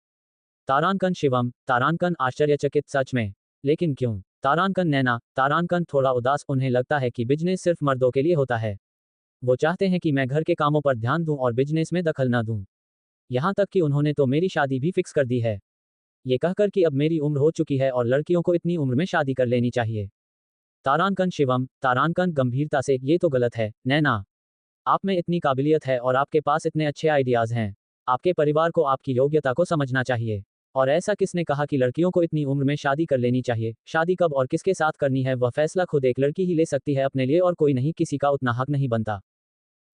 S1: तारांकन शिवम, तारांकन आश्चर्यचकित, सच में? लेकिन क्यों? तारांकन नैना, तारांकन थोड़ा उदास, उन्हें लगता है कि बिजनेस सिर्फ मर्दों के लिए होता है। वो चाहते हैं कि मैं घर के कामों पर ध्यान दूं और बिजनेस में दखल न दूं। यहाँ तक कि उन्होंने तो मेरी शादी भी फिक्स कर दी है। ये कहकर कि अब मेरी उम्र हो चुकी है और लड़कियों को इतनी उम्र में शादी कर लेनी चाहिए। तारांकन शिवम, तारांकन गंभीरता से, ये तो गलत है नैना। आप में इतनी काबिलियत है और आपके पास इतने अच्छे आइडियाज हैं। आपके परिवार को आपकी योग्यता को समझना चाहिए। और ऐसा किसने कहा कि लड़कियों को इतनी उम्र में शादी कर लेनी चाहिए? शादी कब और किसके साथ करनी है वह फैसला खुद एक लड़की ही ले सकती है अपने लिए, और कोई नहीं, किसी का उतना हक नहीं बनता।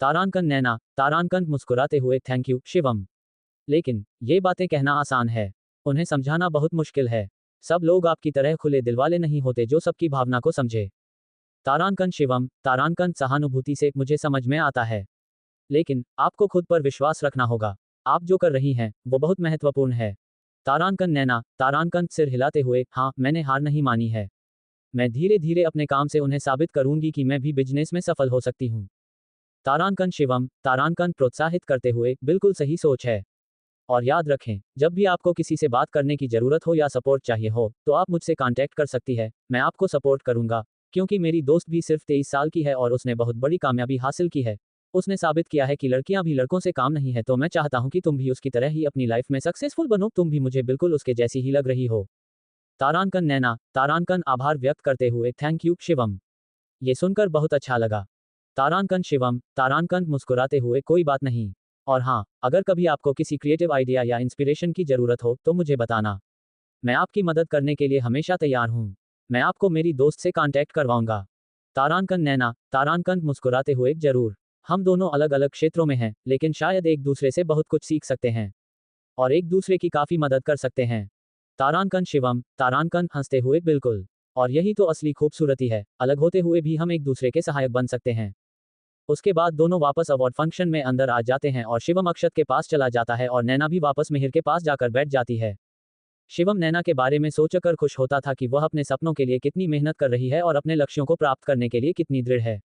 S1: तारांकन नैना, तारांकन मुस्कुराते हुए, थैंक यू शिवम। लेकिन ये बातें कहना आसान है, उन्हें समझाना बहुत मुश्किल है। सब लोग आपकी तरह खुले दिल वाले नहीं होते जो सबकी भावना को समझे। तारांकन शिवम, तारांकन सहानुभूति से, मुझे समझ में आता है। लेकिन आपको खुद पर विश्वास रखना होगा। आप जो कर रही हैं वो बहुत महत्वपूर्ण है। तारांकन नैना, तारांकन सिर हिलाते हुए, हाँ मैंने हार नहीं मानी है। मैं धीरे धीरे अपने काम से उन्हें साबित करूंगी कि मैं भी बिजनेस में सफल हो सकती हूँ। तारांकन शिवम, तारांकन प्रोत्साहित करते हुए, बिल्कुल सही सोच है। और याद रखें, जब भी आपको किसी से बात करने की जरूरत हो या सपोर्ट चाहिए हो तो आप मुझसे कांटेक्ट कर सकती है, मैं आपको सपोर्ट करूंगा। क्योंकि मेरी दोस्त भी सिर्फ 23 साल की है और उसने बहुत बड़ी कामयाबी हासिल की है। उसने साबित किया है कि लड़कियां भी लड़कों से काम नहीं है, तो मैं चाहता हूं कि तुम भी उसकी तरह ही अपनी लाइफ में सक्सेसफुल बनो। तुम भी मुझे बिल्कुल उसके जैसी ही लग रही हो। तारांकन नैना। तारांकन आभार व्यक्त करते हुए, थैंक यू शिवम। ये सुनकर बहुत अच्छा लगा। तारांकन शिवम। तारांकन मुस्कुराते हुए, कोई बात नहीं। और हाँ, अगर कभी आपको किसी क्रिएटिव आइडिया या इंस्पिरेशन की जरूरत हो तो मुझे बताना। मैं आपकी मदद करने के लिए हमेशा तैयार हूँ। मैं आपको मेरी दोस्त से कांटेक्ट करवाऊंगा। तारांकन नैना। तारांकन मुस्कुराते हुए, जरूर। हम दोनों अलग अलग क्षेत्रों में हैं, लेकिन शायद एक दूसरे से बहुत कुछ सीख सकते हैं और एक दूसरे की काफी मदद कर सकते हैं। तारांकन शिवम। तारांकन हंसते हुए, बिल्कुल। और यही तो असली खूबसूरती है, अलग होते हुए भी हम एक दूसरे के सहायक बन सकते हैं। उसके बाद दोनों वापस अवार्ड फंक्शन में अंदर आ जाते हैं और शिवम अक्षत के पास चला जाता है और नैना भी वापस मिहिर के पास जाकर बैठ जाती है। शिवम नैना के बारे में सोचकर खुश होता था कि वह अपने सपनों के लिए कितनी मेहनत कर रही है और अपने लक्ष्यों को प्राप्त करने के लिए कितनी दृढ़ है।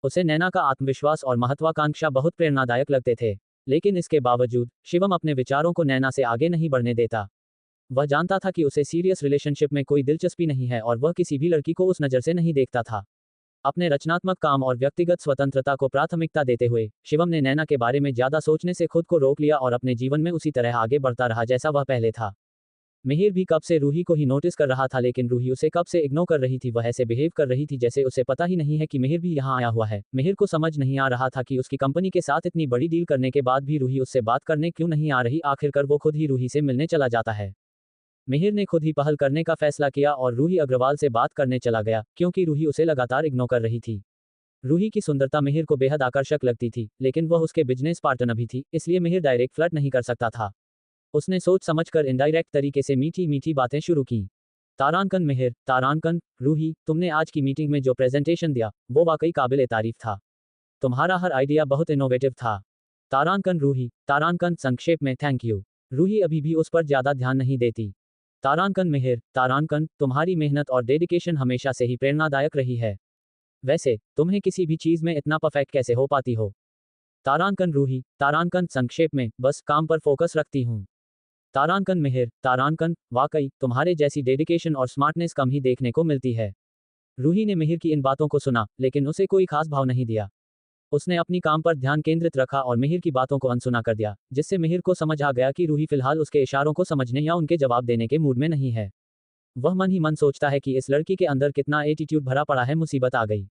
S1: उसे नैना का आत्मविश्वास और महत्वाकांक्षा बहुत प्रेरणादायक लगते थे। लेकिन इसके बावजूद शिवम अपने विचारों को नैना से आगे नहीं बढ़ने देता। वह जानता था कि उसे सीरियस रिलेशनशिप में कोई दिलचस्पी नहीं है और वह किसी भी लड़की को उस नज़र से नहीं देखता था। अपने रचनात्मक काम और व्यक्तिगत स्वतंत्रता को प्राथमिकता देते हुए शिवम ने नैना के बारे में ज्यादा सोचने से खुद को रोक लिया और अपने जीवन में उसी तरह आगे बढ़ता रहा जैसा वह पहले था। मिहिर भी कब से रूही को ही नोटिस कर रहा था, लेकिन रूही उसे कब से इग्नोर कर रही थी। वह ऐसे बिहेव कर रही थी जैसे उसे पता ही नहीं है कि मिहिर भी यहाँ आया हुआ है। मिहिर को समझ नहीं आ रहा था कि उसकी कंपनी के साथ इतनी बड़ी डील करने के बाद भी रूही उससे बात करने क्यों नहीं आ रही। आखिरकार वो खुद ही रूही से मिलने चला जाता है। मिहिर ने खुद ही पहल करने का फैसला किया और रूही अग्रवाल से बात करने चला गया, क्योंकि रूही उसे लगातार इग्नोर कर रही थी। रूही की सुंदरता मिहिर को बेहद आकर्षक लगती थी, लेकिन वह उसके बिजनेस पार्टनर भी थी, इसलिए मिहिर डायरेक्ट फ्लर्ट नहीं कर सकता था। उसने सोच समझकर इनडायरेक्ट तरीके से मीठी मीठी बातें शुरू की। तारांकन मिहिर। तारांकन रूही, तुमने आज की मीटिंग में जो प्रेजेंटेशन दिया वो वाकई काबिल तारीफ था। तुम्हारा हर आइडिया बहुत इनोवेटिव था। तारांकन रूही। तारांकन संक्षेप में, थैंक यू। रूही अभी भी उस पर ज्यादा ध्यान नहीं देती। तारांकन मिहिर। तारांकन, तुम्हारी मेहनत और डेडिकेशन हमेशा से ही प्रेरणादायक रही है। वैसे तुम्हें किसी भी चीज में इतना परफेक्ट कैसे हो पाती हो। तारांकन रूही। तारांकन संक्षेप में, बस काम पर फोकस रखती हूँ। तारांकन मिहिर। तारांकन, वाकई तुम्हारे जैसी डेडिकेशन और स्मार्टनेस कम ही देखने को मिलती है। रूही ने मिहिर की इन बातों को सुना, लेकिन उसे कोई खास भाव नहीं दिया। उसने अपनी काम पर ध्यान केंद्रित रखा और मिहिर की बातों को अनसुना कर दिया, जिससे मिहिर को समझ आ गया कि रूही फिलहाल उसके इशारों को समझने या उनके जवाब देने के मूड में नहीं है। वह मन ही मन सोचता है कि इस लड़की के अंदर कितना एटीट्यूड भरा पड़ा है। मुसीबत आ गई।